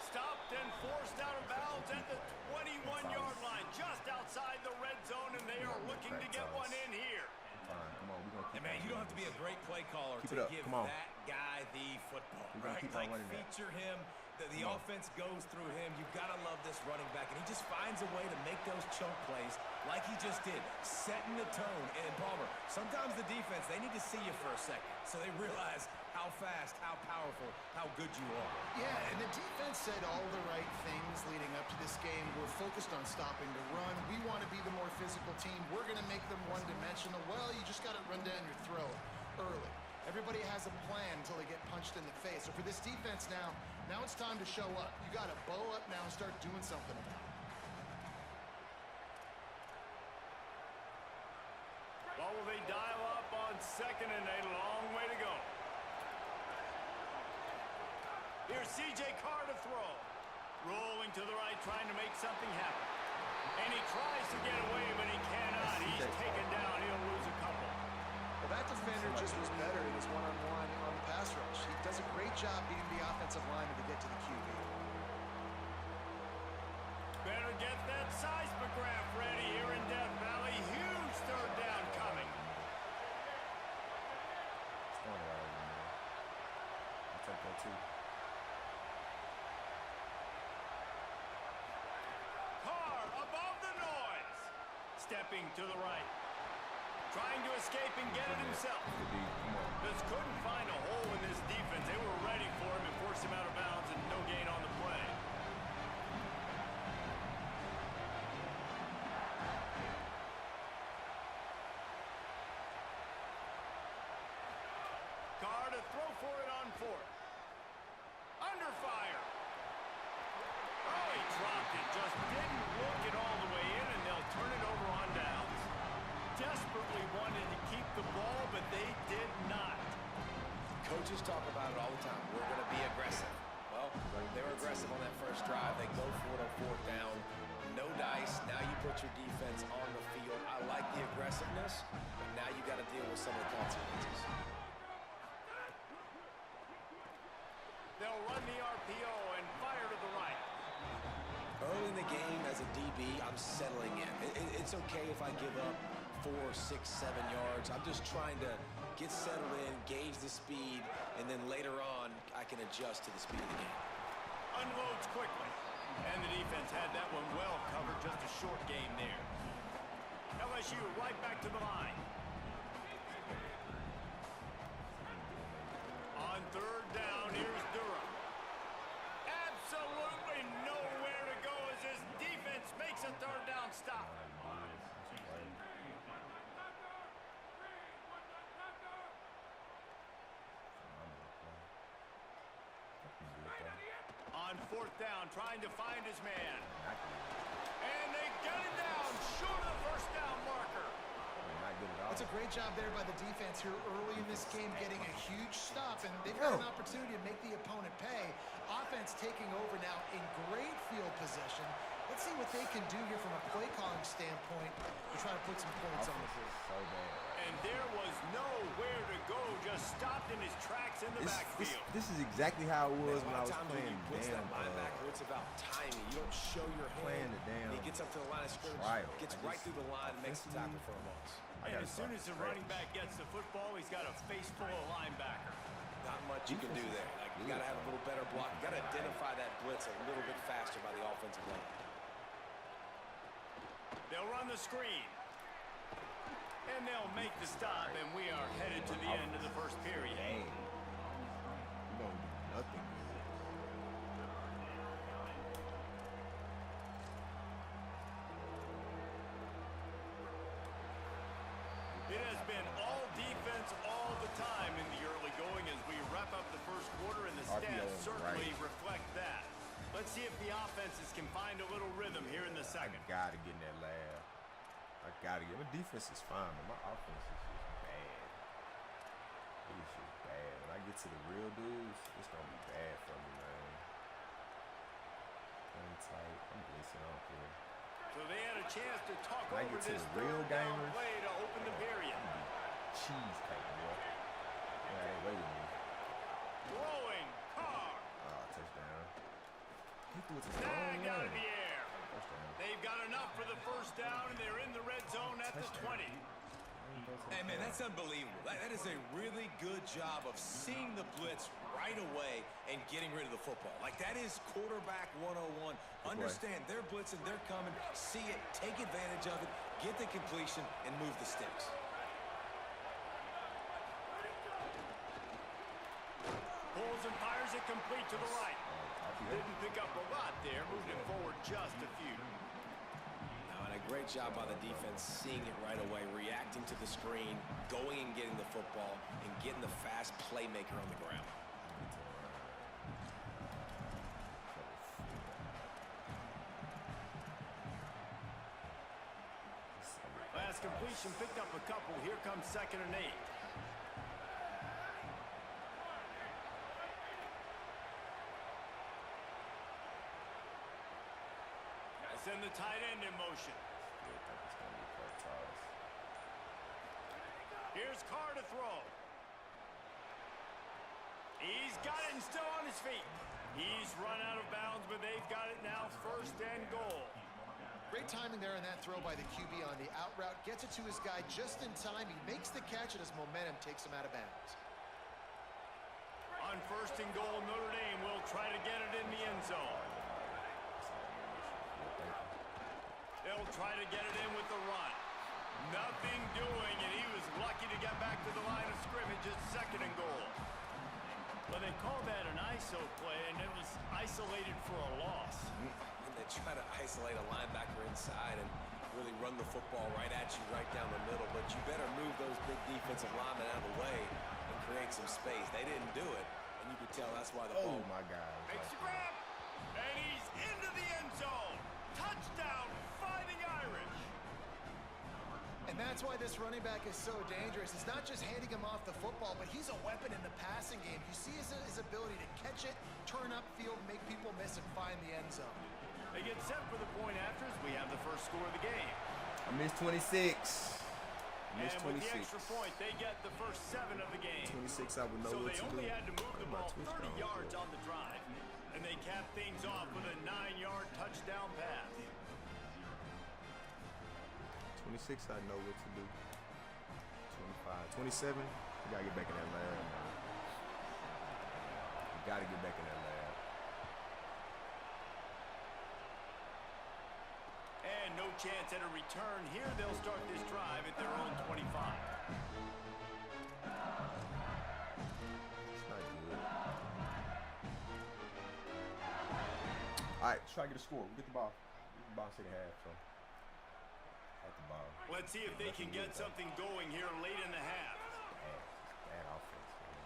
Stopped and forced out of bounds at the 21-yard line, just outside the red zone, and they are looking to get one in here. Come on, we're gonna keep Man, you don't have to be a great play caller to give that guy the football, right? Like, feature him. The offense goes through him. You've got to love this running back, and he just finds a way to make those choke plays like he just did, setting the tone. And Palmer, sometimes the defense, they need to see you for a second so they realize how fast, how powerful, how good you are. Yeah, and the defense said all the right things leading up to this game. We're focused on stopping the run. We want to be the more physical team. We're going to make them one-dimensional. Well, you just got to run down your throat early. Everybody has a plan until they get punched in the face. So for this defense now it's time to show up. You got to bow up now and start doing something about it. Well, will they dial up on 2nd and a long way to go? Here's C.J. Carr to throw. Rolling to the right, trying to make something happen. And he tries to get away, but he cannot. He's taken down. He'll lose a couple. Well, that defender just was better in his one-on-one on the pass rush. He does a great job beating the offensive lineman to get to the QB. Better get that seismograph ready here in Death Valley. Huge 3rd down coming. It's going right over there. I'll take that too. Carr above the noise. Stepping to the right. Trying to escape and get it himself. Just couldn't find a hole in this defense. They were ready for him and forced him out of bounds, and no gain on the play. Carr to throw for it on 4th. Under fire. Oh, he dropped it. Just didn't look it all the way in, and they'll turn it over on downs. Desperately wanted to keep the ball, but they did not. Coaches talk about it all the time. We're going to be aggressive. Well, they were aggressive on that first drive. They go for it on 4th down. No dice. Now you put your defense on the field. I like the aggressiveness, but now you got to deal with some of the consequences. They'll run the RPO and fire to the right. Early in the game, as a DB, I'm settling in. It's okay if I give up 4, 6, 7 yards. I'm just trying to get settled in, gauge the speed, and then later on, I can adjust to the speed of the game. Unloads quickly. And the defense had that one well covered. Just a short game there. LSU right back to the line. On 3rd down, here's Durham. Absolutely nowhere to go as this defense makes a 3rd down stop. On 4th down, trying to find his man. And they get it down short of the 1st down marker. That's a great job there by the defense here early in this game, getting a huge stop, and they've got an opportunity to make the opponent pay. Offense taking over now in great field possession. Let's see what they can do here from a play calling standpoint to try to put some points on the board. And there was nowhere to go, just stopped in his tracks in the backfield. This is exactly how it was when I was playing damn linebacker. It's about timing. You don't show your hand. He gets up to the line of scrimmage, gets right through the line, and makes the tackle for a loss. And as soon as the running back gets the football, he's got a face full of linebacker. Not much you can do there. Like, you got to have a little better block. You got to identify that blitz a little bit faster by the offensive line. They'll run the screen. And they'll make the stop, and we are headed to the end of the 1st period. time in the early going as we wrap up the first quarter, and the stats certainly reflect that. Let's see if the offenses can find a little rhythm here in the second. I gotta get in that lab. I gotta get. My defense is fine, but my offense is just bad. It is just bad. When I get to the real dudes, it's gonna be bad for me, man. I'm tight. I'm blitzing off here. So they had a chance to talk When I over get to this the real third down gamers, play to open the period. Cheesecake, boy. Yeah, they wait with me. Throwing, Carr. Touchdown. He threw it to the Snagged out wrong of the way. air. Touchdown. They've got enough for the first down, and they're in the red zone at the 20. Hey, man, that's unbelievable. That is a really good job of seeing the blitz right away and getting rid of the football. Like, that is quarterback 101. Understand, they're blitzing, they're coming, see it, take advantage of it, get the completion, and move the sticks. Pulls and fires it complete to the right. Didn't pick up a lot there, moved it forward just a few. Now, and a great job by the defense seeing it right away, reacting to the screen, going and getting the football, and getting the fast playmaker on the ground. Last completion picked up a couple. Here comes 2nd and 8. Send the tight end in motion. Here's Carr to throw. He's got it and still on his feet. He's run out of bounds, but they've got it now, 1st and goal. Great timing there in that throw by the QB on the out route. Gets it to his guy just in time. He makes the catch, and his momentum takes him out of bounds. On 1st and goal, Notre Dame will try to get it in the end zone. They'll try to get it in with the run. Nothing doing, and he was lucky to get back to the line of scrimmage at 2nd and goal. Well, they call that an ISO play, and it was isolated for a loss. And they try to isolate a linebacker inside and really run the football right at you, right down the middle. But you better move those big defensive linemen out of the way and create some space. They didn't do it, and you could tell that's why the ball. Oh, my God. Makes the grab, and he's into the end zone. Touchdown, Fighting Irish. And that's why this running back is so dangerous. It's not just handing him off the football, but he's a weapon in the passing game. You see his ability to catch it, turn upfield, make people miss, and find the end zone. They get set for the point afters. We have the first score of the game. I missed 26. And with the extra point, they get the first 7 of the game. 26, I would know so what they to do. only had to move the ball 30 yards on the drive. And they cap things off with a 9-yard touchdown pass. 26, I know what to do. 25. 27, you gotta get back in that lab. You gotta get back in that lab. And no chance at a return here. They'll start this drive at their own 25. It's not good. All right, try to get a score. We get the ball. Get the ball second half, so. At the ball. Let's see if they can get something going here late in the half. Bad offense, man.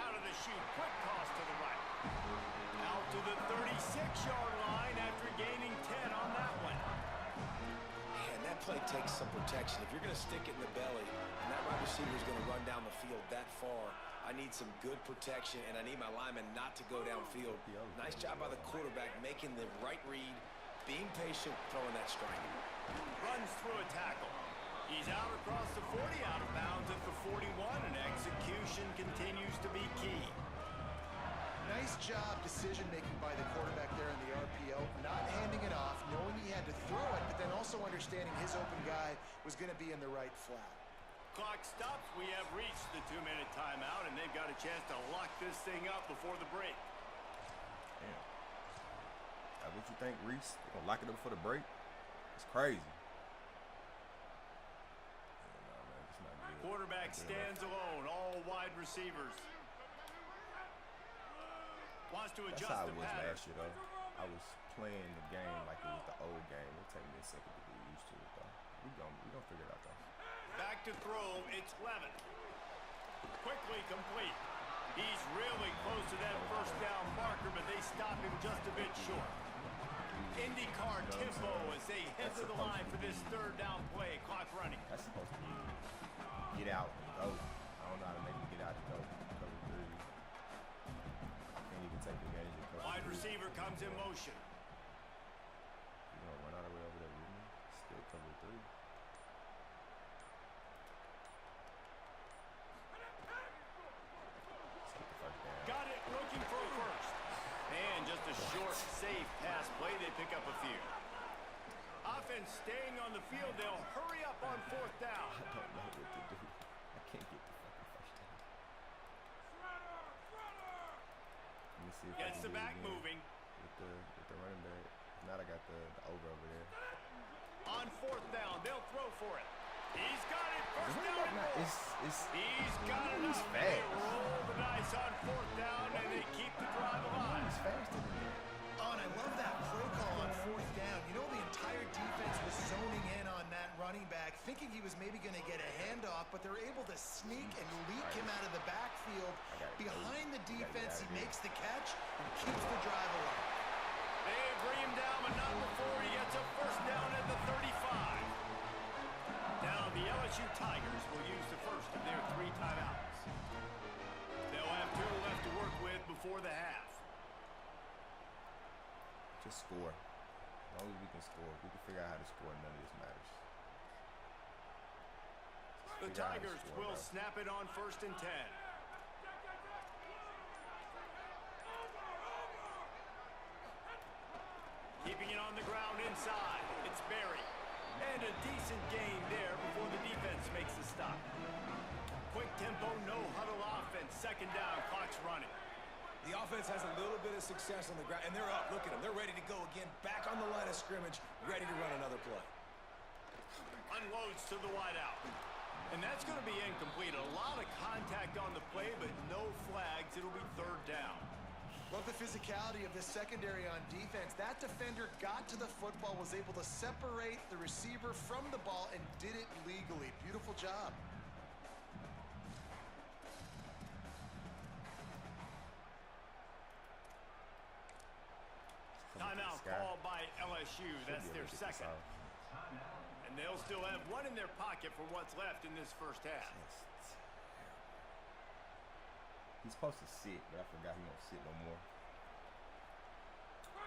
Out of the chute, quick toss to the right. Out to the 36-yard line after gaining 10 on that one. Man, that play takes some protection. If you're going to stick it in the belly and that wide receiver is going to run down the field that far, I need some good protection, and I need my lineman not to go downfield. Nice job by the quarterback making the right read, being patient, throwing that strike. Runs through a tackle. He's out across the 40, out of bounds at the 41, and execution continues to be key. Nice job decision-making by the quarterback there in the RPO, not handing it off, knowing he had to throw it, but then also understanding his open guy was going to be in the right flat. Clock stops. We have reached the 2-minute timeout, and they've got a chance to lock this thing up before the break. Damn. That's what you think, Reese? They're going to lock it up before the break? It's crazy. Yeah, nah, man, it's not good. Quarterback stands alone, all wide receivers. Wants to That's adjust how the it was pattern. last year, though. I was playing the game like it was the old game. It'll take me a second to get used to it, though. We gonna figure it out, though. Back to throw. It's Levin. Quickly complete. He's really close to that first down marker, but they stop him just a bit short. IndyCar tempo as they head to the line for this third down play. Clock running. That's supposed to be get out and go. I don't know how to make him get out and go. Cover 3. Can't even take advantage of cover 3. Wide receiver comes in motion. You gonna run out of way over there with me? Still cover 3. Let's get the first down. Got it, looking for a first. And just a short, safe pass play. They pick up a few. Offense staying on the field. They'll hurry up on fourth down. I don't know what to do. I can't get the fucking first down. Let me see if I Gets can the do it back again moving. with the running back. Now I got the over there. On fourth down, they'll throw for it. He's got it. The First running down back and not, more. He's got it he's up. fast. They roll the dice on fourth down, and they keep the drive alive. He's faster than that. Oh, and I love that play call on fourth down. You know, the entire defense was zoning in on that running back, thinking he was maybe going to get a handoff, but they're able to sneak and leak him out of the backfield. Behind the defense, he makes the catch and keeps the drive alive. They bring him down, but not before he gets a first down at the 35. Now the LSU Tigers will use the first of their 3 timeouts. They'll have 2 left to work with before the half. Just score. As long as we can score. If we can figure out how to score, none of this matters. The Tigers will snap it on 1st and 10. Keeping it on the ground inside. It's Berry. And a decent gain there before the defense makes the stop. Quick tempo, no huddle offense. 2nd down, clock's running. The offense has a little bit of success on the ground, and they're up. Look at them. They're ready to go again. Back on the line of scrimmage, ready to run another play. Unloads to the wideout. And that's going to be incomplete. A lot of contact on the play, but no flags. It'll be 3rd down. Love the physicality of this secondary on defense. That defender got to the football, was able to separate the receiver from the ball, and did it legally. Beautiful job. Timeout called by LSU. That's their 2nd. And they'll still have 1 in their pocket for what's left in this first half. He's supposed to sit, but I forgot he won't sit no more.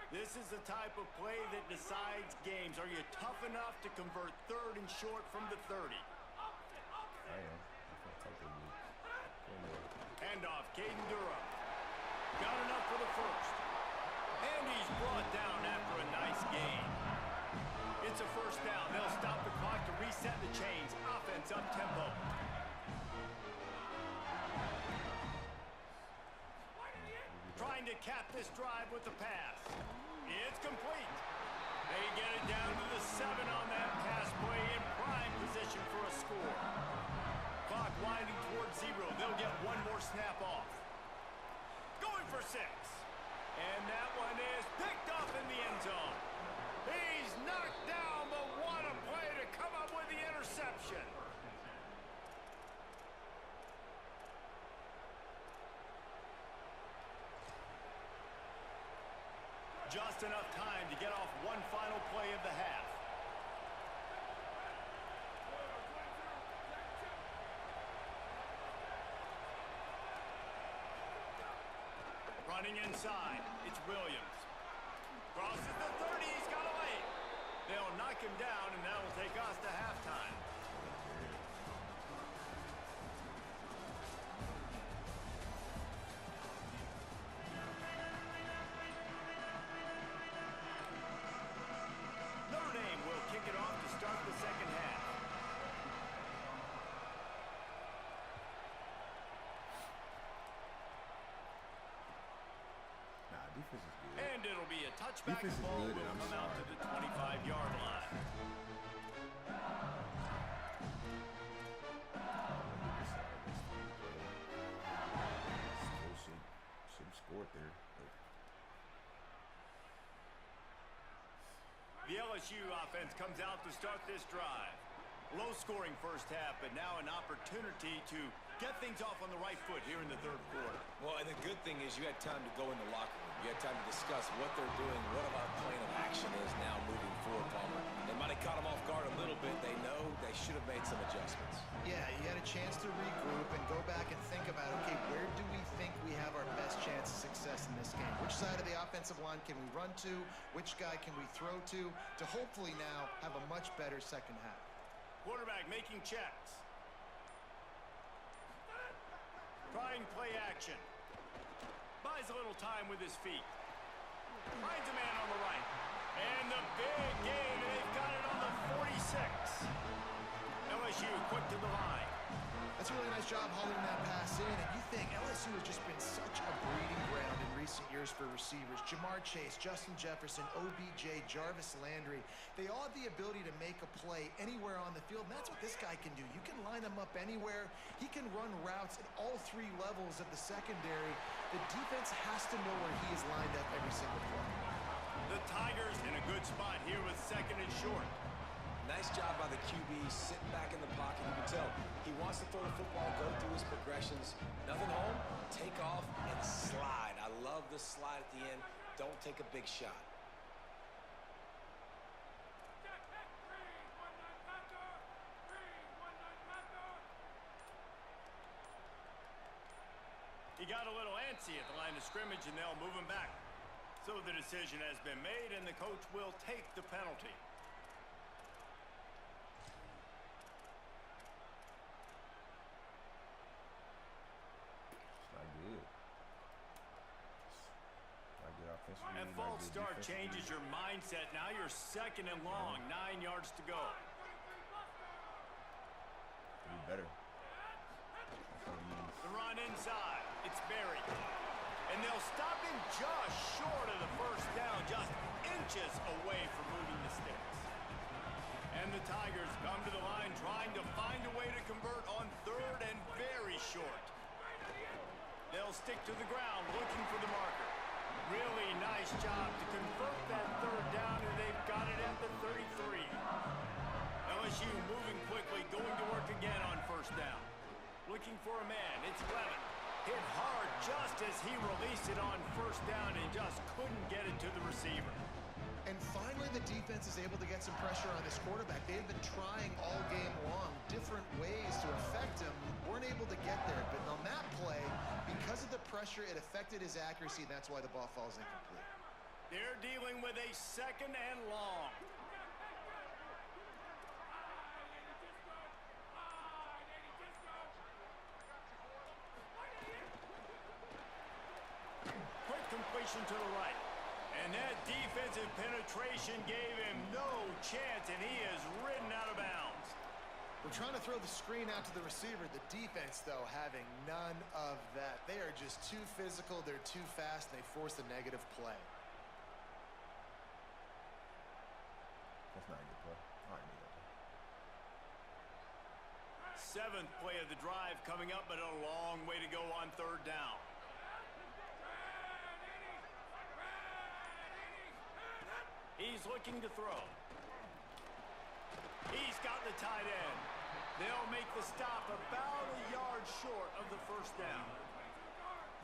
This is the type of play that decides games. Are you tough enough to convert 3rd and short from the 30? I am. I'm gonna take the lead. Handoff, Caden Durham. Got enough for the first. And he's brought down after a nice gain. It's a first down. They'll stop the clock to reset the chains. Offense up tempo. Trying to cap this drive with the pass. It's complete. They get it down to the 7 on that pass play, in prime position for a score. Clock winding towards 0. They'll get 1 more snap off. Going for 6. And that one is picked off in the end zone. He's knocked down, but what a play to come up with the interception. Just enough time to get off 1 final play of the half. Running inside, it's Williams. Crosses the 30, he's got a lane. They'll knock him down, and that'll take us to halftime. Notre Dame will kick it off to start the second half. Nah, defense is good. And it'll be a touchback. Defense is Ball good, will and I'm come out to sorry. the 25-yard line. Still should have scored there. But LSU offense comes out to start this drive. Low-scoring first half, but now an opportunity to get things off on the right foot here in the third quarter. Well, and the good thing is you had time to go in the locker room. You had time to discuss what they're doing, what our plan of action is now moving forward, Palmer. They might have caught them off guard a little bit. They know they should have made some adjustments. Yeah, you had a chance to regroup and go back and think about, okay, where do we think we have our best chance of success in this game? Which side of the offensive line can we run to? Which guy can we throw to hopefully now have a much better second half? Quarterback making checks. Trying play action. Buys a little time with his feet. Finds a man on the right. And the big game, and they've got it on the 46. LSU quick to the line. That's a really nice job hauling that pass in, and you think LSU has just been such a breeding ground in recent years for receivers. Jamar Chase, Justin Jefferson, OBJ, Jarvis Landry. They all have the ability to make a play anywhere on the field, and that's what this guy can do. You can line him up anywhere. He can run routes at all three levels of the secondary. The defense has to know where he is lined up every single play. The Tigers in a good spot here with second and short. Nice job by the QB, sitting back in the pocket. You can tell he wants to throw the football, go through his progressions. Nothing home, take off, and slide. I love the slide at the end. Don't take a big shot. He got a little antsy at the line of scrimmage, and they'll move him back. So the decision has been made, and the coach will take the penalty. And false start changes your mindset. Now you're second and long, 9 yards to go. Be better. The run inside. It's buried. And they'll stop him just short of the first down, just inches away from moving the sticks. And the Tigers come to the line trying to find a way to convert on third and very short. They'll stick to the ground looking for the marker. Really nice job to convert that third down, and they've got it at the 33. LSU moving quickly, going to work again on first down. Looking for a man. It's Levin. Hit hard just as he released it on first down and just couldn't get it to the receiver. And finally, the defense is able to get some pressure on this quarterback. They have been trying all game long different ways to affect him. Weren't able to get there. But on that play, because of the pressure, it affected his accuracy, and that's why the ball falls incomplete. They're dealing with a second and long. Quick completion to the right. And that defensive penetration gave him no chance, and he is ridden out of bounds. We're trying to throw the screen out to the receiver. The defense, though, having none of that. They are just too physical. They're too fast. They force a negative play. That's not a good play. All right, Seventh play of the drive coming up, but a long way to go on third down. He's looking to throw. He's got the tight end. They'll make the stop about a yard short of the first down.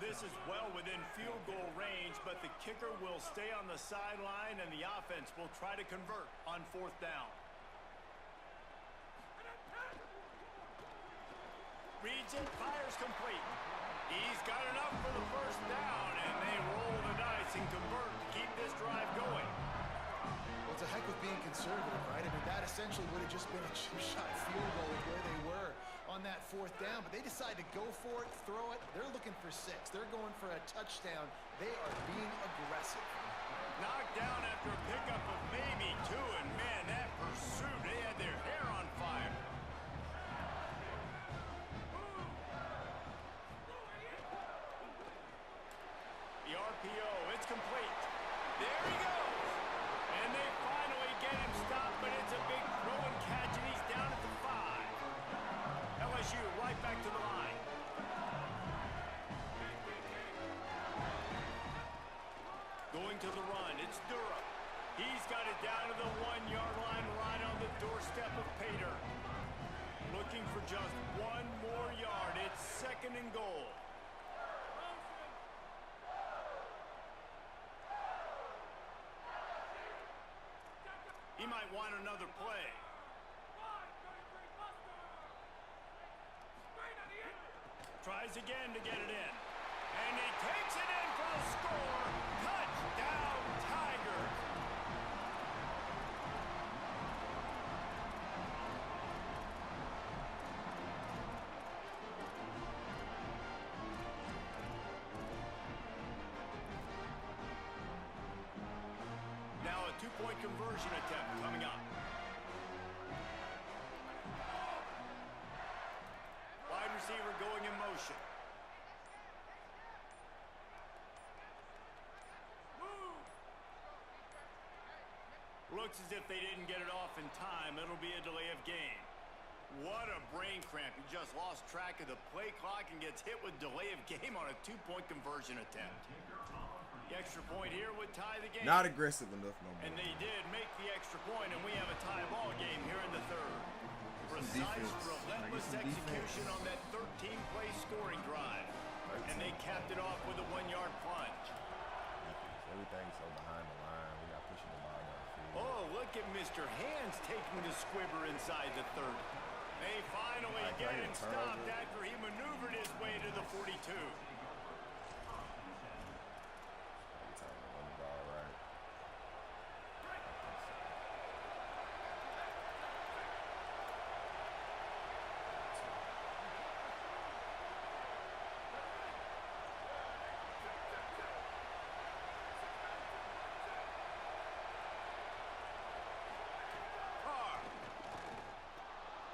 This is well within field goal range, but the kicker will stay on the sideline, and the offense will try to convert on fourth down. Reads it, fires complete. He's got enough for the first down, and they roll the dice and convert to keep this drive going. Well, it's a heck of being conservative, right? I mean, that essentially would have just been a two-shot field goal of where they were on that fourth down, but they decide to go for it, throw it. They're looking for 6. They're going for a touchdown. They are being aggressive. Knocked down after a pickup of maybe 2, and man, that pursuit, they had their hair on fire. The RPO, it's complete. There he goes. And they finally get him stopped, but it's a big throw and catch, and he's down at the 5. LSU right back to the line. Going to the run, it's Durham. He's got it down to the 1-yard line, right on the doorstep of Pater. Looking for just one more yard. It's 2nd and goal. He might want another play. Tries again to get it in. And he takes it in for the score. Touchdown, Tigers. Now a 2-point conversion attempt coming up. Wide receiver going in motion. Looks as if they didn't get it off in time. It'll be a delay of game. What a brain cramp. He just lost track of the play clock and gets hit with delay of game on a 2-point conversion attempt. The extra point here would tie the game. Not aggressive enough no more. And they did make the extra point, and we have a tie ball game here in the 3rd. Precise, relentless execution on that 13-play scoring drive. And they capped it off with a 1-yard plunge. Everything's so behind the line. We got pushing the ball down the field. Oh, look at Mr. Hands taking the squibber inside the 30. They finally get him stopped after he maneuvered his way to the 42.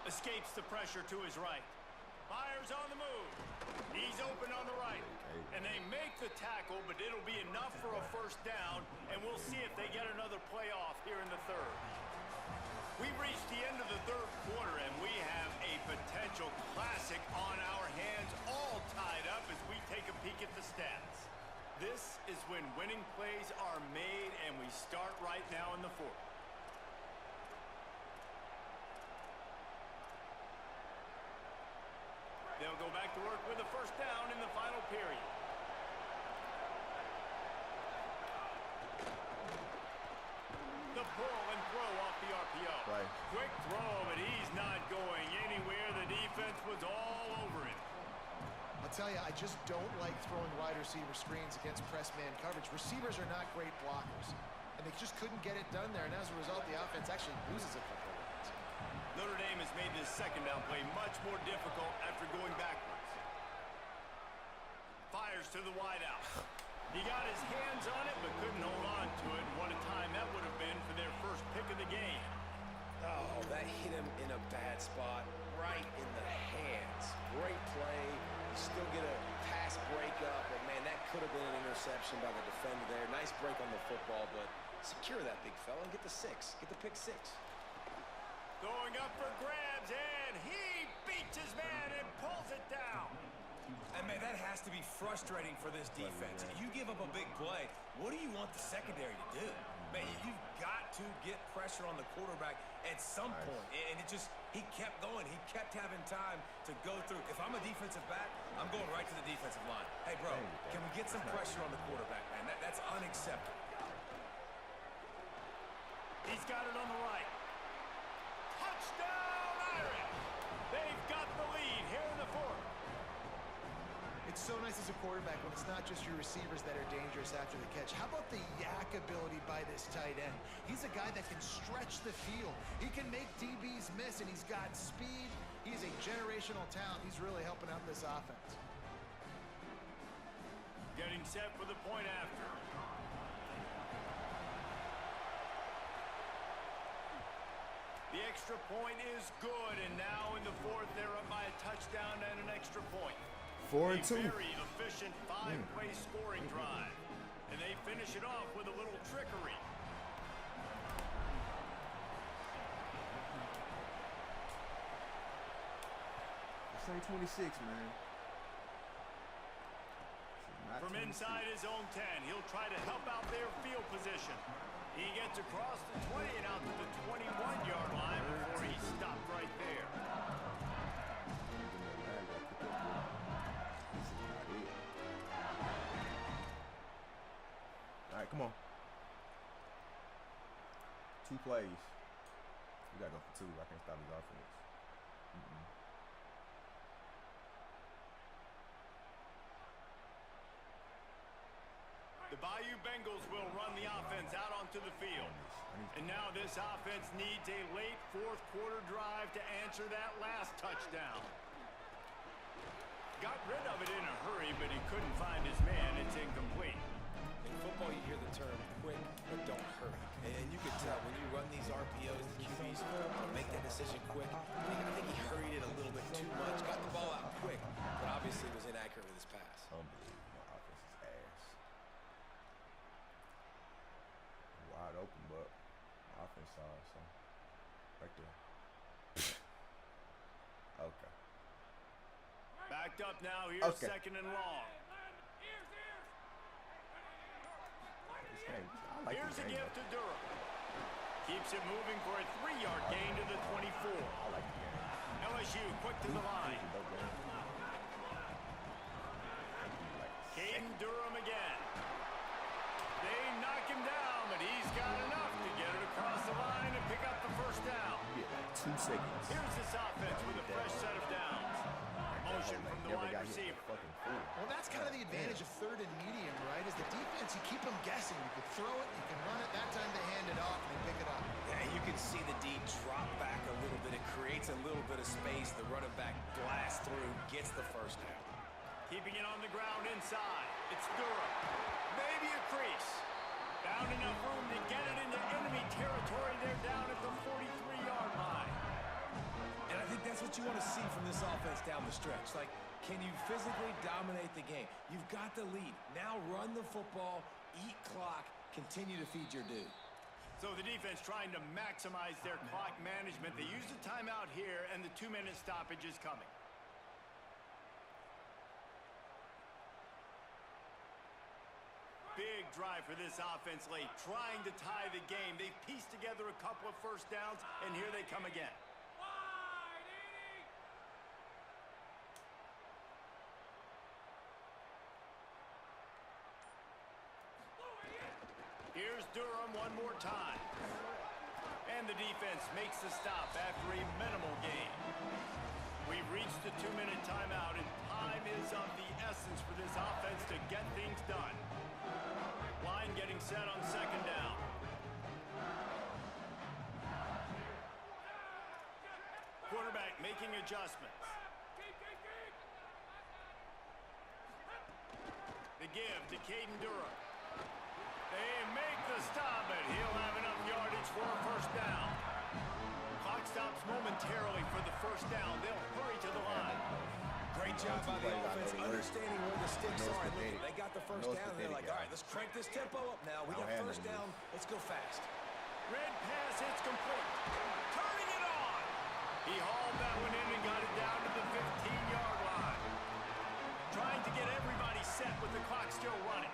Escapes the pressure to his right. Fires on the move. He's open on the right. And they make the tackle, but it'll be enough for a 1st down, and we'll see if they get another playoff here in the 3rd. We've reached the end of the 3rd quarter, and we have a potential classic on our hands, all tied up as we take a peek at the stats. This is when winning plays are made, and we start right now in the 4th. They'll go back to work with a 1st down in the final period. The pull and throw off the RPO. Right. Quick throw, but he's not going anywhere. The defense was all over him. I'll tell you, I just don't like throwing wide receiver screens against press man coverage. Receivers are not great blockers, and they just couldn't get it done there, and as a result, the offense actually loses a couple of runs. Notre Dame has made this 2nd down play much more difficult after going backwards. Fires to the wideout. He got his hands on it, but couldn't hold on to it. What a time that would have been for their 1st pick of the game. Oh, that hit him in a bad spot, right in the hands. Great play. You still get a pass breakup, but man, that could have been an interception by the defender there. Nice break on the football, but secure that big fella and get the 6. Get the pick 6. Going up for grabs, and he beats his man and pulls it down. And man, that has to be frustrating for this defense. You give up a big play, what do you want the secondary to do? Man, you've got to get pressure on the quarterback at some point. And it just, he kept going. He kept having time to go through. If I'm a defensive back, I'm going right to the defensive line. Hey, bro, can we get some pressure on the quarterback, man? That's unacceptable. He's got it on the right. Touchdown, Irish! They've got the lead here in the 4th. It's so nice as a quarterback when it's not just your receivers that are dangerous after the catch. How about the yak ability by this tight end? He's a guy that can stretch the field. He can make DBs miss, and he's got speed. He's a generational talent. He's really helping out this offense. Getting set for the point after. The extra point is good, and now in the 4th, they're up by a touchdown and an extra point. 4 and 2. A very efficient 5-play scoring drive, and they finish it off with a little trickery. This ain't 26, man. From inside his own 10, he'll try to help out their field position. He gets across the 20 and out to the 21-yard line before he stopped right there. All right, come on. 2 plays. We gotta go for 2. I can't stop his offense. The Bayou Bengals will run the offense out onto the field. And now this offense needs a late fourth-quarter drive to answer that last touchdown. Got rid of it in a hurry, but he couldn't find his man. It's incomplete. In football, you hear the term quick, but don't hurry. And you can tell when you run these RPOs, the QBs make that decision quick. I think he hurried it a little bit too much, got the ball out quick, but obviously was inaccurate with his pass. Unbelievable. My offense is ass. Wide open, but my offense saw it, so right there. Okay. Backed up now. Here's Okay. second and long. This game, I like Here's this a game. gift to Durham. Keeps it moving for a 3-yard gain to the 24. I like the game. LSU quick to the line. Caden Durham again. They knock him down, but he's got enough to get it across the line and pick up the first down. You get like 2 seconds. Here's this offense with a fresh set of downs. Motion from the wide receiver. Well, that's kind of the advantage of third and medium, right? Is the defense, you keep them guessing. You can throw it, you can run it. That time they hand it off and they pick it up. Yeah, you can see the D drop back a little bit. It creates a little bit of space. The running back blasts through, gets the first down. Keeping it on the ground inside. It's Durham. Maybe a crease. Found enough room to get it into enemy territory. They're down at the 43-yard line. And I think that's what you want to see from this offense down the stretch. Like, can you physically dominate the game? You've got the lead. Now run the football, eat clock, continue to feed your dude. So the defense trying to maximize their clock management. They use the timeout here, and the 2-minute stoppage is coming. Big drive for this offense late, trying to tie the game. They've pieced together a couple of first downs, and here they come again. Here's Durham one more time. And the defense makes the stop after a minimal gain. We've reached the 2-minute timeout, and time is of the essence for this offense to get things done. Line getting set on second down. Quarterback making adjustments. The give to Caden Durham. They make the stop, but he'll have enough yardage for a first down. Clock stops momentarily for the first down. They'll hurry to the line. Great job by the offense, understanding where the sticks are. And look, they got the first down, and they're like, all right, let's crank this tempo up now. We got first down. Let's go fast. Red pass, it's complete. Turning it on. He hauled that one in and got it down to the 15-yard line. Trying to get everybody set with the clock still running.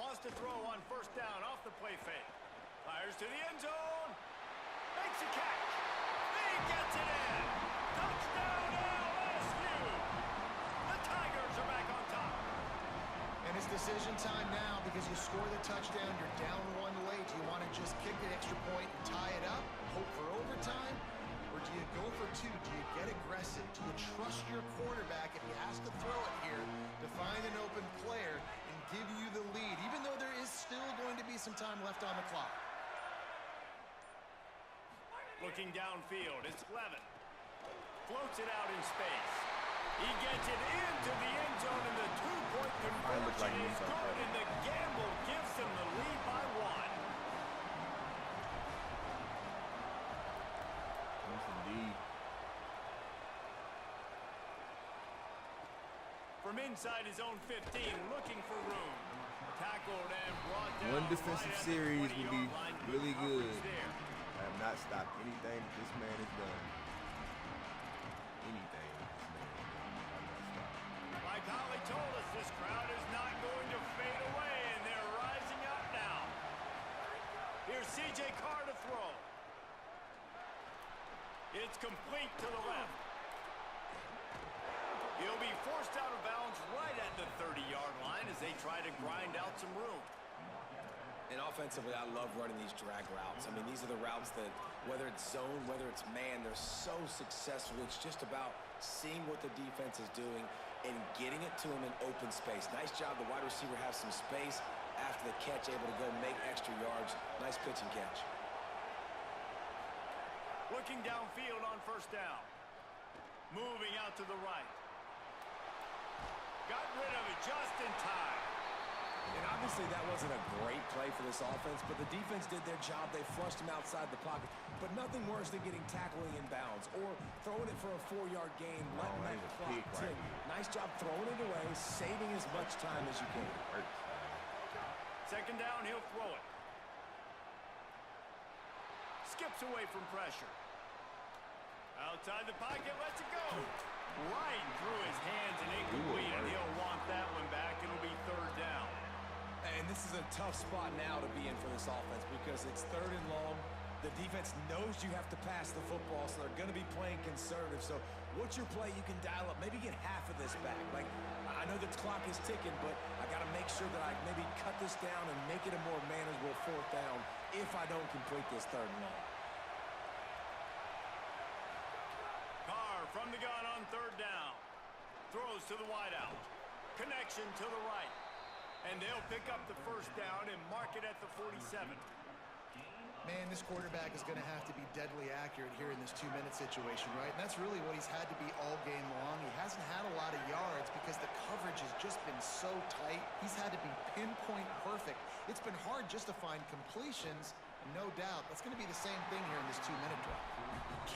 Wants to throw on first down off the play fake. Fires to the end zone. Makes a catch. He gets it in. Touchdown LSU. The Tigers are back on top. And it's decision time now because you score the touchdown, you're down 1 late. Do you want to just kick the extra point and tie it up, hope for overtime? Or do you go for 2? Do you get aggressive? Do you trust your quarterback if he has to throw it here to find an open player and give you the lead, even though there is still going to be some time left on the clock? Looking downfield, it's Levin. Floats it out in space. He gets it into the end zone, and the 2-point conversion is good, and the gamble gives them the lead by 1. Yes, indeed. From inside his own 15, looking for room. Tackled and brought down. One defensive series would be really good. There. I have not stopped anything that this man has done. Anything that this man has done. I have not stopped. Like Holly told us, this crowd is not going It's complete to the left. He'll be forced out of bounds right at the 30-yard line as they try to grind out some room. And offensively, I love running these drag routes. I mean, these are the routes that, whether it's zone, whether it's man, they're so successful. It's just about seeing what the defense is doing and getting it to them in open space. Nice job. The wide receiver has some space after the catch, able to go make extra yards. Nice pitch and catch. Looking downfield on first down. Moving out to the right. Got rid of it just in time. And obviously that wasn't a great play for this offense, but the defense did their job. They flushed him outside the pocket. But nothing worse than getting tackling in bounds or throwing it for a 4-yard gain, letting that clock tick. Nice job throwing it away, saving as much time as you can. Second down, he'll throw it. Skips away from pressure. Outside the pocket, lets it go. Right through his hands and incomplete, and he'll want that one back. It'll be third down. And this is a tough spot now to be in for this offense because it's third and long. The defense knows you have to pass the football, so they're going to be playing conservative. So what's your play you can dial up? Maybe get half of this back. Like, I know the clock is ticking, but I got to make sure that I maybe cut this down and make it a more manageable fourth down if I don't complete this third and long. From the gun on third down. Throws to the wideout. Connection to the right. And they'll pick up the first down and mark it at the 47. Man, this quarterback is going to have to be deadly accurate here in this 2-minute situation, right? And that's really what he's had to be all game long. He hasn't had a lot of yards because the coverage has just been so tight. He's had to be pinpoint perfect. It's been hard just to find completions. No doubt. That's going to be the same thing here in this 2-minute drive.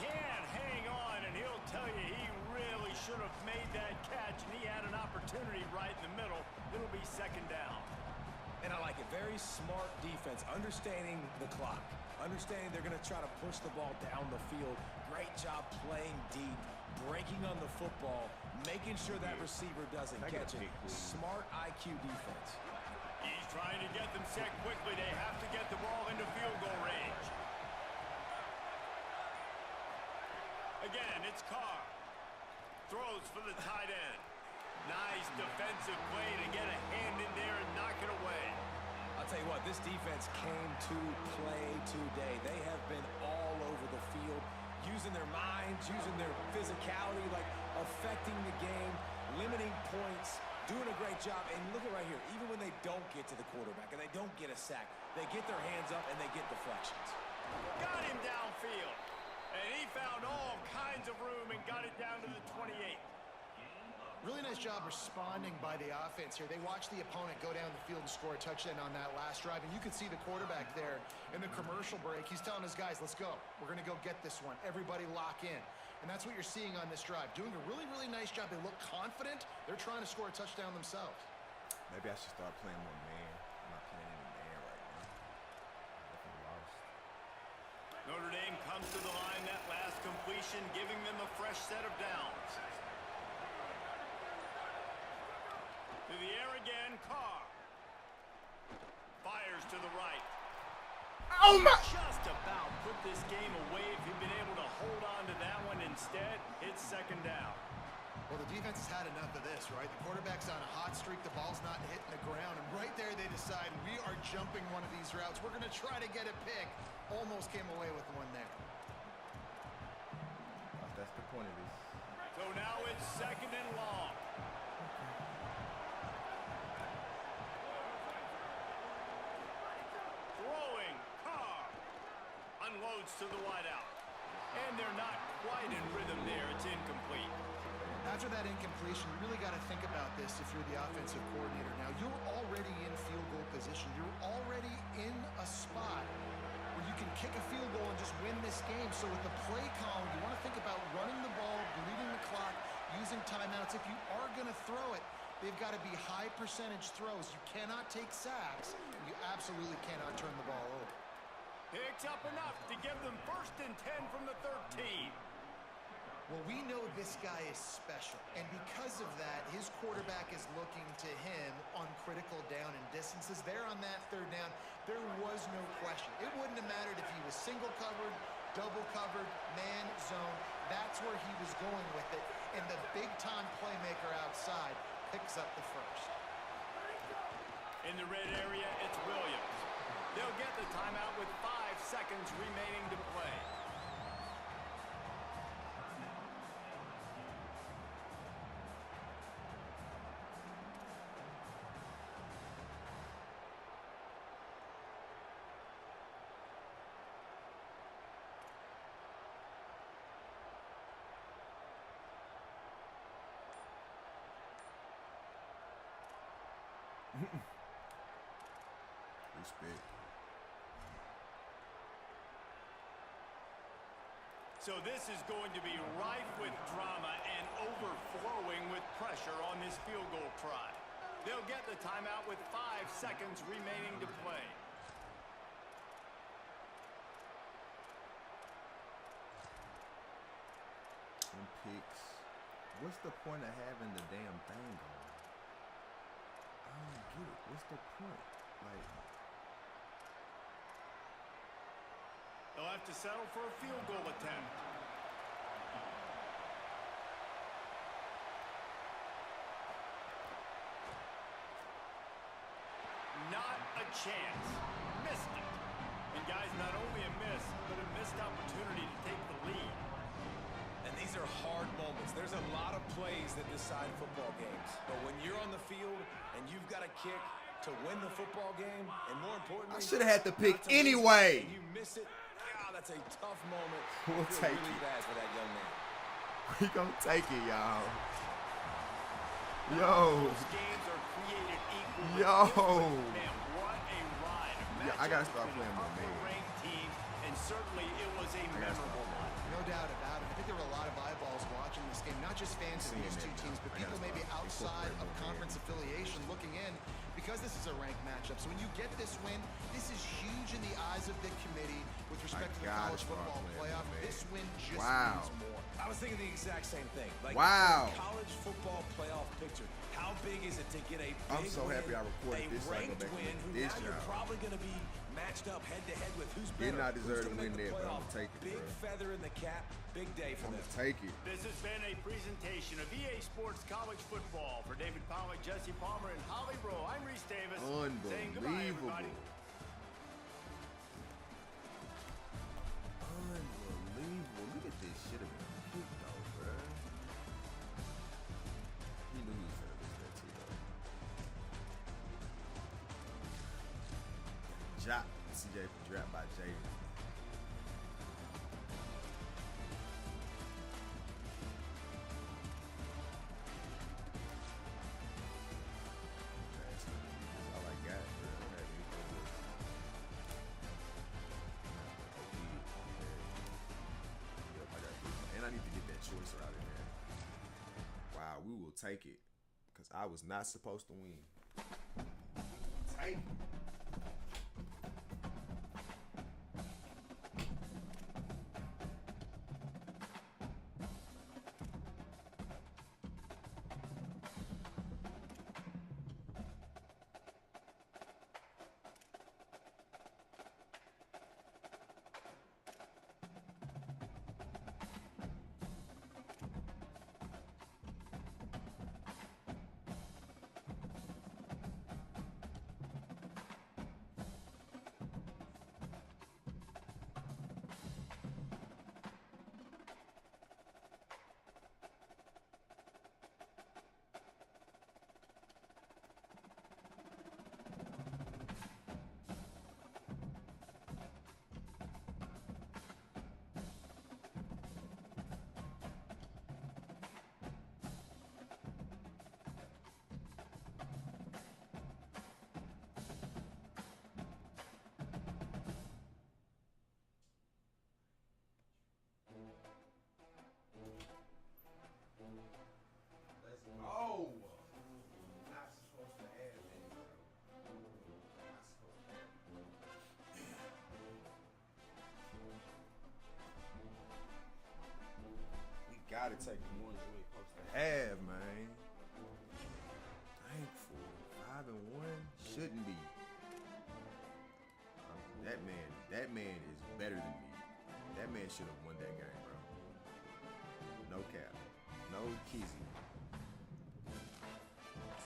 Can't hang on, and he'll tell you he really should have made that catch, and he had an opportunity right in the middle. It'll be second down. And I like it. Very smart defense, understanding the clock, understanding they're going to try to push the ball down the field. Great job playing deep, breaking on the football, making sure that receiver doesn't catch it. Smart IQ defense. He's trying to get them set quickly. They have to get the ball into field goal range. Again, it's Carr. Throws for the tight end. Nice defensive play to get a hand in there and knock it away. I'll tell you what, this defense came to play today. They have been all over the field, using their minds, using their physicality, like affecting the game, limiting points, doing a great job. And look at right here, even when they don't get to the quarterback and they don't get a sack, they get their hands up and they get deflections. Got him downfield. And he found all kinds of room and got it down to the 28. Really nice job responding by the offense here. They watched the opponent go down the field and score a touchdown on that last drive. And you could see the quarterback there in the commercial break. He's telling his guys, let's go. We're going to go get this one. Everybody lock in. And that's what you're seeing on this drive. Doing a really, really nice job. They look confident. They're trying to score a touchdown themselves. Maybe I should start playing more man. I'm not playing any man right now. Definitely lost. Notre Dame comes to the line that last completion, giving them a fresh set of downs. To the air again, Carr. Fires to the right. Oh my! Just about put this game away if he'd been able to hold on to that one. Instead, it's second down. Well, the defense has had enough of this, right? The quarterback's on a hot streak. The ball's not hitting the ground. And right there, they decide, we are jumping one of these routes. We're going to try to get a pick. Almost came away with one there. That's the point of this. So now it's second and long. Throwing, Carr. Unloads to the wideout. And they're not quite in rhythm there. It's incomplete. After that incompletion, you really got to think about this if you're the offensive coordinator. Now, you're already in field goal position. You're already in a spot where you can kick a field goal and just win this game. So with the play column, you want to think about running the ball, bleeding the clock, using timeouts. If you are going to throw it, they've got to be high percentage throws. You cannot take sacks. And you absolutely cannot turn the ball over. Picks up enough to give them first and 10 from the 13. Well, we know this guy is special, and because of that, his quarterback is looking to him on critical down and distances. There on that third down, there was no question. It wouldn't have mattered if he was single covered, double covered, man zone. That's where he was going with it. And the big-time playmaker outside picks up the first. In the red area, it's Williams. They'll get the timeout with 5 seconds remaining to play. Respect. So this is going to be rife with drama and overflowing with pressure on this field goal try. They'll get the timeout with 5 seconds remaining to play. Some picks. What's the point of having the damn thing on? I don't get it. What's the point? Like, they'll have to settle for a field goal attempt. Not a chance. Missed it. And guys, not only a miss, but a missed opportunity to take the lead. And these are hard moments. There's a lot of plays that decide football games. But when you're on the field and you've got a kick to win the football game, and more importantly, I should have had the pick not to lose it, anyway. and you miss it. God, that's a tough moment. We'll I feel take really it. bad for that young man. We gonna take it, y'all. Yo. Those games are created equally. Yo. Man, what a ride. Yeah, I gotta start playing more man. Ranked teams, and certainly it was a memorable one. No doubt about it. I think there were a lot of eyeballs watching this game, not just fans of Seeing these two it, teams, but I gotta people maybe start outside of incorporating more conference affiliation looking in, because this is a ranked matchup. So when you get this win, this is huge in the eyes of the committee with respect to the gotta college start football playing playoff. more man. This win just Wow. means more. I was thinking the exact same thing. Like, Wow. the college football playoff picture. How big is it to get a big I'm so happy I recorded a this so I can ranked go back and win, look who at this, now you're y'all. probably going to be matched up head-to-head with who's Did better. not deserve who's to gonna win make the that, but I'ma playoff. take it, Big bro. feather in the cap. Big day for I'm them. gonna take it. This has been a presentation of EA Sports College Football. For David Pollack, Jesse Palmer, and Holly Rowe, I'm Reese Davis. Saying goodbye, Unbelievable. everybody. Unbelievable. Look at this shit have been picked though, bro. He knew he was gonna miss that too, though. Drop. CJ dropped by Jaden. That's all I got, bro. I don't have anything else. Yep, I got three. And I need to get that choice route in there. Wow, we will take it. Because I was not supposed to win. Take it. Let's go. Not supposed to have that, bro. Not supposed to have it. We gotta take the ones we ain't supposed to have, man. Thankful. 5-1 shouldn't be. That man is better than me. That man man should have won that game, bro. No cap. No kizzy.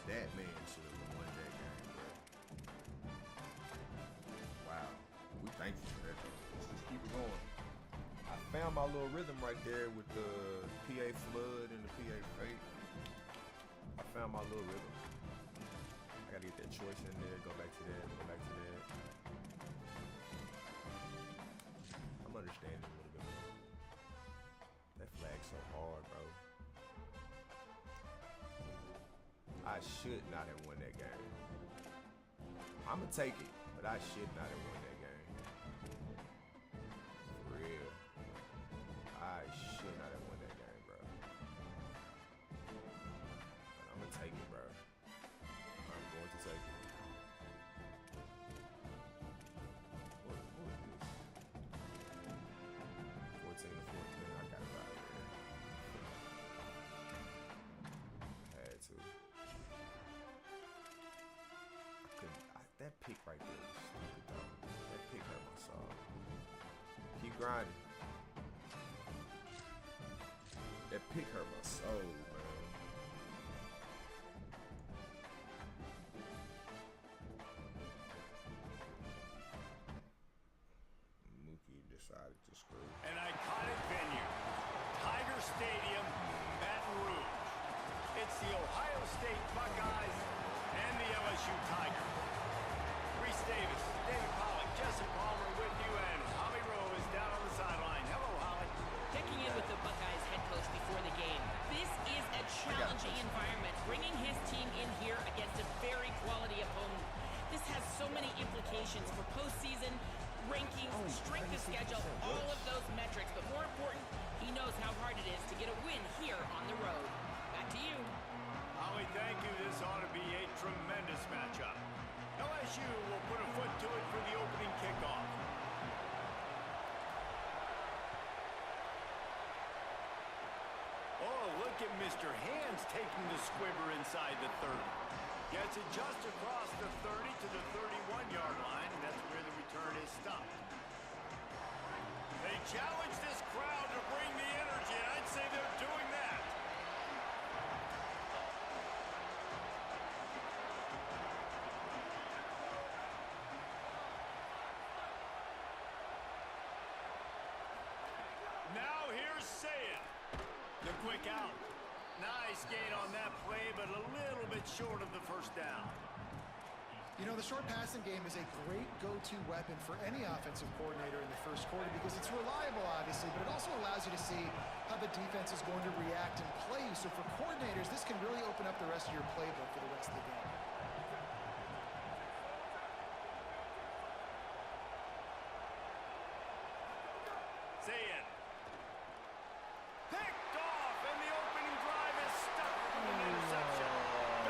That man should have won that game, bro. Wow. We thankful for that, though. Let's just keep it going. I found my little rhythm right there with the PA flood and the PA fake. I found my little rhythm. I gotta get that choice in there, go back to that, go back to that. I'm understanding a little bit more. That flag's so hard, bro. I should not have won that game. I'ma take it, but I should not have won that game. For real. I should not have won that game, bro. But I'ma take it, bro. I'm going to take it. What is this? 14 to 14. I got it right there. Had to. That pick right there was stupid, though. That pick hurt my soul. Keep grinding. That pick hurt my soul, man. Mookie decided to screw. An iconic venue, Tiger Stadium, Baton Rouge. It's the Ohio State Buckeyes and the LSU Tigers. Reese Davis, David Pollock, Jesse Palmer with you, and Holly Rowe is down on the sideline. Hello, Holly. Checking in with the Buckeyes head coach before the game. This is a challenging environment, bringing his team in here against a very quality opponent. This has so many implications for postseason, rankings, strength of schedule, all of those metrics. But more important, he knows how hard it is to get a win here on the road. Back to you. Holly, thank you. This ought to be a tremendous matchup. LSU will put a foot to it for the opening kickoff. Oh, look at Mr. Hands taking the squibber inside the 30. Gets it just across the 30 to the 31-yard line, and that's where the return is stopped. They challenge this crowd to bring the energy, and I'd say they're doing that. Now here's Sayed. The quick out. Nice gain on that play, but a little bit short of the first down. You know, the short passing game is a great go-to weapon for any offensive coordinator in the first quarter because it's reliable, obviously, but it also allows you to see how the defense is going to react and play you. So for coordinators, this can really open up the rest of your playbook for the rest of the game. Sayed. Picked off, and the opening drive is stuck with an interception.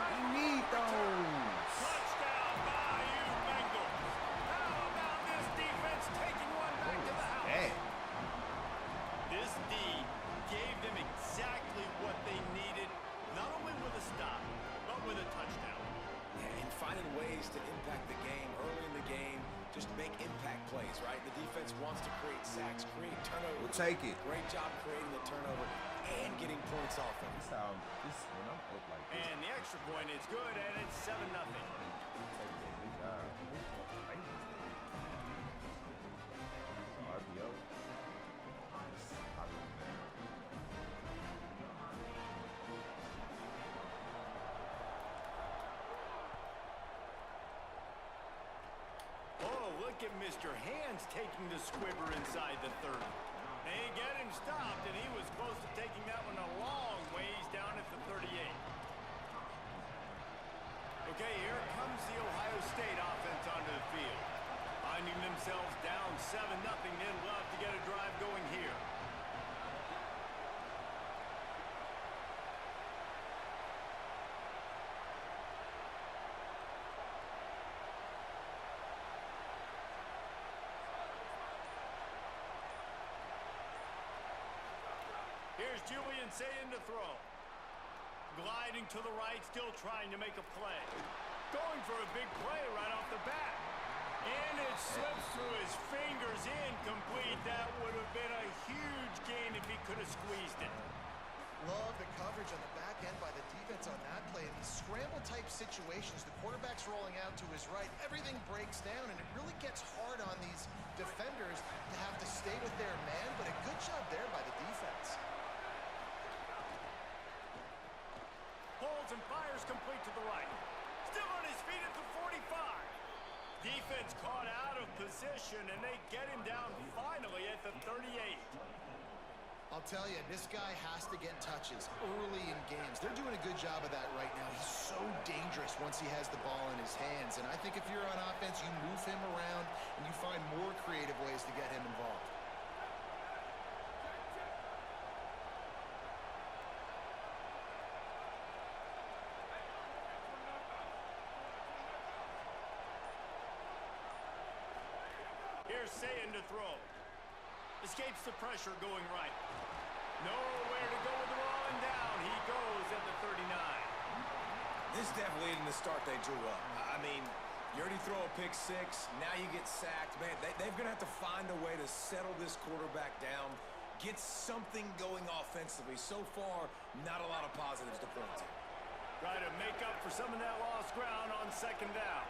We need those. Touchdown, Bayou Bengals. How about this defense taking one back to the house? Hey. This D gave them exactly what they needed, not only with a stop, but with a touchdown. Yeah, and finding ways to impact the game early in the game, just make impact plays, right? The defense wants to create sacks, create turnovers. We'll take it. Great job creating the turnover and getting points off of it. This how this when I'm up like this. And the extra point is good, and it's 7-0. Good job. RPO. Oh, look at Mr. Hands taking the squibber inside the 30. They get him stopped, and he was close to taking that one a long ways down at the 38. Okay, here comes the Ohio State offense onto the field. Finding themselves down 7-0, they'd love to get a drive going here. Here's Julian Saying to throw. Gliding to the right, still trying to make a play. Going for a big play right off the bat. And it slips through his fingers, incomplete. That would have been a huge gain if he could have squeezed it. Love the coverage on the back end by the defense on that play. In these scramble-type situations, the quarterback's rolling out to his right. Everything breaks down, and it really gets hard on these defenders to have to stay with their man, but a good job there by the defense. Holds and fires complete to the right. Still on his feet at the 45. Defense caught out of position, and they get him down finally at the 38. I'll tell you, this guy has to get touches early in games. They're doing a good job of that right now. He's so dangerous once he has the ball in his hands. And I think if you're on offense, you move him around and you find more creative ways to get him involved. Here's Sayin to throw. Escapes the pressure going right. Nowhere to go with the ball, and down he goes at the 39. This definitely isn't the start they drew up. I mean, you already throw a pick six, now you get sacked. Man, they're going to have to find a way to settle this quarterback down, get something going offensively. So far, not a lot of positives to point to. Try to make up for some of that lost ground on second down.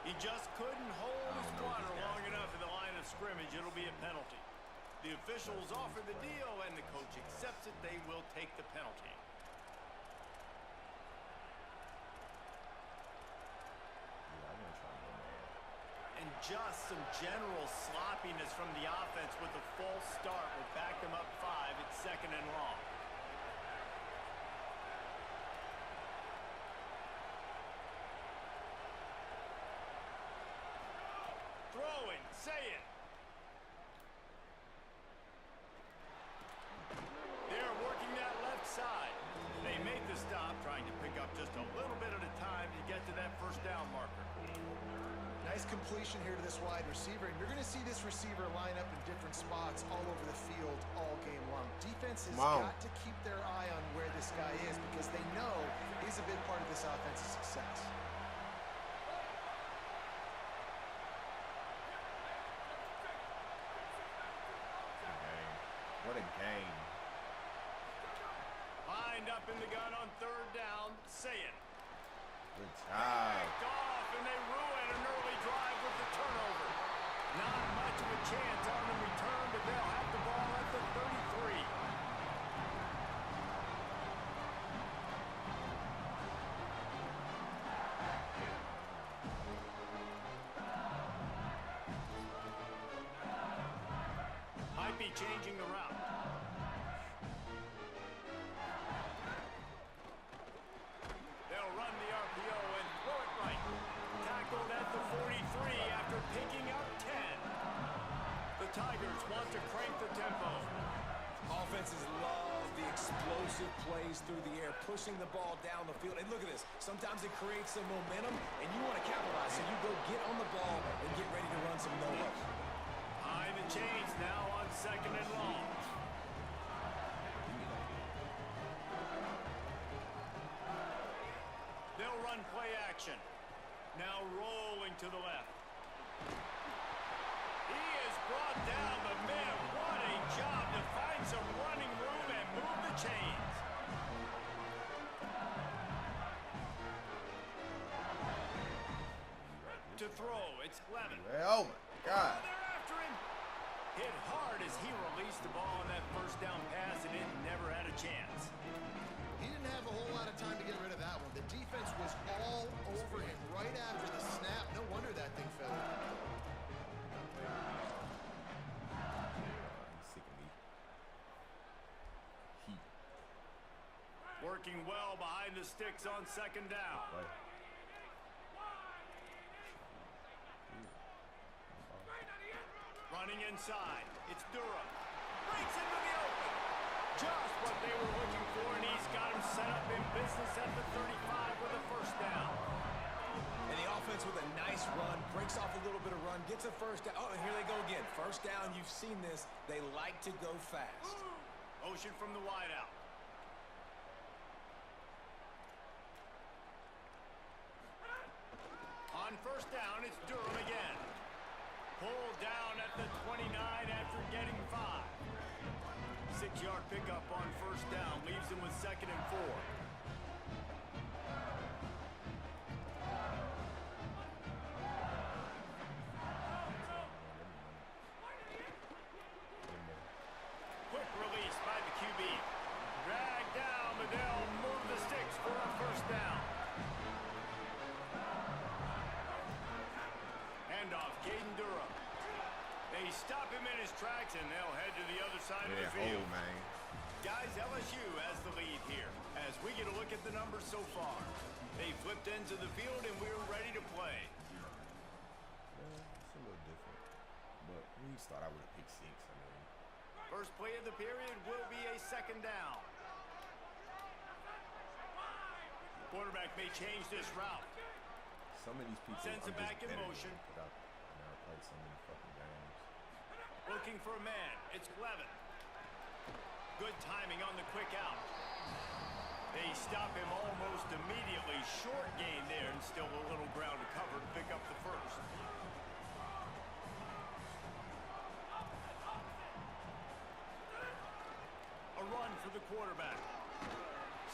He just couldn't hold his squatter long enough in the line of scrimmage. It'll be a penalty. The officials offer the deal, and the coach accepts it. They will take the penalty. And just some general sloppiness from the offense with a false start will back them up 5 at 2nd and long. Throwing, Sayin. They're working that left side. They make the stop, trying to pick up just a little bit at a time to get to that first down marker. Nice completion here to this wide receiver, and you're going to see this receiver line up in different spots all over the field all game long. Defense has got to keep their eye on where this guy is because they know he's a big part of this offense's success. What a game. Lined up in the gun on 3rd down, Sayin. Good job. Backed off, and they ruin an early drive with the turnover. Not much of a chance on the return, but they'll have the ball at the 33. Might be changing the route. They'll run the RPO and throw it right. Tackled at the 43 after picking up 10. The Tigers want to crank the tempo. Offenses love the explosive plays through the air, pushing the ball down the field. And look at this. Sometimes it creates some momentum, and you want to capitalize. So you go get on the ball and get ready to run some no-look. Behind the chains now on 2nd and long. They'll run play action. Now rolling to the left. He is brought down, but man, what a job to find some running room and move the chains. To throw, it's Levin. Oh my God. They're after him. Hit hard as he released the ball on that first down pass, and it never had a chance. He didn't have a whole lot of time to get rid of that one. The defense was all over him right after the snap. No wonder that thing fell. He's sick of me. Heat. Working well behind the sticks on 2nd down. Right. Running inside. It's Durham. Breaks into the open. Just what they were looking for, and he's got him set up in business at the 35 with a first down. And the offense with a nice run, breaks off a little bit of run, gets a first down. Oh, and here they go again. First down, you've seen this. They like to go fast. Motion from the wideout. On first down, it's Durham again. Pulled down at the 29 after getting 5. 6-yard pickup on first down leaves him with 2nd and 4. Quick release by the QB. Dragged down, but they'll move the sticks for a first down. Handoff, Caden Durham. They stop him in his tracks, and they'll head to the other side of the field. Man. Guys, LSU has the lead here as we get a look at the numbers so far. They flipped ends of the field, and we're ready to play. It's a little different. But when you start out with a pick 6, I mean. First play of the period will be a 2nd down. Quarterback may change this route. Some of these people sends it back in motion. I've played so many fucking games. Looking for a man. It's Levin. Good timing on the quick out. They stop him almost immediately. Short gain there and still a little ground to cover to pick up the first. A run for the quarterback.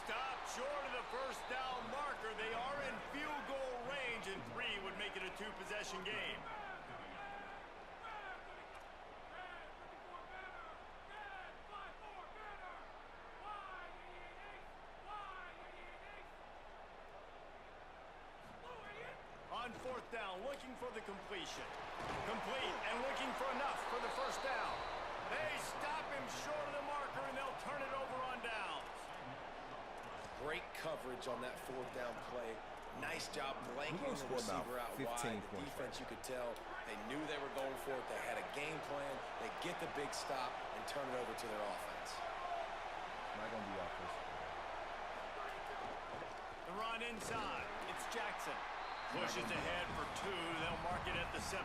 Stopped short of the first down marker. They are in field goal range, and 3 would make it a 2-possession game. On 4th down, looking for the completion. Complete and looking for enough for the first down. They stop him short of the marker, and they'll turn it over on downs. Great coverage on that 4th down play. Nice job blanking the receiver out wide. The defense, you could tell, they knew they were going for it. They had a game plan. They get the big stop and turn it over to their offense. Not going to be offensive. The run inside. It's Jackson. Pushes ahead for 2. They'll mark it at the 17.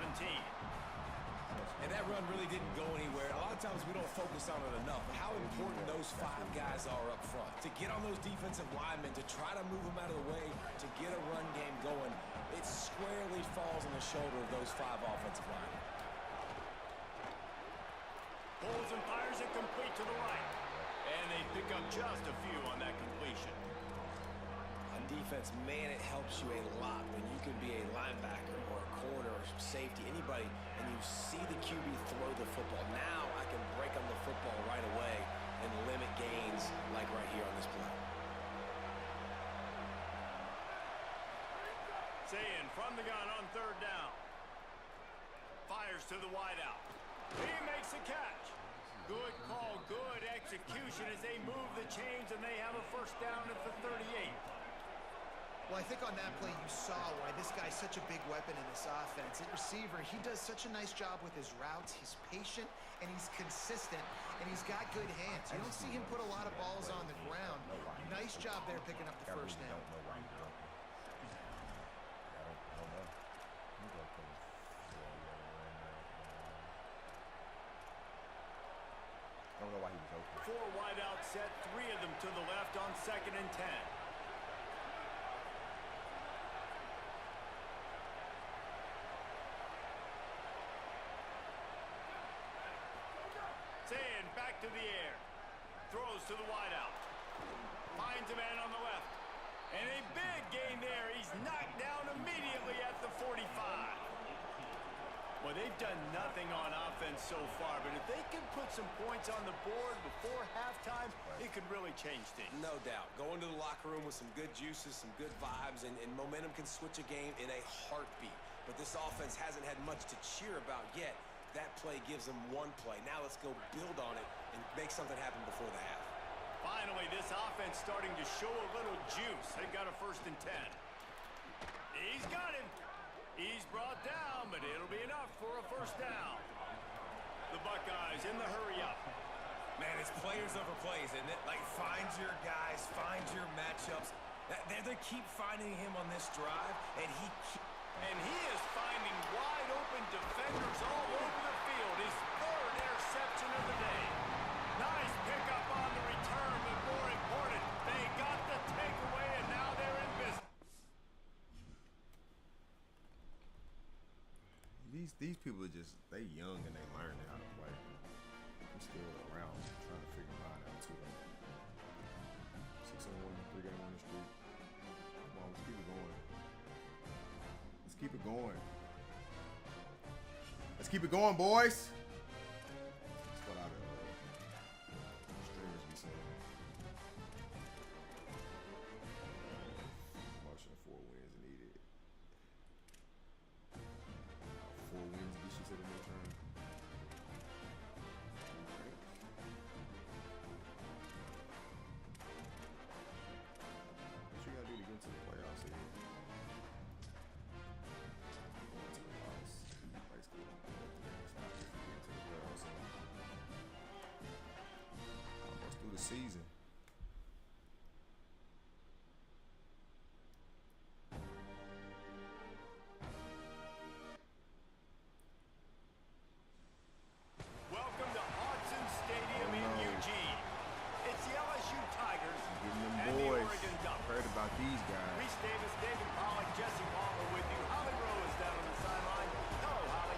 And that run really didn't go anywhere. A lot of times we don't focus on it enough. But how important those 5 guys are up front. To get on those defensive linemen, to try to move them out of the way, to get a run game going, it squarely falls on the shoulder of those 5 offensive linemen. Pulls and fires it complete to the right. And they pick up just a few on that completion. On defense, man, it helps you a lot when you can be a linebacker or a corner or safety, anybody, and you see the QB throw the football. Now I can break on the football right away and limit gains like right here on this play. Sayin from the gun on 3rd down. Fires to the wideout. He makes a catch. Good call, good execution as they move the chains, and they have a first down at the 38. Well, I think on that play you saw why this guy's such a big weapon in this offense. At receiver, he does such a nice job with his routes. He's patient, and he's consistent, and he's got good hands. You don't see him put a lot of balls on the ground. Nice job there picking up the first down. I don't know why he was open. 4 wide out set, 3 of them to the left on 2nd and 10. Sayin back to the air. Throws to the wideout. Finds a man on the left. And a big gain there. He's knocked down immediately at the 45. Well, they've done nothing on offense so far, but if they can put some points on the board before halftime, it could really change things. No doubt. Go into the locker room with some good juices, some good vibes, and momentum can switch a game in a heartbeat. But this offense hasn't had much to cheer about yet. That play gives them 1 play. Now let's go build on it and make something happen before the half. Finally, this offense starting to show a little juice. They've got a 1st and 10. He's got him. He's brought down, but it'll be enough for a first down. The Buckeyes in the hurry up. Man, it's players over plays, isn't it? Like, find your guys, find your matchups. They keep finding him on this drive, and he And he is finding wide open defenders all over the field. His third interception of the day. Nice pickup on the return, but more important, they got the takeaway, and now they're in business. These people are just, they young and they learning how to play. I'm still around trying to figure mine out too. 6-1, 3-game winning streak. Come on, let's keep it going. Let's keep it going. Let's keep it going, boys. That's what I streamers be saying. Marching 4 wins needed. 4 wins, she said in their turn. Okay. What you gotta do to get into the playoffs here? Going to the playoffs. Basically, stop just to get into the playoffs. Almost through the season. Welcome to Autzen Stadium in Eugene. It's the LSU Tigers Getting them and the boys. Oregon Ducks. Heard about these guys. Reese Davis, David Pollock, Jesse Palmer with you. Holly Rowe is down on the sideline. Hello, Holly.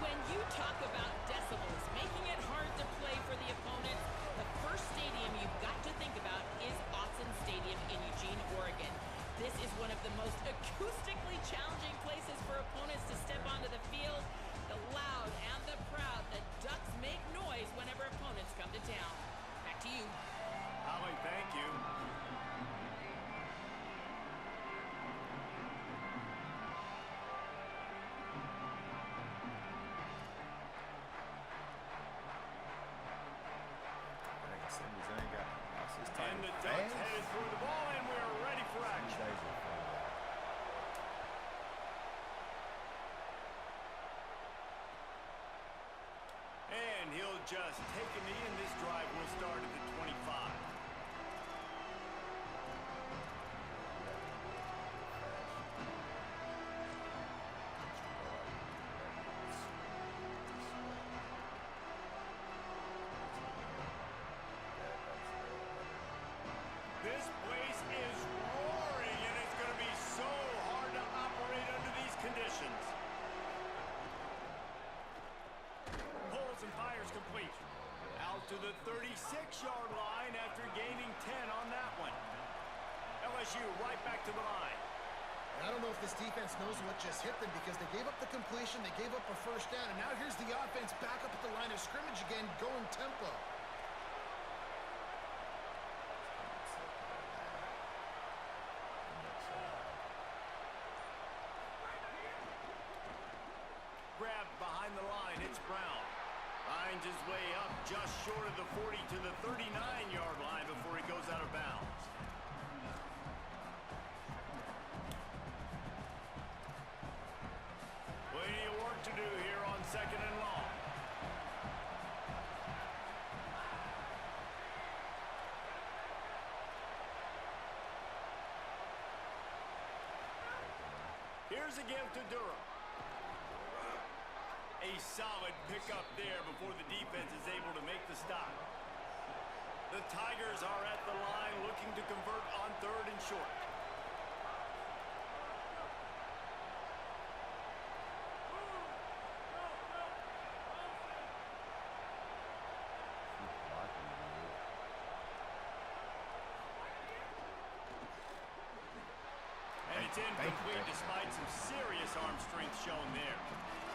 When you talk about decibels, making it hard to play for the opponents, the first stadium you've got to think about is Autzen Stadium in Eugene, Oregon. This is one of the most acoustically challenging places for opponents to step onto the field. The loud and the proud, the Ducks make noise whenever opponents come to town. Back to you. Holly, thank you. Dang, Simmons ain't got lost his time. And the Ducks headed for the ball, and we are ready for These action. days are fun. And he'll just take a knee, and this drive will start at the 25. This place is roaring, and it's going to be so hard to operate under these conditions. Pulls and fires complete. Out to the 36-yard line after gaining 10 on that one. LSU right back to the line. And I don't know if this defense knows what just hit them because they gave up the completion, they gave up a first down, and now here's the offense back up at the line of scrimmage again, going tempo. Grabbed behind the line, it's Brown. Finds his way up just short of the 40 to the 39-yard line before he goes out of bounds. Plenty of work to do here on 2nd and long. Here's a give to Durham. A solid pickup there before the defense is able to make the stop. The Tigers are at the line looking to convert on 3rd and short. And it's incomplete despite some serious arm strength shown there.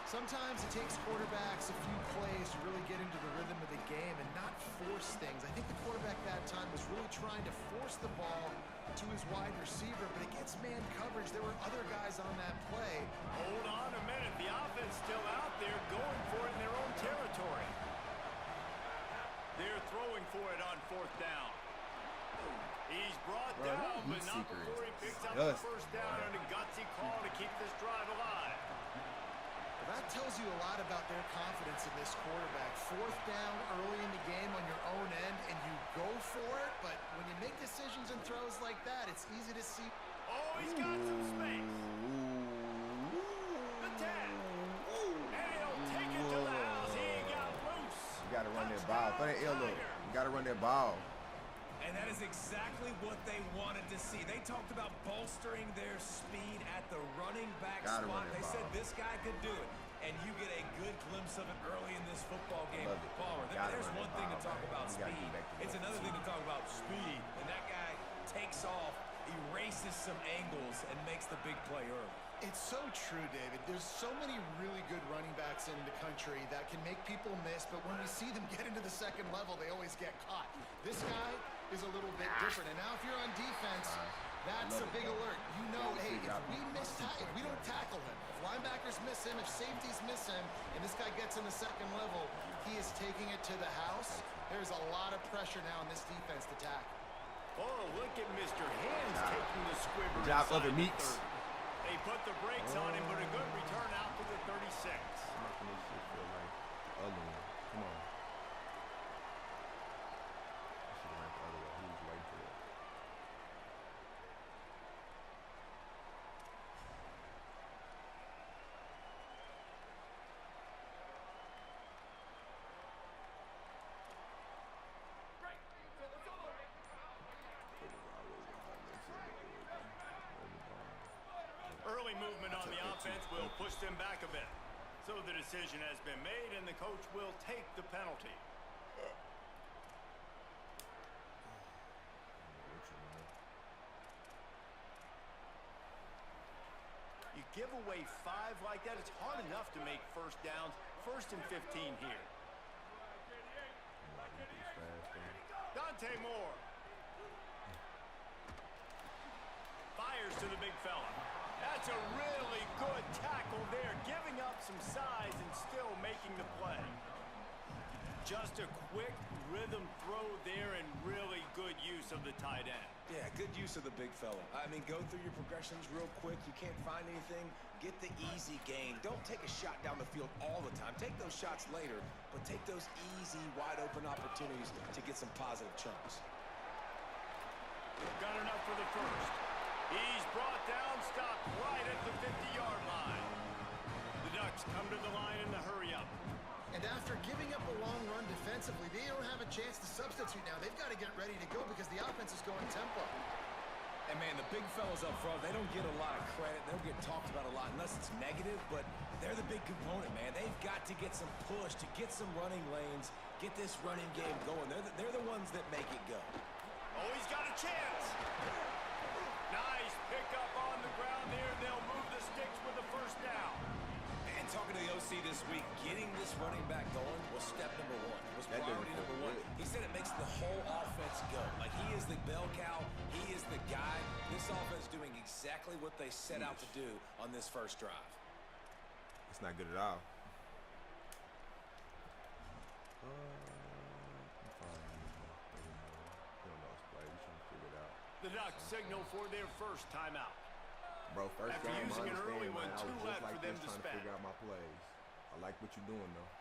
Sometimes it takes quarterbacks a few plays to really get into the rhythm of the game and not force things. I think the quarterback that time was really trying to force the ball to his wide receiver, but against man coverage, there were other guys on that play. Hold on a minute. The offense still out there going for it in their own territory. They're throwing for it on 4th down. He's brought down, but not before he picks up the first down and a gutsy call to keep this drive alive. That tells you a lot about their confidence in this quarterback. 4th down early in the game on your own end, and you go for it, but when you make decisions and throws like that, it's easy to see. Oh, he's got some space. that ball. Throw that L up. You got to run that ball. And that is exactly what they wanted to see. They talked about bolstering their speed at the running back spot. They said this guy could do it. And you get a good glimpse of it early in this football game. Palmer, there's one thing to talk about speed. It's another thing to talk about speed. And that guy takes off, erases some angles, and makes the big play early. It's so true, David. There's so many really good running backs in the country that can make people miss, but when we see them get into the second level, they always get caught. This guy is a little bit different. And now if you're on defense, that's a big alert. You know, hey, if we don't tackle him, if linebackers miss him, if safeties miss him, and this guy gets in the second level, he is taking it to the house. There's a lot of pressure now in this defense to tackle. Oh, look at Mr. Hands taking the squibber. Good job, other meats. They put the brakes on him, but a good return out to the 36. I'm making this shit feel like other one. Come on. I should have went the other way. He was waiting for it. Early movement on the offense will push them back a bit. So the decision has been made, and the coach will take the penalty. You give away 5 like that, it's hard enough to make first downs. 1st and 15 here. Dante Moore. Fires to the big fella. That's a really good tackle there, giving up some size and still making the play. Just a quick rhythm throw there and really good use of the tight end. Yeah, good use of the big fella. I mean, go through your progressions real quick. You can't find anything, get the easy gain. Don't take a shot down the field all the time. Take those shots later, but take those easy, wide-open opportunities to get some positive chunks. Got enough for the first. He's brought down, stopped right at the 50-yard line. The Ducks come to the line in the hurry-up. And after giving up a long run defensively, they don't have a chance to substitute now. They've got to get ready to go because the offense is going tempo. And, man, the big fellas up front, they don't get a lot of credit. They don't get talked about a lot unless it's negative, but they're the big component, man. They've got to get some push, to get some running lanes, get this running game going. They're the ones that make it go. Oh, he's got a chance. Nice pickup on the ground there. They'll move the sticks with the first down. And talking to the OC this week, getting this running back going was step number 1. Was priority number 1. He said it makes the whole offense go. Like, he is the bell cow. He is the guy. This offense doing exactly what they set out to do on this first drive. It's not good at all. The Ducks signal for their first timeout. Bro, first After game, using I an early one, understand, man. I 2 was left just for like them this to trying to spend. figure out my plays. I like what you're doing, though.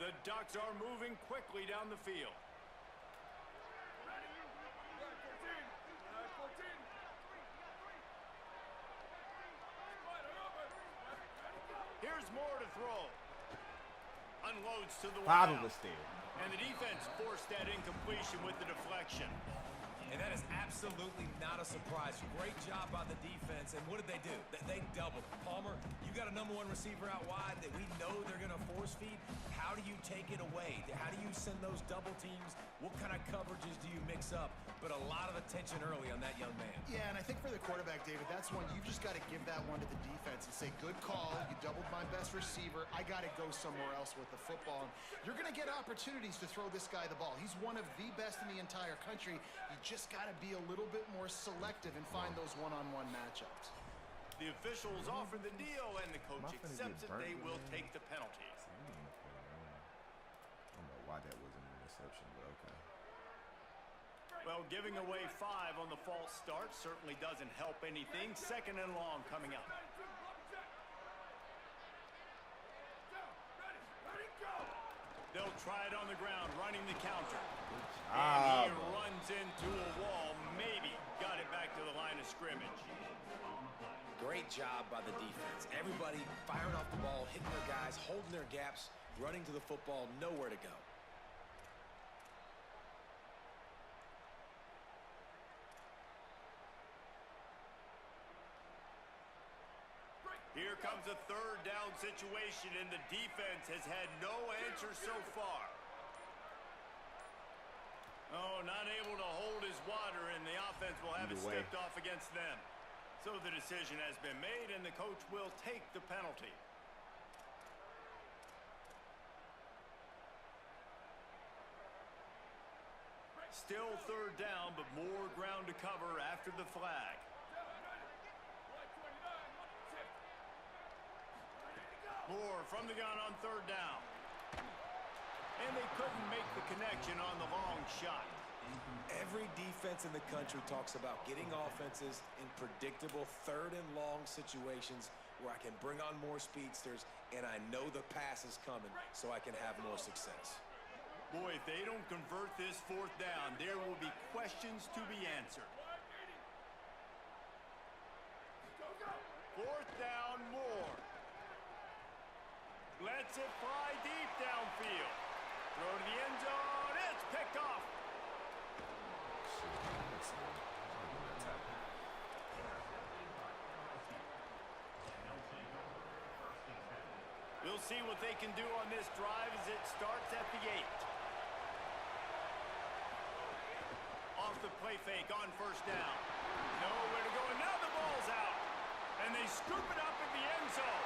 The Ducks are moving quickly down the field. Here's more to throw. Unloads to the Five one of out. us there. And the defense forced that incompletion with the deflection. And that is absolutely not a surprise. Great job by the defense. And what did they do? They doubled. Palmer, you got a number 1 receiver out wide that we know they're going to force feed. How do you take it away? How do you send those double teams? What kind of coverages do you mix up? But a lot of attention early on that young man. Yeah, and I think for the quarterback, David, that's one you've just got to give that one to the defense and say, good call. You doubled my best receiver. I got to go somewhere else with the football. And you're going to get opportunities to throw this guy the ball. He's one of the best in the entire country. You just got to be a little bit more selective and find those one-on-one matchups. The officials offer the deal, and the coach accepts it. They will take the penalty. I don't know why that wasn't an interception, but okay. Well, giving away 5 on the false start certainly doesn't help anything. 2nd and long coming up. They'll try it on the ground, running the counter. And he runs into a wall. Maybe got it back to the line of scrimmage. Great job by the defense. Everybody firing off the ball, hitting their guys, holding their gaps, running to the football, nowhere to go. Here comes a third down situation, and the defense has had no answer so far. Oh, not able to hold his water, and the offense will have it stepped off against them. So the decision has been made, and the coach will take the penalty. Still third down, but more ground to cover after the flag. Moore from the gun on third down. And they couldn't make the connection on the long shot. Every defense in the country talks about getting offenses in predictable third and long situations where I can bring on more speedsters and I know the pass is coming so I can have more success. Boy, if they don't convert this fourth down, there will be questions to be answered. Fourth down, Moore. Lets it fly deep downfield. Throw to the end zone. It's picked off. We'll see what they can do on this drive as it starts at the 8. Off the play fake on first down. Nowhere to go, and now the ball's out. And they scoop it up in the end zone.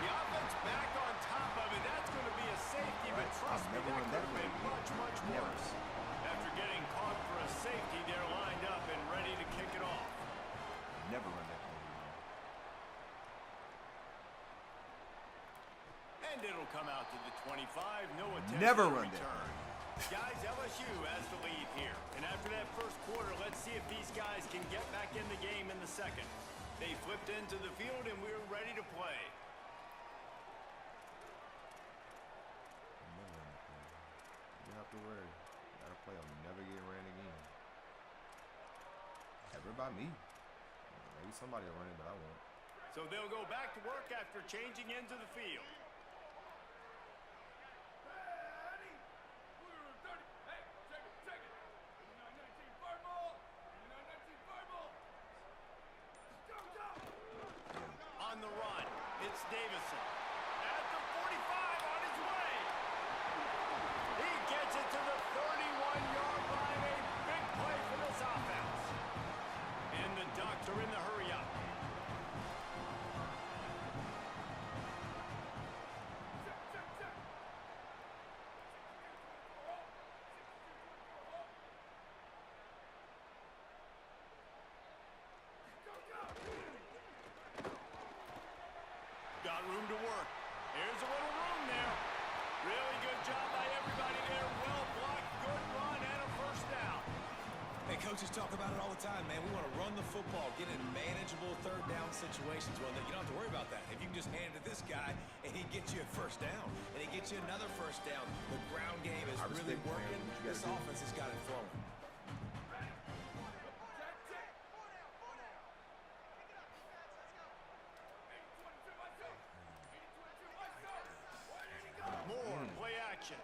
The offense back on top of it. That's going to be a safety, but trust me, that could have been much, much worse. After getting caught for a safety, they're lined up and ready to kick it off. Never run that play. And it'll come out to the 25. No attempt Never to run return. Guys, LSU has the lead here. And after that first quarter, let's see if these guys can get back in the game in the second. They flipped into the field, and we're ready to play. You don't have to worry. That play will never get ran again. Ever by me. Maybe somebody will run it, but I won't. So they'll go back to work after changing into the field. On the run, it's Davison. At the 45, on his way. He gets it to the 31-yard line. A big play for this offense. And the Ducks are in the hurry-up. Got room to work. Here's a little room there. Really good job by everybody there. Well blocked, good run, and a first down. Hey, coaches talk about it all the time, man. We want to run the football, get in manageable third down situations. Well, you don't have to worry about that. If you can just hand it to this guy, and he gets you a first down, and he gets you another first down, the ground game is really working. This offense has got it flowing. More play action.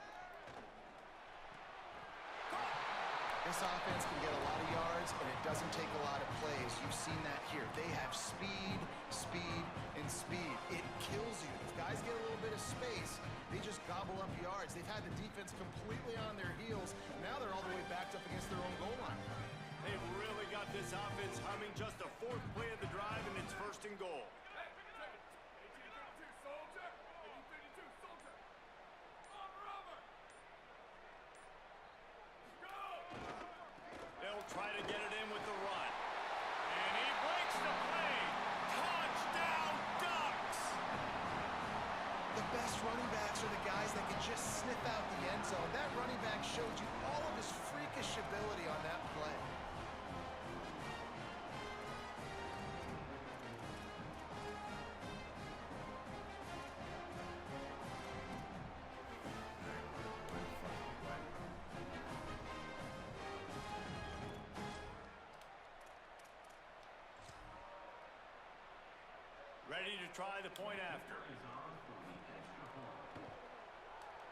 This offense can get a lot of yards, and it doesn't take a lot of plays. You've seen that here. They have speed, speed, and speed. It kills you. If guys get a little bit of space, they just gobble up yards. They've had the defense completely on their heels. Now they're all the way backed up against their own goal line. They've really got this offense humming. Just a fourth play of the drive, and it's first and goal. They'll try to get it in with the run. And he breaks the play. Touchdown, Ducks! The best running backs are the guys that can just sniff out the end zone. That running back showed you all of his freakish ability on that play. Ready to try the point after.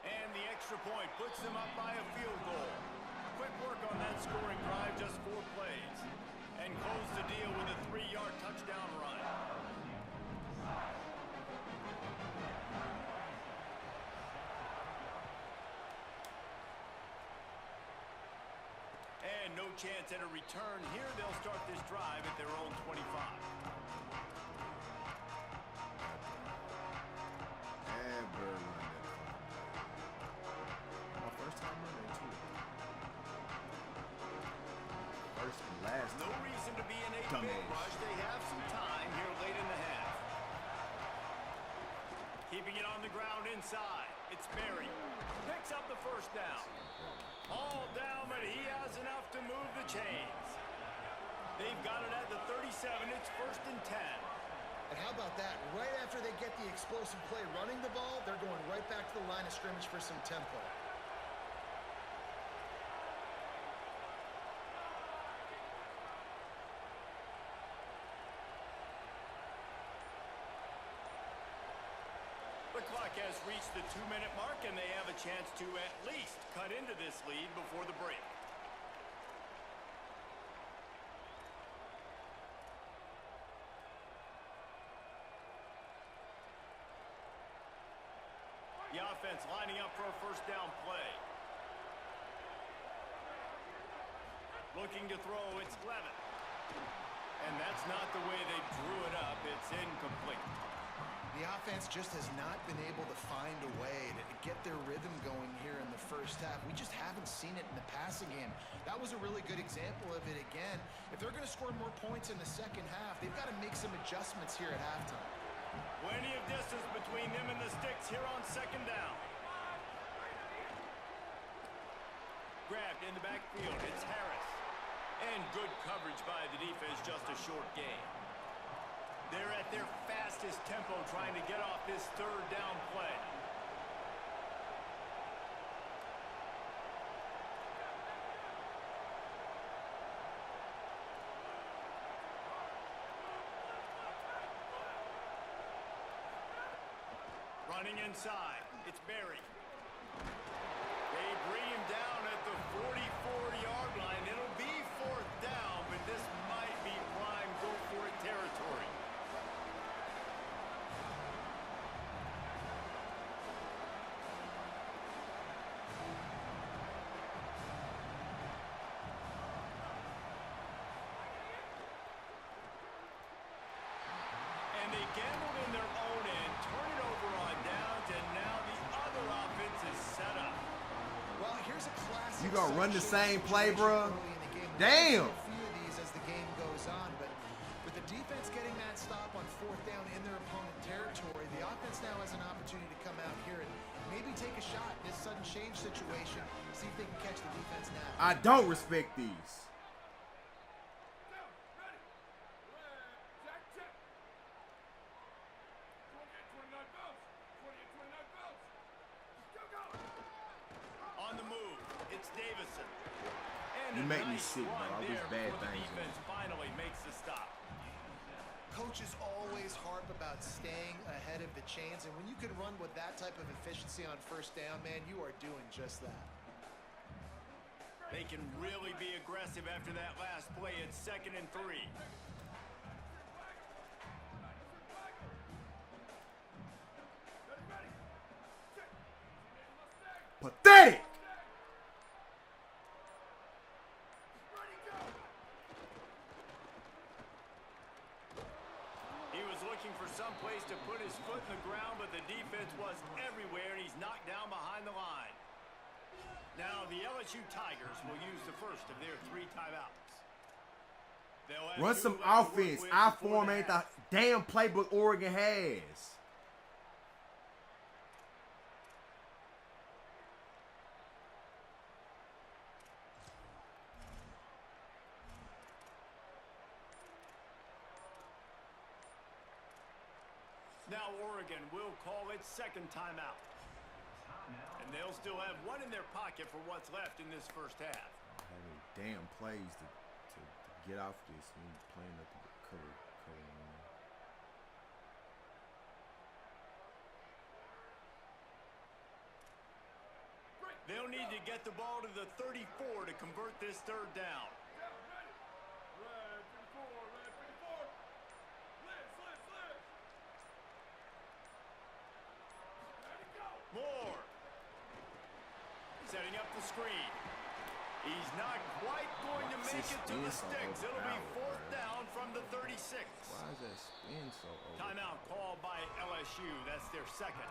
And the extra point puts them up by a field goal. Quick work on that scoring drive, just 4 plays. And close the deal with a 3-yard touchdown run. And no chance at a return here. They'll start this drive at their own 25. No reason to be in a big rush. They have some time here late in the half. Keeping it on the ground inside. It's Berry. Picks up the first down. All down, but he has enough to move the chains. They've got it at the 37. It's 1st and 10. And how about that? Right after they get the explosive play running the ball, they're going right back to the line of scrimmage for some tempo. The clock has reached the 2-minute mark, and they have a chance to at least cut into this lead before the break. The offense lining up for a first down play. Looking to throw, it's Levin. And that's not the way they drew it up. It's incomplete. The offense just has not been able to find a way to get their rhythm going here in the first half. We just haven't seen it in the passing game. That was a really good example of it again. If they're going to score more points in the second half, they've got to make some adjustments here at halftime. Plenty of distance between them and the sticks here on 2nd down. Grabbed in the backfield. It's Harris. And good coverage by the defense, just a short gain. They're at their fastest tempo trying to get off this 3rd down play. Running inside, it's Berry. They bring him down at the 44-yard line. It'll be 4th down, but this might be prime go-for-it territory. And they gambled in their own end, turn it over on downs, and now the other offense is set up. Well, here's a classic. You gonna run the same play, bro? Damn. A few of these as the game goes on, but with the defense getting that stop on 4th down in their opponent territory, the offense now has an opportunity to come out here and maybe take a shot in this sudden change situation, see if they can catch the defense now. I don't respect these. You make me sick, bro. I wish bad things. Defense finally makes the stop. Coaches always harp about staying ahead of the chains, and when you can run with that type of efficiency on 1st down, man, you are doing just that. They can really be aggressive after that last play. It's 2nd and 3. Pathetic. For some place to put his foot in the ground, but the defense was everywhere, and he's knocked down behind the line. Now the LSU Tigers will use the first of their 3 timeouts. Run some offense. Our form ain't the damn playbook Oregon has. Now Oregon will call its 2nd timeout. And they'll still have 1 in their pocket for what's left in this first half. Having damn plays to get off this and playing up the cover. They'll need to get the ball to the 34 to convert this third down. Moore. Setting up the screen. He's not quite going to make it to the sticks. It'll be fourth down from the 36. Why is that spin so over? Timeout called by LSU. That's their second.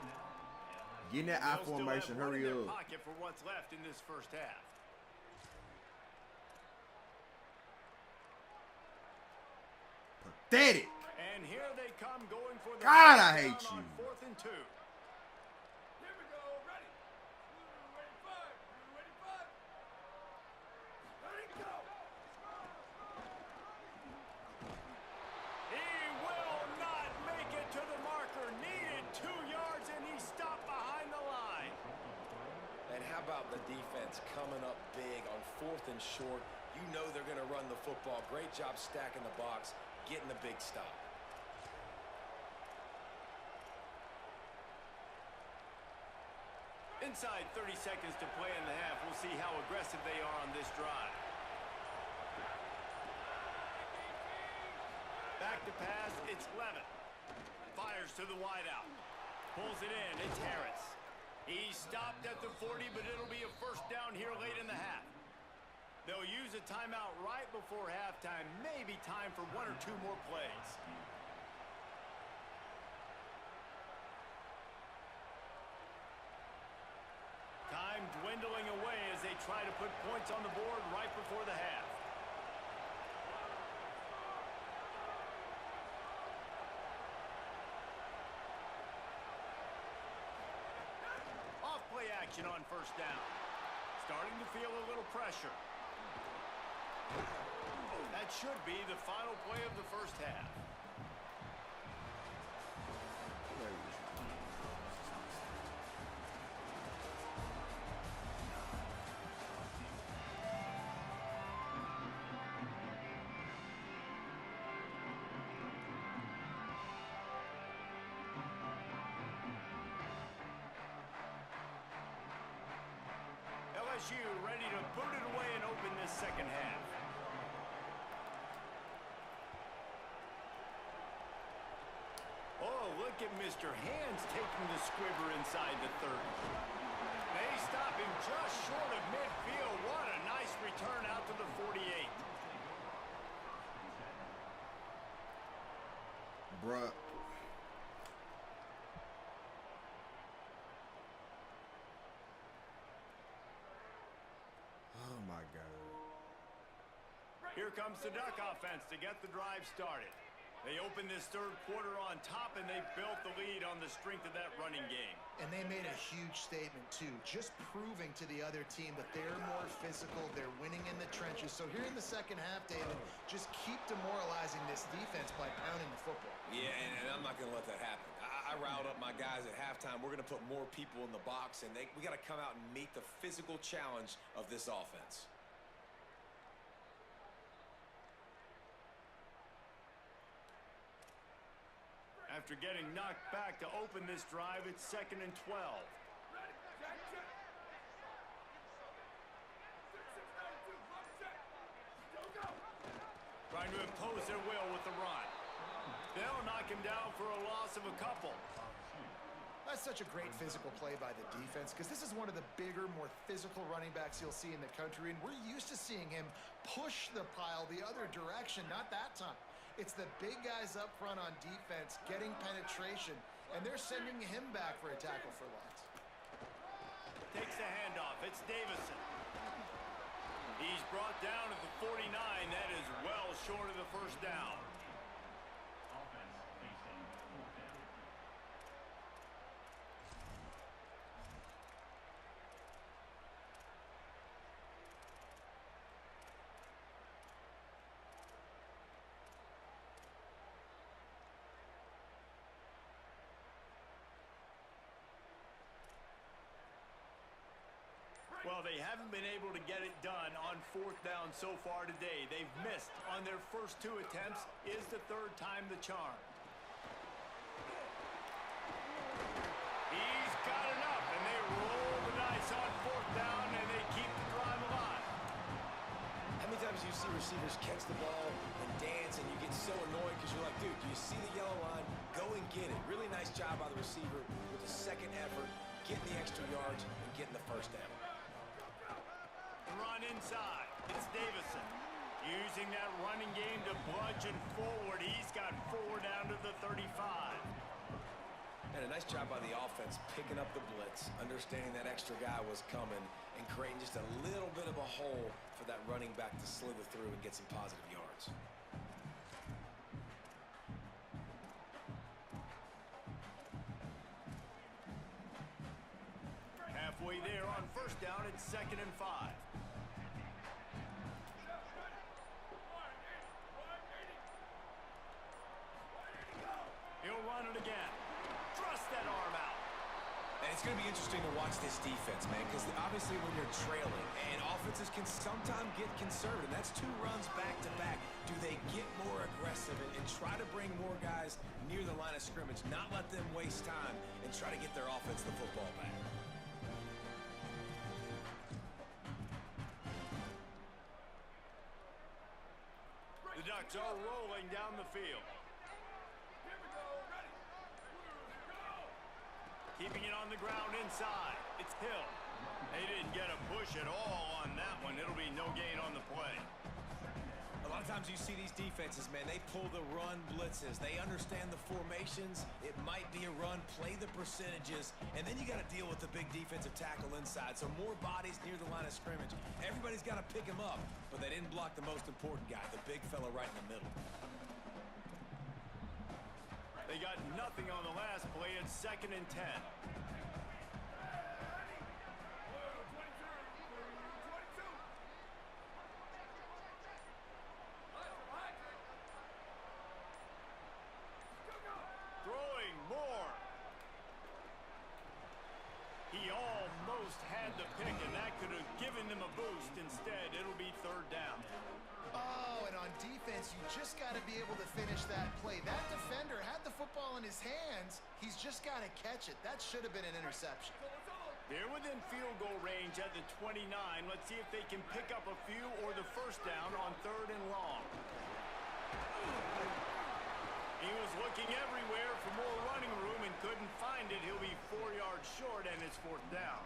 Get in that I formation. Hurry up. Pocket for what's left in this first half. Pathetic. And here they come going for the God, I hate you. 4th and 2. Coming up big on 4th and short. You know they're going to run the football. Great job stacking the box, getting the big stop. Inside 30 seconds to play in the half. We'll see how aggressive they are on this drive. Back to pass, it's Levin. Fires to the wideout. Pulls it in, it's Harris. He stopped at the 40, but it'll be a first down here late in the half. They'll use a timeout right before halftime. Maybe time for 1 or 2 more plays. Time dwindling away as they try to put points on the board right before the half. Play action on first down. Starting to feel a little pressure. That should be the final play of the first half. LSU ready to boot it away and open this second half. Oh, look at Mr. Hands taking the squibber inside the 30. They stop him just short of midfield. What a nice return out to the 48. Bruh. Oh my God. Here comes the Duck offense to get the drive started. They open this third quarter on top, and they built the lead on the strength of that running game. And they made a huge statement, too, just proving to the other team that they're more physical, they're winning in the trenches. So here in the second half, David, just keep demoralizing this defense by pounding the football. Yeah, and I'm not going to let that happen. I riled up my guys at halftime. We're going to put more people in the box, and we got to come out and meet the physical challenge of this offense. After getting knocked back to open this drive, it's 2nd and 12. Trying to impose their will with the run. They'll knock him down for a loss of a couple. That's such a great physical play by the defense because this is one of the bigger, more physical running backs you'll see in the country, and we're used to seeing him push the pile the other direction, not that time. It's the big guys up front on defense getting penetration, and they're sending him back for a tackle for loss. Takes the handoff. It's Davison. He's brought down at the 49. That is well short of the first down. Well, they haven't been able to get it done on fourth down so far today. They've missed on their first 2 attempts. Is the third time the charm? He's got enough, and they roll the dice on fourth down receivers catch the ball and dance, and you get so annoyed because you're like, dude, do you see the yellow line? Go and get it. Really nice job by the receiver with the second effort, getting the extra yards and getting the first down. Run inside. It's Davison. Using that running game to bludgeon forward. He's got 4 down to the 35. And a nice job by the offense picking up the blitz, understanding that extra guy was coming, and creating just a little bit of a hole for that running back to slither through and get some positive yards. Halfway there on first down, it's 2nd and 5. He'll run it again. Thrust that arm out. And it's going to be interesting to watch this defense, man, because obviously when you're trailing, and offenses can sometimes get conservative. That's 2 runs back-to-back. Do they get more aggressive and try to bring more guys near the line of scrimmage, not let them waste time, and try to get their offense the football back? The Ducks are rolling down the field. Keeping it on the ground inside. It's Hill. They didn't get a push at all on that one. It'll be no gain on the play. A lot of times you see these defenses, man, they pull the run blitzes. They understand the formations. It might be a run, play the percentages, and then you got to deal with the big defensive tackle inside. So more bodies near the line of scrimmage. Everybody's got to pick him up, but they didn't block the most important guy, the big fella right in the middle. They got nothing on the last play. It's 2nd and 10. Throwing more. He almost had the pick, and that could have given them a boost. Instead, it'll be 3rd down. Oh, and on defense, you just got to be able to finish that play. That defender had the football in his hands. He's just got to catch it. That should have been an interception. They're within field goal range at the 29. Let's see if they can pick up a few or the first down on 3rd and long. He was looking everywhere for more running room and couldn't find it. He'll be 4 yards short, and it's 4th down.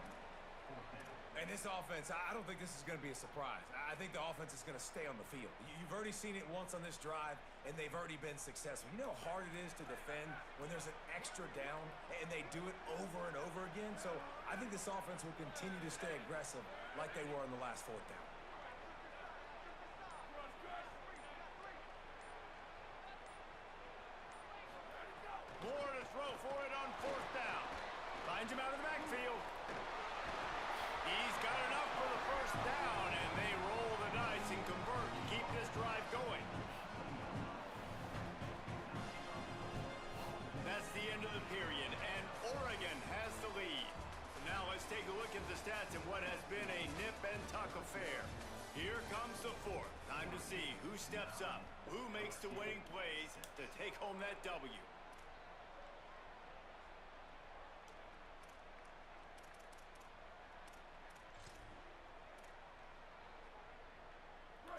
And this offense, I don't think this is going to be a surprise. I think the offense is going to stay on the field. You've already seen it once on this drive, and they've already been successful. You know how hard it is to defend when there's an extra down, and they do it over and over again? So I think this offense will continue to stay aggressive like they were on the last 4th down. More to throw for it on 4th down. Finds him out of the backfield. He's got enough for the first down, and they roll the dice and convert to keep this drive going. That's the end of the period, and Oregon has the lead. Now let's take a look at the stats and what has been a nip-and-tuck affair. Here comes the 4th. Time to see who steps up, who makes the winning plays to take home that W.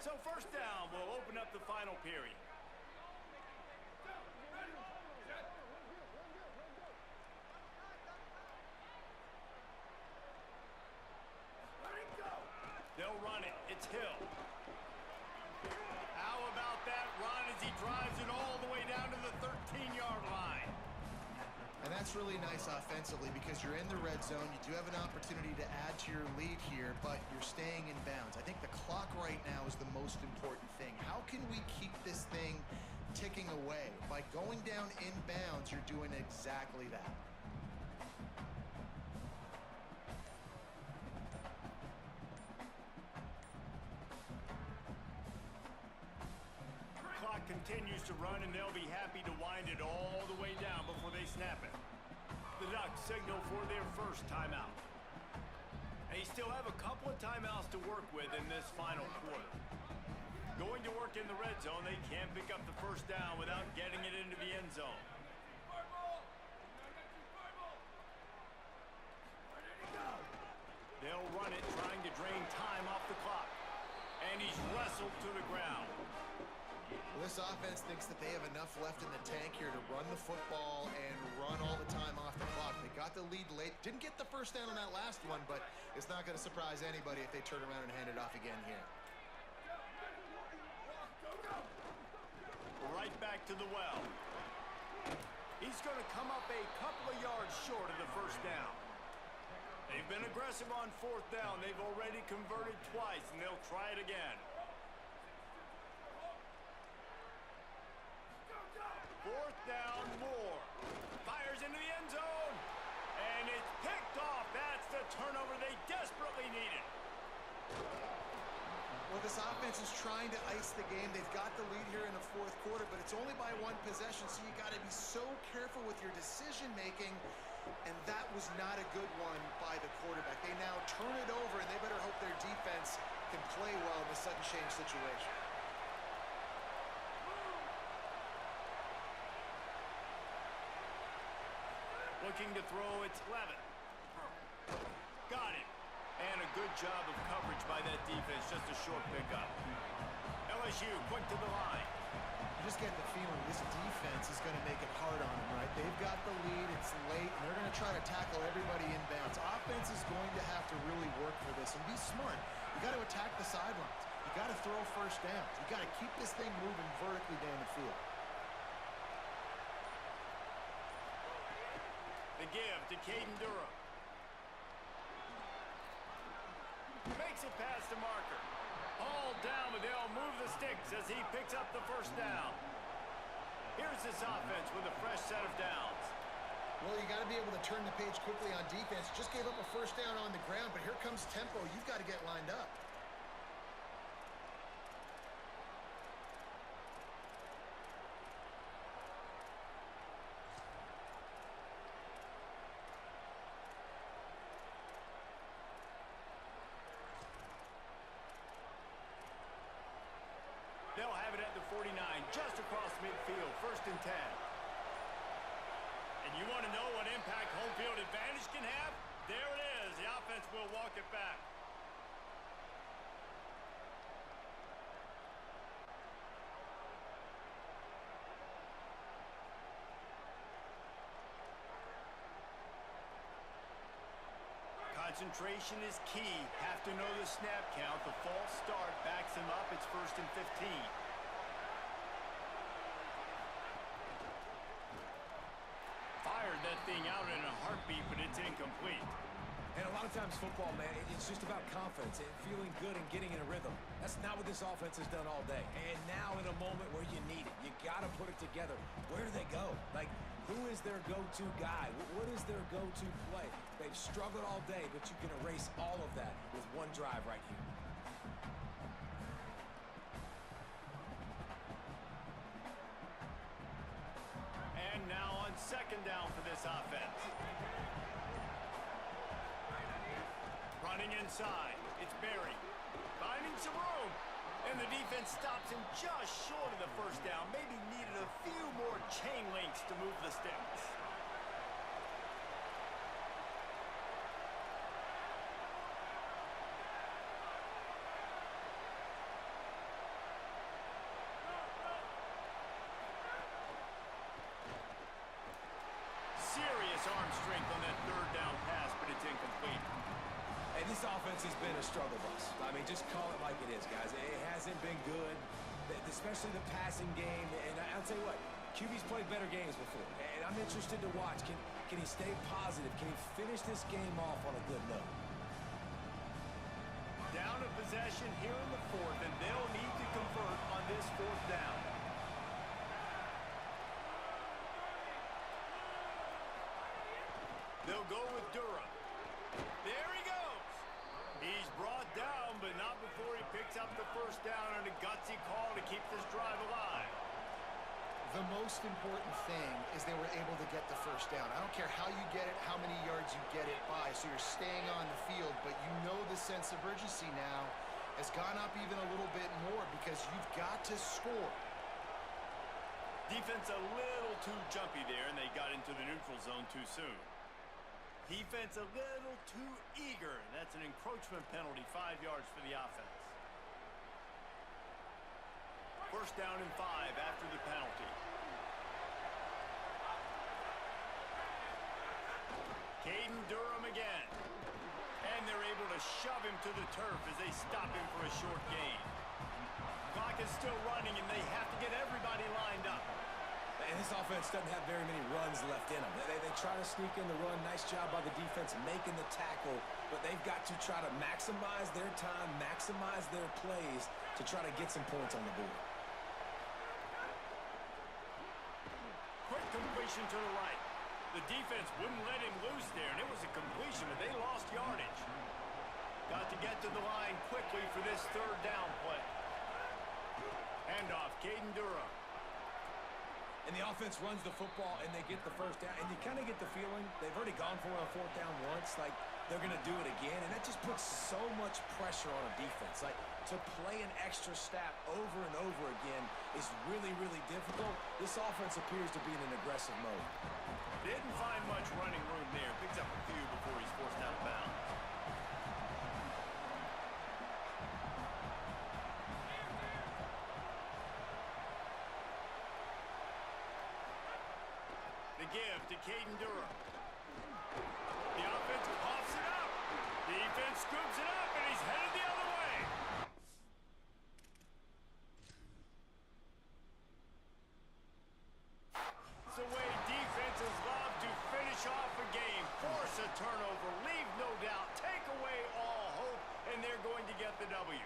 So first down will open up the final period. They'll run it. It's Hill. How about that run as he drives it all the way down to the 13-yard line? And that's really nice offensively because you're in the red zone. You do have an opportunity to add to your lead here, but you're staying in bounds. I think the clock right now is the most important thing. How can we keep this thing ticking away? By going down in bounds, you're doing exactly that. Clock continues to run, and they'll be happy to wind it all the way down before they snap it. The Ducks signal for their first timeout. They still have a couple of timeouts to work with in this final quarter. Going to work in the red zone, they can't pick up the first down without getting it into the end zone. They'll run it, trying to drain time off the clock. And he's wrestled to the ground. Well, this offense thinks that they have enough left in the tank here to run the football and run all the time off the clock. They got the lead late. Didn't get the first down on that last one, but it's not going to surprise anybody if they turn around and hand it off again here. Right back to the well. He's going to come up a couple of yards short of the first down. They've been aggressive on fourth down. They've already converted twice, and they'll try it again. Fourth down, more. Fires into the end zone. And it's picked off. That's the turnover they desperately needed. Well, this offense is trying to ice the game. They've got the lead here in the fourth quarter, but it's only by one possession, so you got to be so careful with your decision-making, and that was not a good one by the quarterback. They now turn it over, and they better hope their defense can play well in the sudden change situation. Looking to throw, it's Levin. Got it. And a good job of coverage by that defense, just a short pickup. LSU quick to the line. You just get the feeling this defense is going to make it hard on them, right? They've got the lead, it's late, and they're going to try to tackle everybody in bounds. Offense is going to have to really work for this and be smart. You got to attack the sidelines. You got to throw first downs. You got to keep this thing moving vertically down the field. The give to Caden Durham. Makes it past the marker. All down, but they'll move the sticks as he picks up the first down. Here's this offense with a fresh set of downs. Well, you got to be able to turn the page quickly on defense. Just gave up a first down on the ground, but here comes tempo. You've got to get lined up. They'll have it at the 49, just across midfield, 1st and 10. And you want to know what impact home field advantage can have? There it is. The offense will walk it back. Concentration is key. Have to know the snap count. The false start backs him up. It's 1st and 15. Fired that thing out in a heartbeat, but it's incomplete. And a lot of times football, man, it's just about confidence and feeling good and getting in a rhythm. That's not what this offense has done all day. And now in a moment where you need it, you got to put it together. Where do they go? Like, who is their go-to guy? What is their go-to play? They've struggled all day, but you can erase all of that with one drive right here. And now on 2nd down for this offense. Running inside. It's Barry. Finding some room. And the defense stops him just short of the first down. Maybe needed a few more chain links to move the sticks. Serious arm strength on that 3rd down pass, but it's incomplete. And this offense has been a struggle bus. I mean, just call it like it is, guys. It hasn't been good, especially the passing game. And I'll tell you what, QB's played better games before. And I'm interested to watch. Can he stay positive? Can he finish this game off on a good note? Down a possession here in the 4th, and they'll need to convert on this 4th down. They'll go with Durham. There he goes. He's brought down, but not before he picks up the first down on a gutsy call to keep this drive alive. The most important thing is they were able to get the first down. I don't care how you get it, how many yards you get it by, so you're staying on the field, but you know the sense of urgency now has gone up even a little bit more because you've got to score. Defense a little too jumpy there, and they got into the neutral zone too soon. Defense a little too eager. That's an encroachment penalty, 5 yards for the offense. First down and 5 after the penalty. Caden Durham again. And they're able to shove him to the turf as they stop him for a short gain. Clock is still running, and they have to get everybody lined up. And this offense doesn't have very many runs left in them. They try to sneak in the run. Nice job by the defense making the tackle, but they've got to try to maximize their time, maximize their plays to try to get some points on the board. Quick completion to the right. The defense wouldn't let him loose there, and it was a completion, but they lost yardage. Got to get to the line quickly for this third down play. Handoff, Caden Durham. And the offense runs the football, and they get the first down. And you kind of get the feeling they've already gone for it on fourth down once. Like, they're going to do it again. And that just puts so much pressure on a defense. Like, to play an extra snap over and over again is really, really difficult. This offense appears to be in an aggressive mode. Didn't find much running room there. Picks up a few before he's forced out of bounds. The give to Caden Durham. The offense pops it up. Defense scoops it up, and he's headed the other way. It's the way defenses love to finish off a game. Force a turnover, leave no doubt, take away all hope, and they're going to get the W.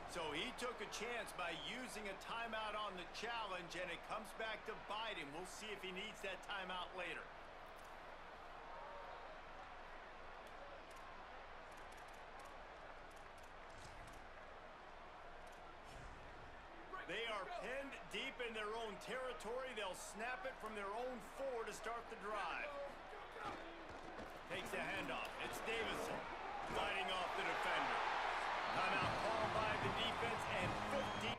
So he took a chance by using a timeout on the challenge, and it comes back to bite him. We'll see if he needs that timeout later. They are pinned deep in their own territory. They'll snap it from their own 4 to start the drive. Takes the handoff. It's Davison fighting off the defender. Timeout called by the defense, and 15.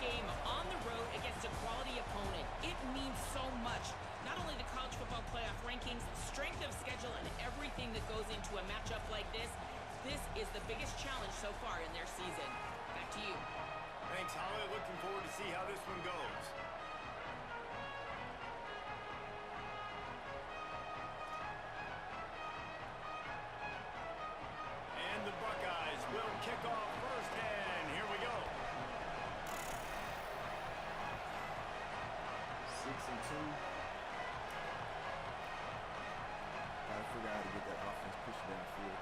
Game on the road against a quality opponent. It means so much. Not only the college football playoff rankings, strength of schedule, and everything that goes into a matchup like this. This is the biggest challenge so far in their season. Back to you. Thanks, Holly. Looking forward to see how this one goes. And the Buckeyes will kick off first, and here we go. 6-2. Gotta figure out how to get that offense pushed downfield.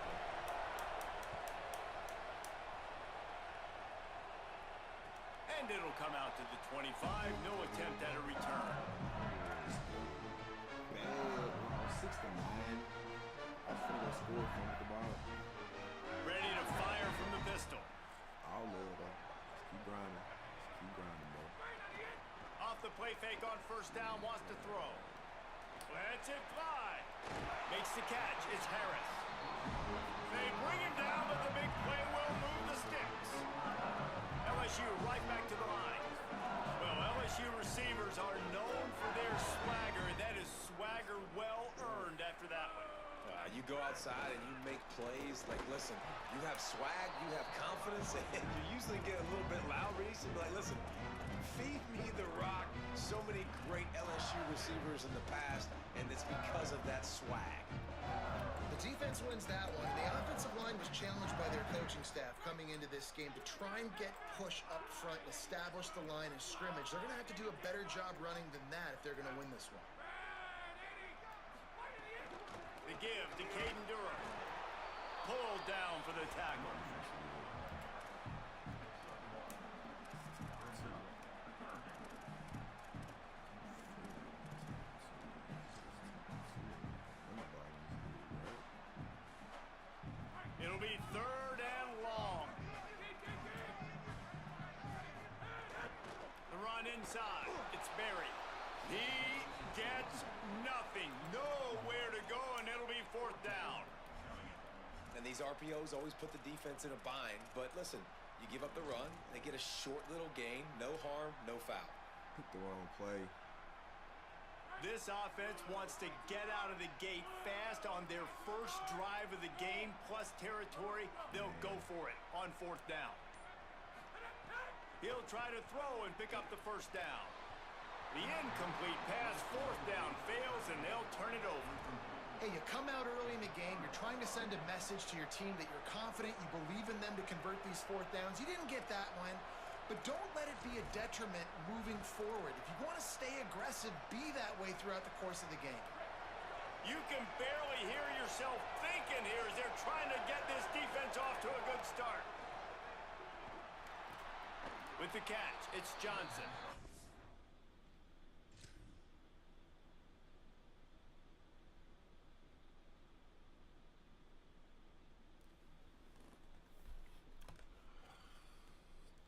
And it'll come out to the 25. No attempt at a return. Man, 6-9. I was finna go score from the ball. Ready to fire from the pistol. All love though. Just keep grinding. Just keep grinding, bro. Off the play fake on first down, wants to throw. Lets it fly. Makes the catch. It's Harris. They bring him down, but the big play will move the sticks. LSU right back to the line. Well, LSU receivers are known for their swagger. That is swagger well earned after that one. You go outside and you make plays. Like, listen, you have swag, you have confidence, and you usually get a little bit loud. Reese, like, listen, feed me the rock. So many great LSU receivers in the past, and it's because of that swag. The defense defense wins that one. The offensive line was challenged by their coaching staff coming into this game to try and get push up front and establish the line of scrimmage. They're going to have to do a better job running than that if they're going to win this one. The give to Caden Durham. Pulled down for the tackle. It'll be 3rd and long. The run inside. It's Berry. He gets nothing. Nowhere to go, and it'll be 4th down. And these RPOs always put the defense in a bind. But listen, you give up the run, they get a short little gain. No harm, no foul. Pick the wrong play. This offense wants to get out of the gate fast on their first drive of the game, plus territory. They'll go for it on 4th down. He'll try to throw and pick up the 1st down. The incomplete pass, 4th down, fails, and they'll turn it over. Hey, you come out early in the game, you're trying to send a message to your team that you're confident, you believe in them to convert these 4th downs. You didn't get that one. But don't let it be a detriment moving forward. If you want to stay aggressive, be that way throughout the course of the game. You can barely hear yourself thinking here as they're trying to get this defense off to a good start. With the catch, it's Johnson.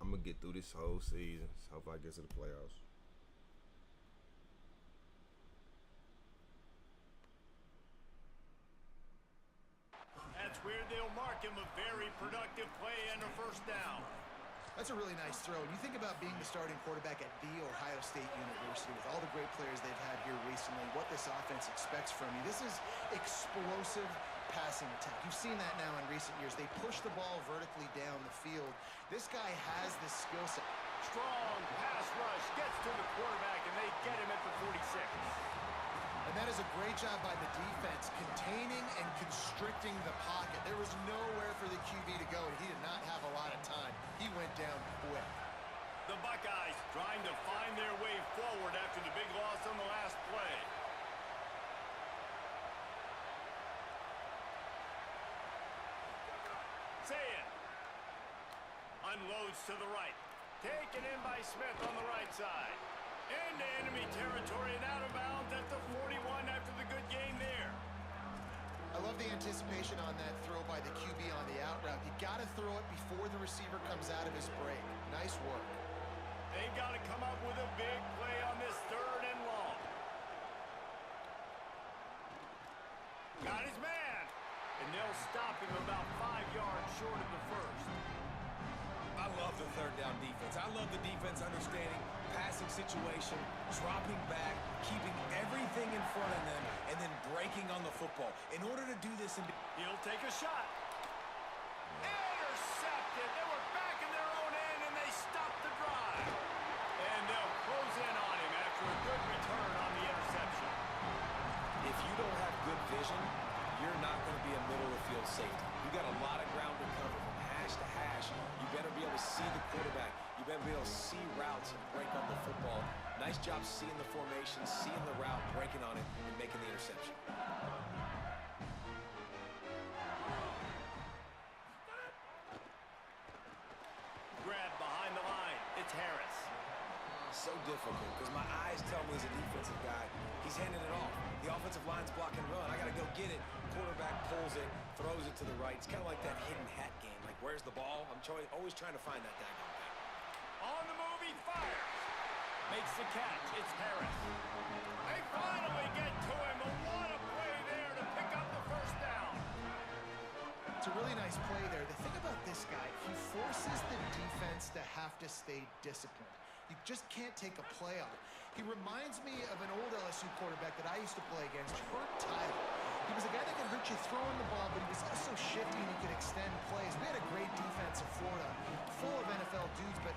I'm gonna get through this whole season. Hope I get to the playoffs. That's where they'll mark him a very productive play and a 1st down. That's a really nice throw. You think about being the starting quarterback at The Ohio State University with all the great players they've had here recently, what this offense expects from you. This is explosive passing attack. You've seen that now in recent years. They push the ball vertically down the field. This guy has the skill set. Strong pass rush gets to the quarterback, and they get him at the 46. And that is a great job by the defense, containing and constricting the pocket. There was nowhere for the QB to go, and he did not have a lot of time. He went down quick. The Buckeyes trying to find their way forward after the big loss on the last play. Unloads to the right. Taken in by Smith on the right side. Into enemy territory and out of bounds at the 41 after the good gain there. I love the anticipation on that throw by the QB on the out route. You got to throw it before the receiver comes out of his break. Nice work. They've got to come up with a big play on this 3rd and long. Got his man. And they'll stop him about 5 yards short of the 1st. I love the 3rd down defense. I love the defense understanding passing situation, dropping back, keeping everything in front of them, and then breaking on the football. In order to do this, he'll take a shot. Intercepted. They were back in their own end, and they stopped the drive. And they'll close in on him after a good return on the interception. If you don't have good vision, you're not going to be a middle-of-the-field safety. You got a lot of ground to cover from hash to hash. You better be able to see the quarterback. You better be able to see routes and break on the football. Nice job seeing the formation, seeing the route, breaking on it, and making the interception. Grab behind the line. It's Harris. So difficult because my eyes tell me he's a defensive guy. He's handing it off. The offensive line's blocking run. I got to go get it. Quarterback pulls it, throws it to the right. It's kind of like that hidden hat game. Like, where's the ball? I'm always trying to find that daggone guy. On the move, he fires. Makes the catch. It's Harris. They finally get to him. And what a play there to pick up the 1st down. It's a really nice play there. The thing about this guy, he forces the defense to have to stay disciplined. You just can't take a play off. He reminds me of an old LSU quarterback that I used to play against, Hurt Tyler. He was a guy that could hurt you throwing the ball, but he was also shifty and he could extend plays. We had a great defense in Florida, full of NFL dudes, but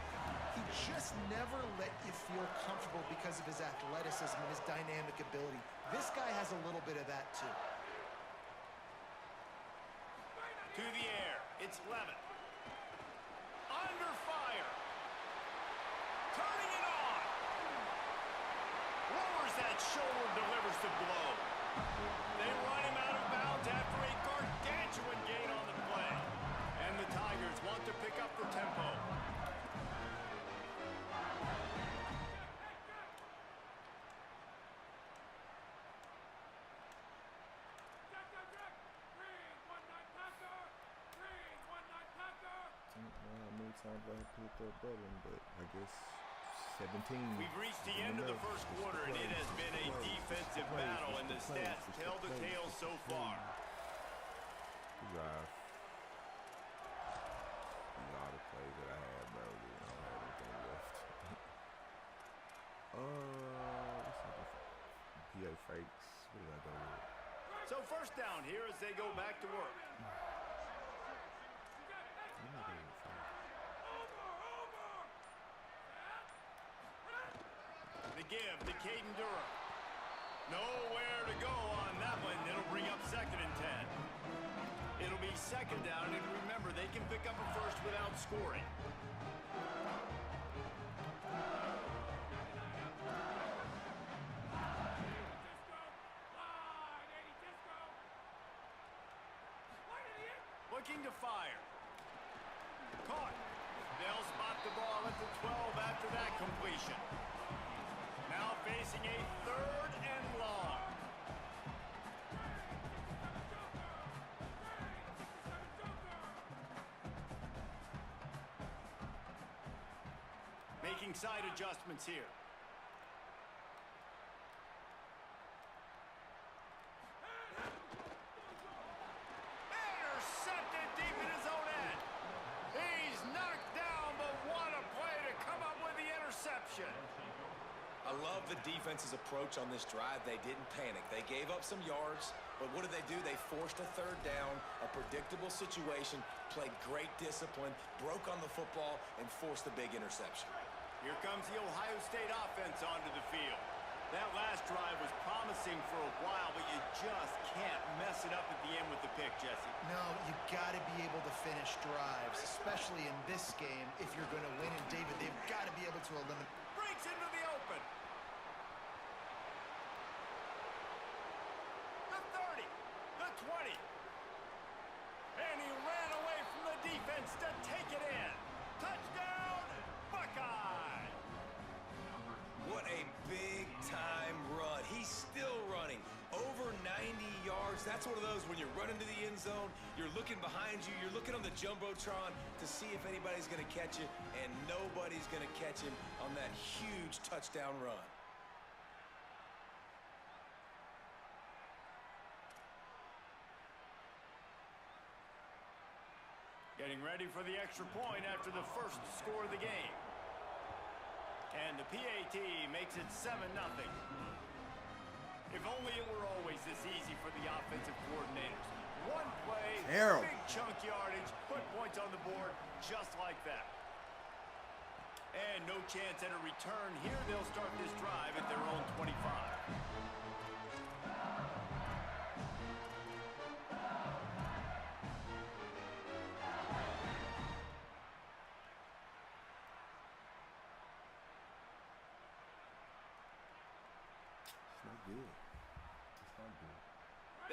he just never let you feel comfortable because of his athleticism and his dynamic ability. This guy has a little bit of that too. It's Levitt. Under fire. Turning it on. Lowers that shoulder, delivers the blow. They run him out of bounds after a gargantuan gain on the play. And the Tigers want to pick up the tempo. Times I had picked up better, but I guess 17. We've reached the end of the first quarter, and it has been a defensive battle, and the stats tell the tale so far. Drive. These are all the plays that I had, bro. I don't have anything left. What's up? PA fakes. What did I go with? So first down here as they go back to work. The give to Caden Durham. Nowhere to go on that one. It'll bring up 2nd and 10. It'll be 2nd down, and remember, they can pick up a first without scoring. Looking to fire. Caught. They'll spot the ball at the 12 after that completion. Now facing a 3rd and long. Making side adjustments here. Intercepted deep in his own end. He's knocked down, but what a play to come up with the interception. I love the defense's approach on this drive. They didn't panic. They gave up some yards, but what did they do? They forced a 3rd down, a predictable situation, played great discipline, broke on the football, and forced the big interception. Here comes the Ohio State offense onto the field. That last drive was promising for a while, but you just can't mess it up at the end with the pick, Jesse. No, you got to be able to finish drives, especially in this game if you're going to win. And David, they've got to be able to eliminate. Breaks into the open. The 30, the 20. And he ran away from the defense to take it in. Touchdown, Buckeye. What a big-time run. He's still running. Over 90 yards. That's one of those when you're running to the end zone, you're looking behind you, you're looking on the Jumbotron to see if anybody's going to catch you, and nobody's going to catch him on that huge touchdown run. Getting ready for the extra point after the first score of the game. And the PAT makes it 7-0. If only it were always this easy for the offensive coordinators. One play, big chunk yardage, put points on the board just like that. And no chance at a return here. They'll start this drive at their own 25.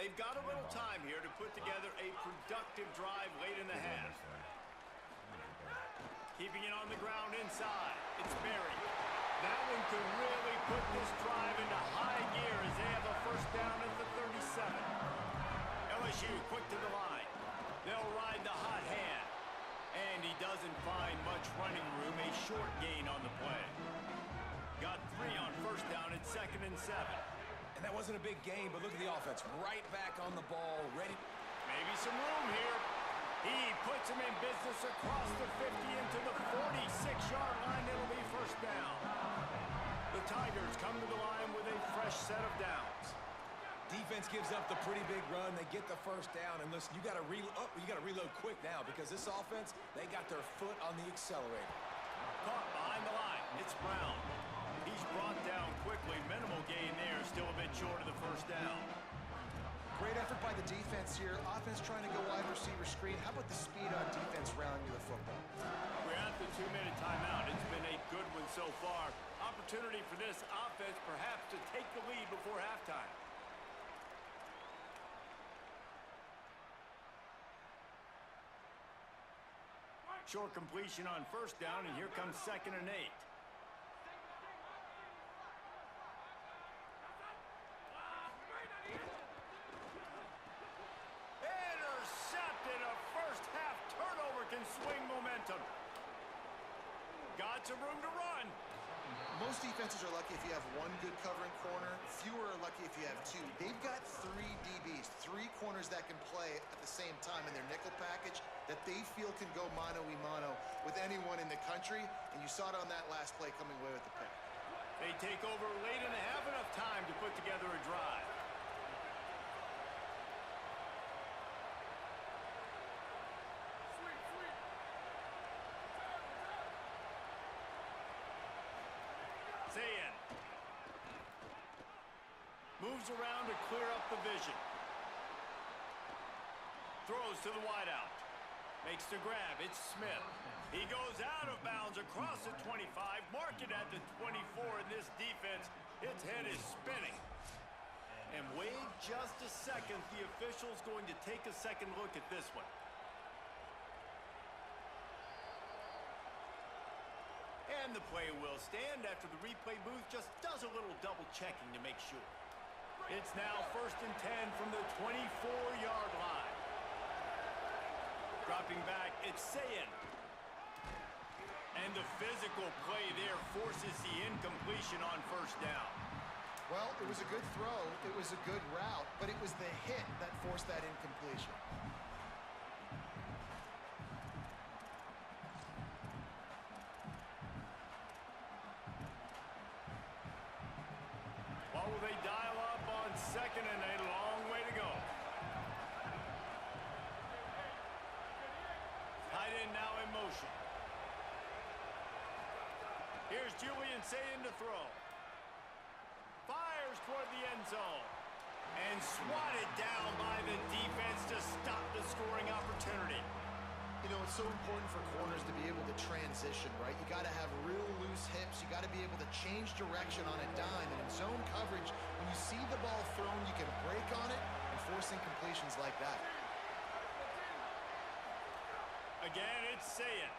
They've got a little time here to put together a productive drive late in the half. Keeping it on the ground inside. It's Berry. That one could really put this drive into high gear as they have a first down at the 37. LSU quick to the line. They'll ride the hot hand. And he doesn't find much running room. A short gain on the play. Got 3 on first down at 2nd and 7. And that wasn't a big gain, but look at the offense. Right back on the ball, ready. Maybe some room here. He puts him in business across the 50 into the 46-yard line. It'll be first down. The Tigers come to the line with a fresh set of downs. Defense gives up the pretty big run. They get the first down. And listen, you got to reload quick now because this offense, they got their foot on the accelerator. Caught behind the line. It's Brown. He's brought down quickly. Minimal gain there. Still a bit short of the first down. Great effort by the defense here. Offense trying to go wide receiver screen. How about the speed on defense rallying to the football? We're at the 2-minute timeout. It's been a good one so far. Opportunity for this offense perhaps to take the lead before halftime. Short completion on first down, and here comes 2nd and 8. Intercepted. A first half turnover can swing momentum. Got some room to run. Most defenses are lucky if you have one good covering corner. Fewer are lucky if you have two. They've got 3 DBs, 3 corners that can play at the same time in their nickel package that they feel can go mano-a-mano with anyone in the country. And you saw it on that last play coming away with the pick. They take over late and have enough time to put together a drive. Zayn moves around to clear up the vision. Throws to the wideout. Makes the grab. It's Smith. He goes out of bounds across the 25. Mark it at the 24 in this defense. Its head is spinning. And wait just a second. The official's going to take a second look at this one. And the play will stand after the replay booth just does a little double checking to make sure. It's now 1st and 10 from the 24-yard line. Dropping back, it's Zayn. And the physical play there forces the incompletion on first down. Well, it was a good throw. It was a good route, but it was the hit that forced that incompletion. What will they dial up on 2nd and a long way to go? Tight end now in motion. Here's Julian Zayn to throw. Fires toward the end zone. And swatted down by the defense to stop the scoring opportunity. You know, it's so important for corners to be able to transition, right? You got to have real loose hips. You got to be able to change direction on a dime. And in zone coverage, when you see the ball thrown, you can break on it and force incompletions like that. Again, it's Zayn.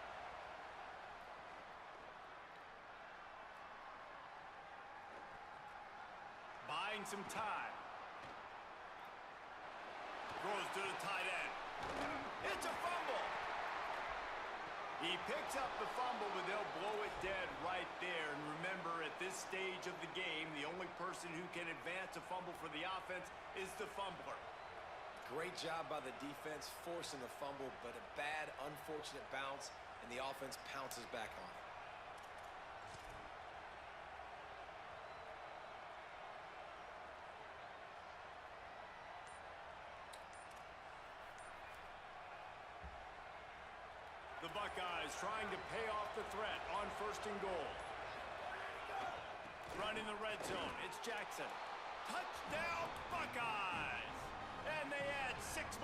Buying some time. Throws to the tight end. It's a fumble. He picks up the fumble, but they'll blow it dead right there. And remember, at this stage of the game, the only person who can advance a fumble for the offense is the fumbler. Great job by the defense forcing the fumble, but a bad, unfortunate bounce, and the offense pounces back on it. The Buckeyes trying to pay off the threat on 1st and goal. Run in the red zone. It's Jackson. Touchdown, Buckeyes! And they add 6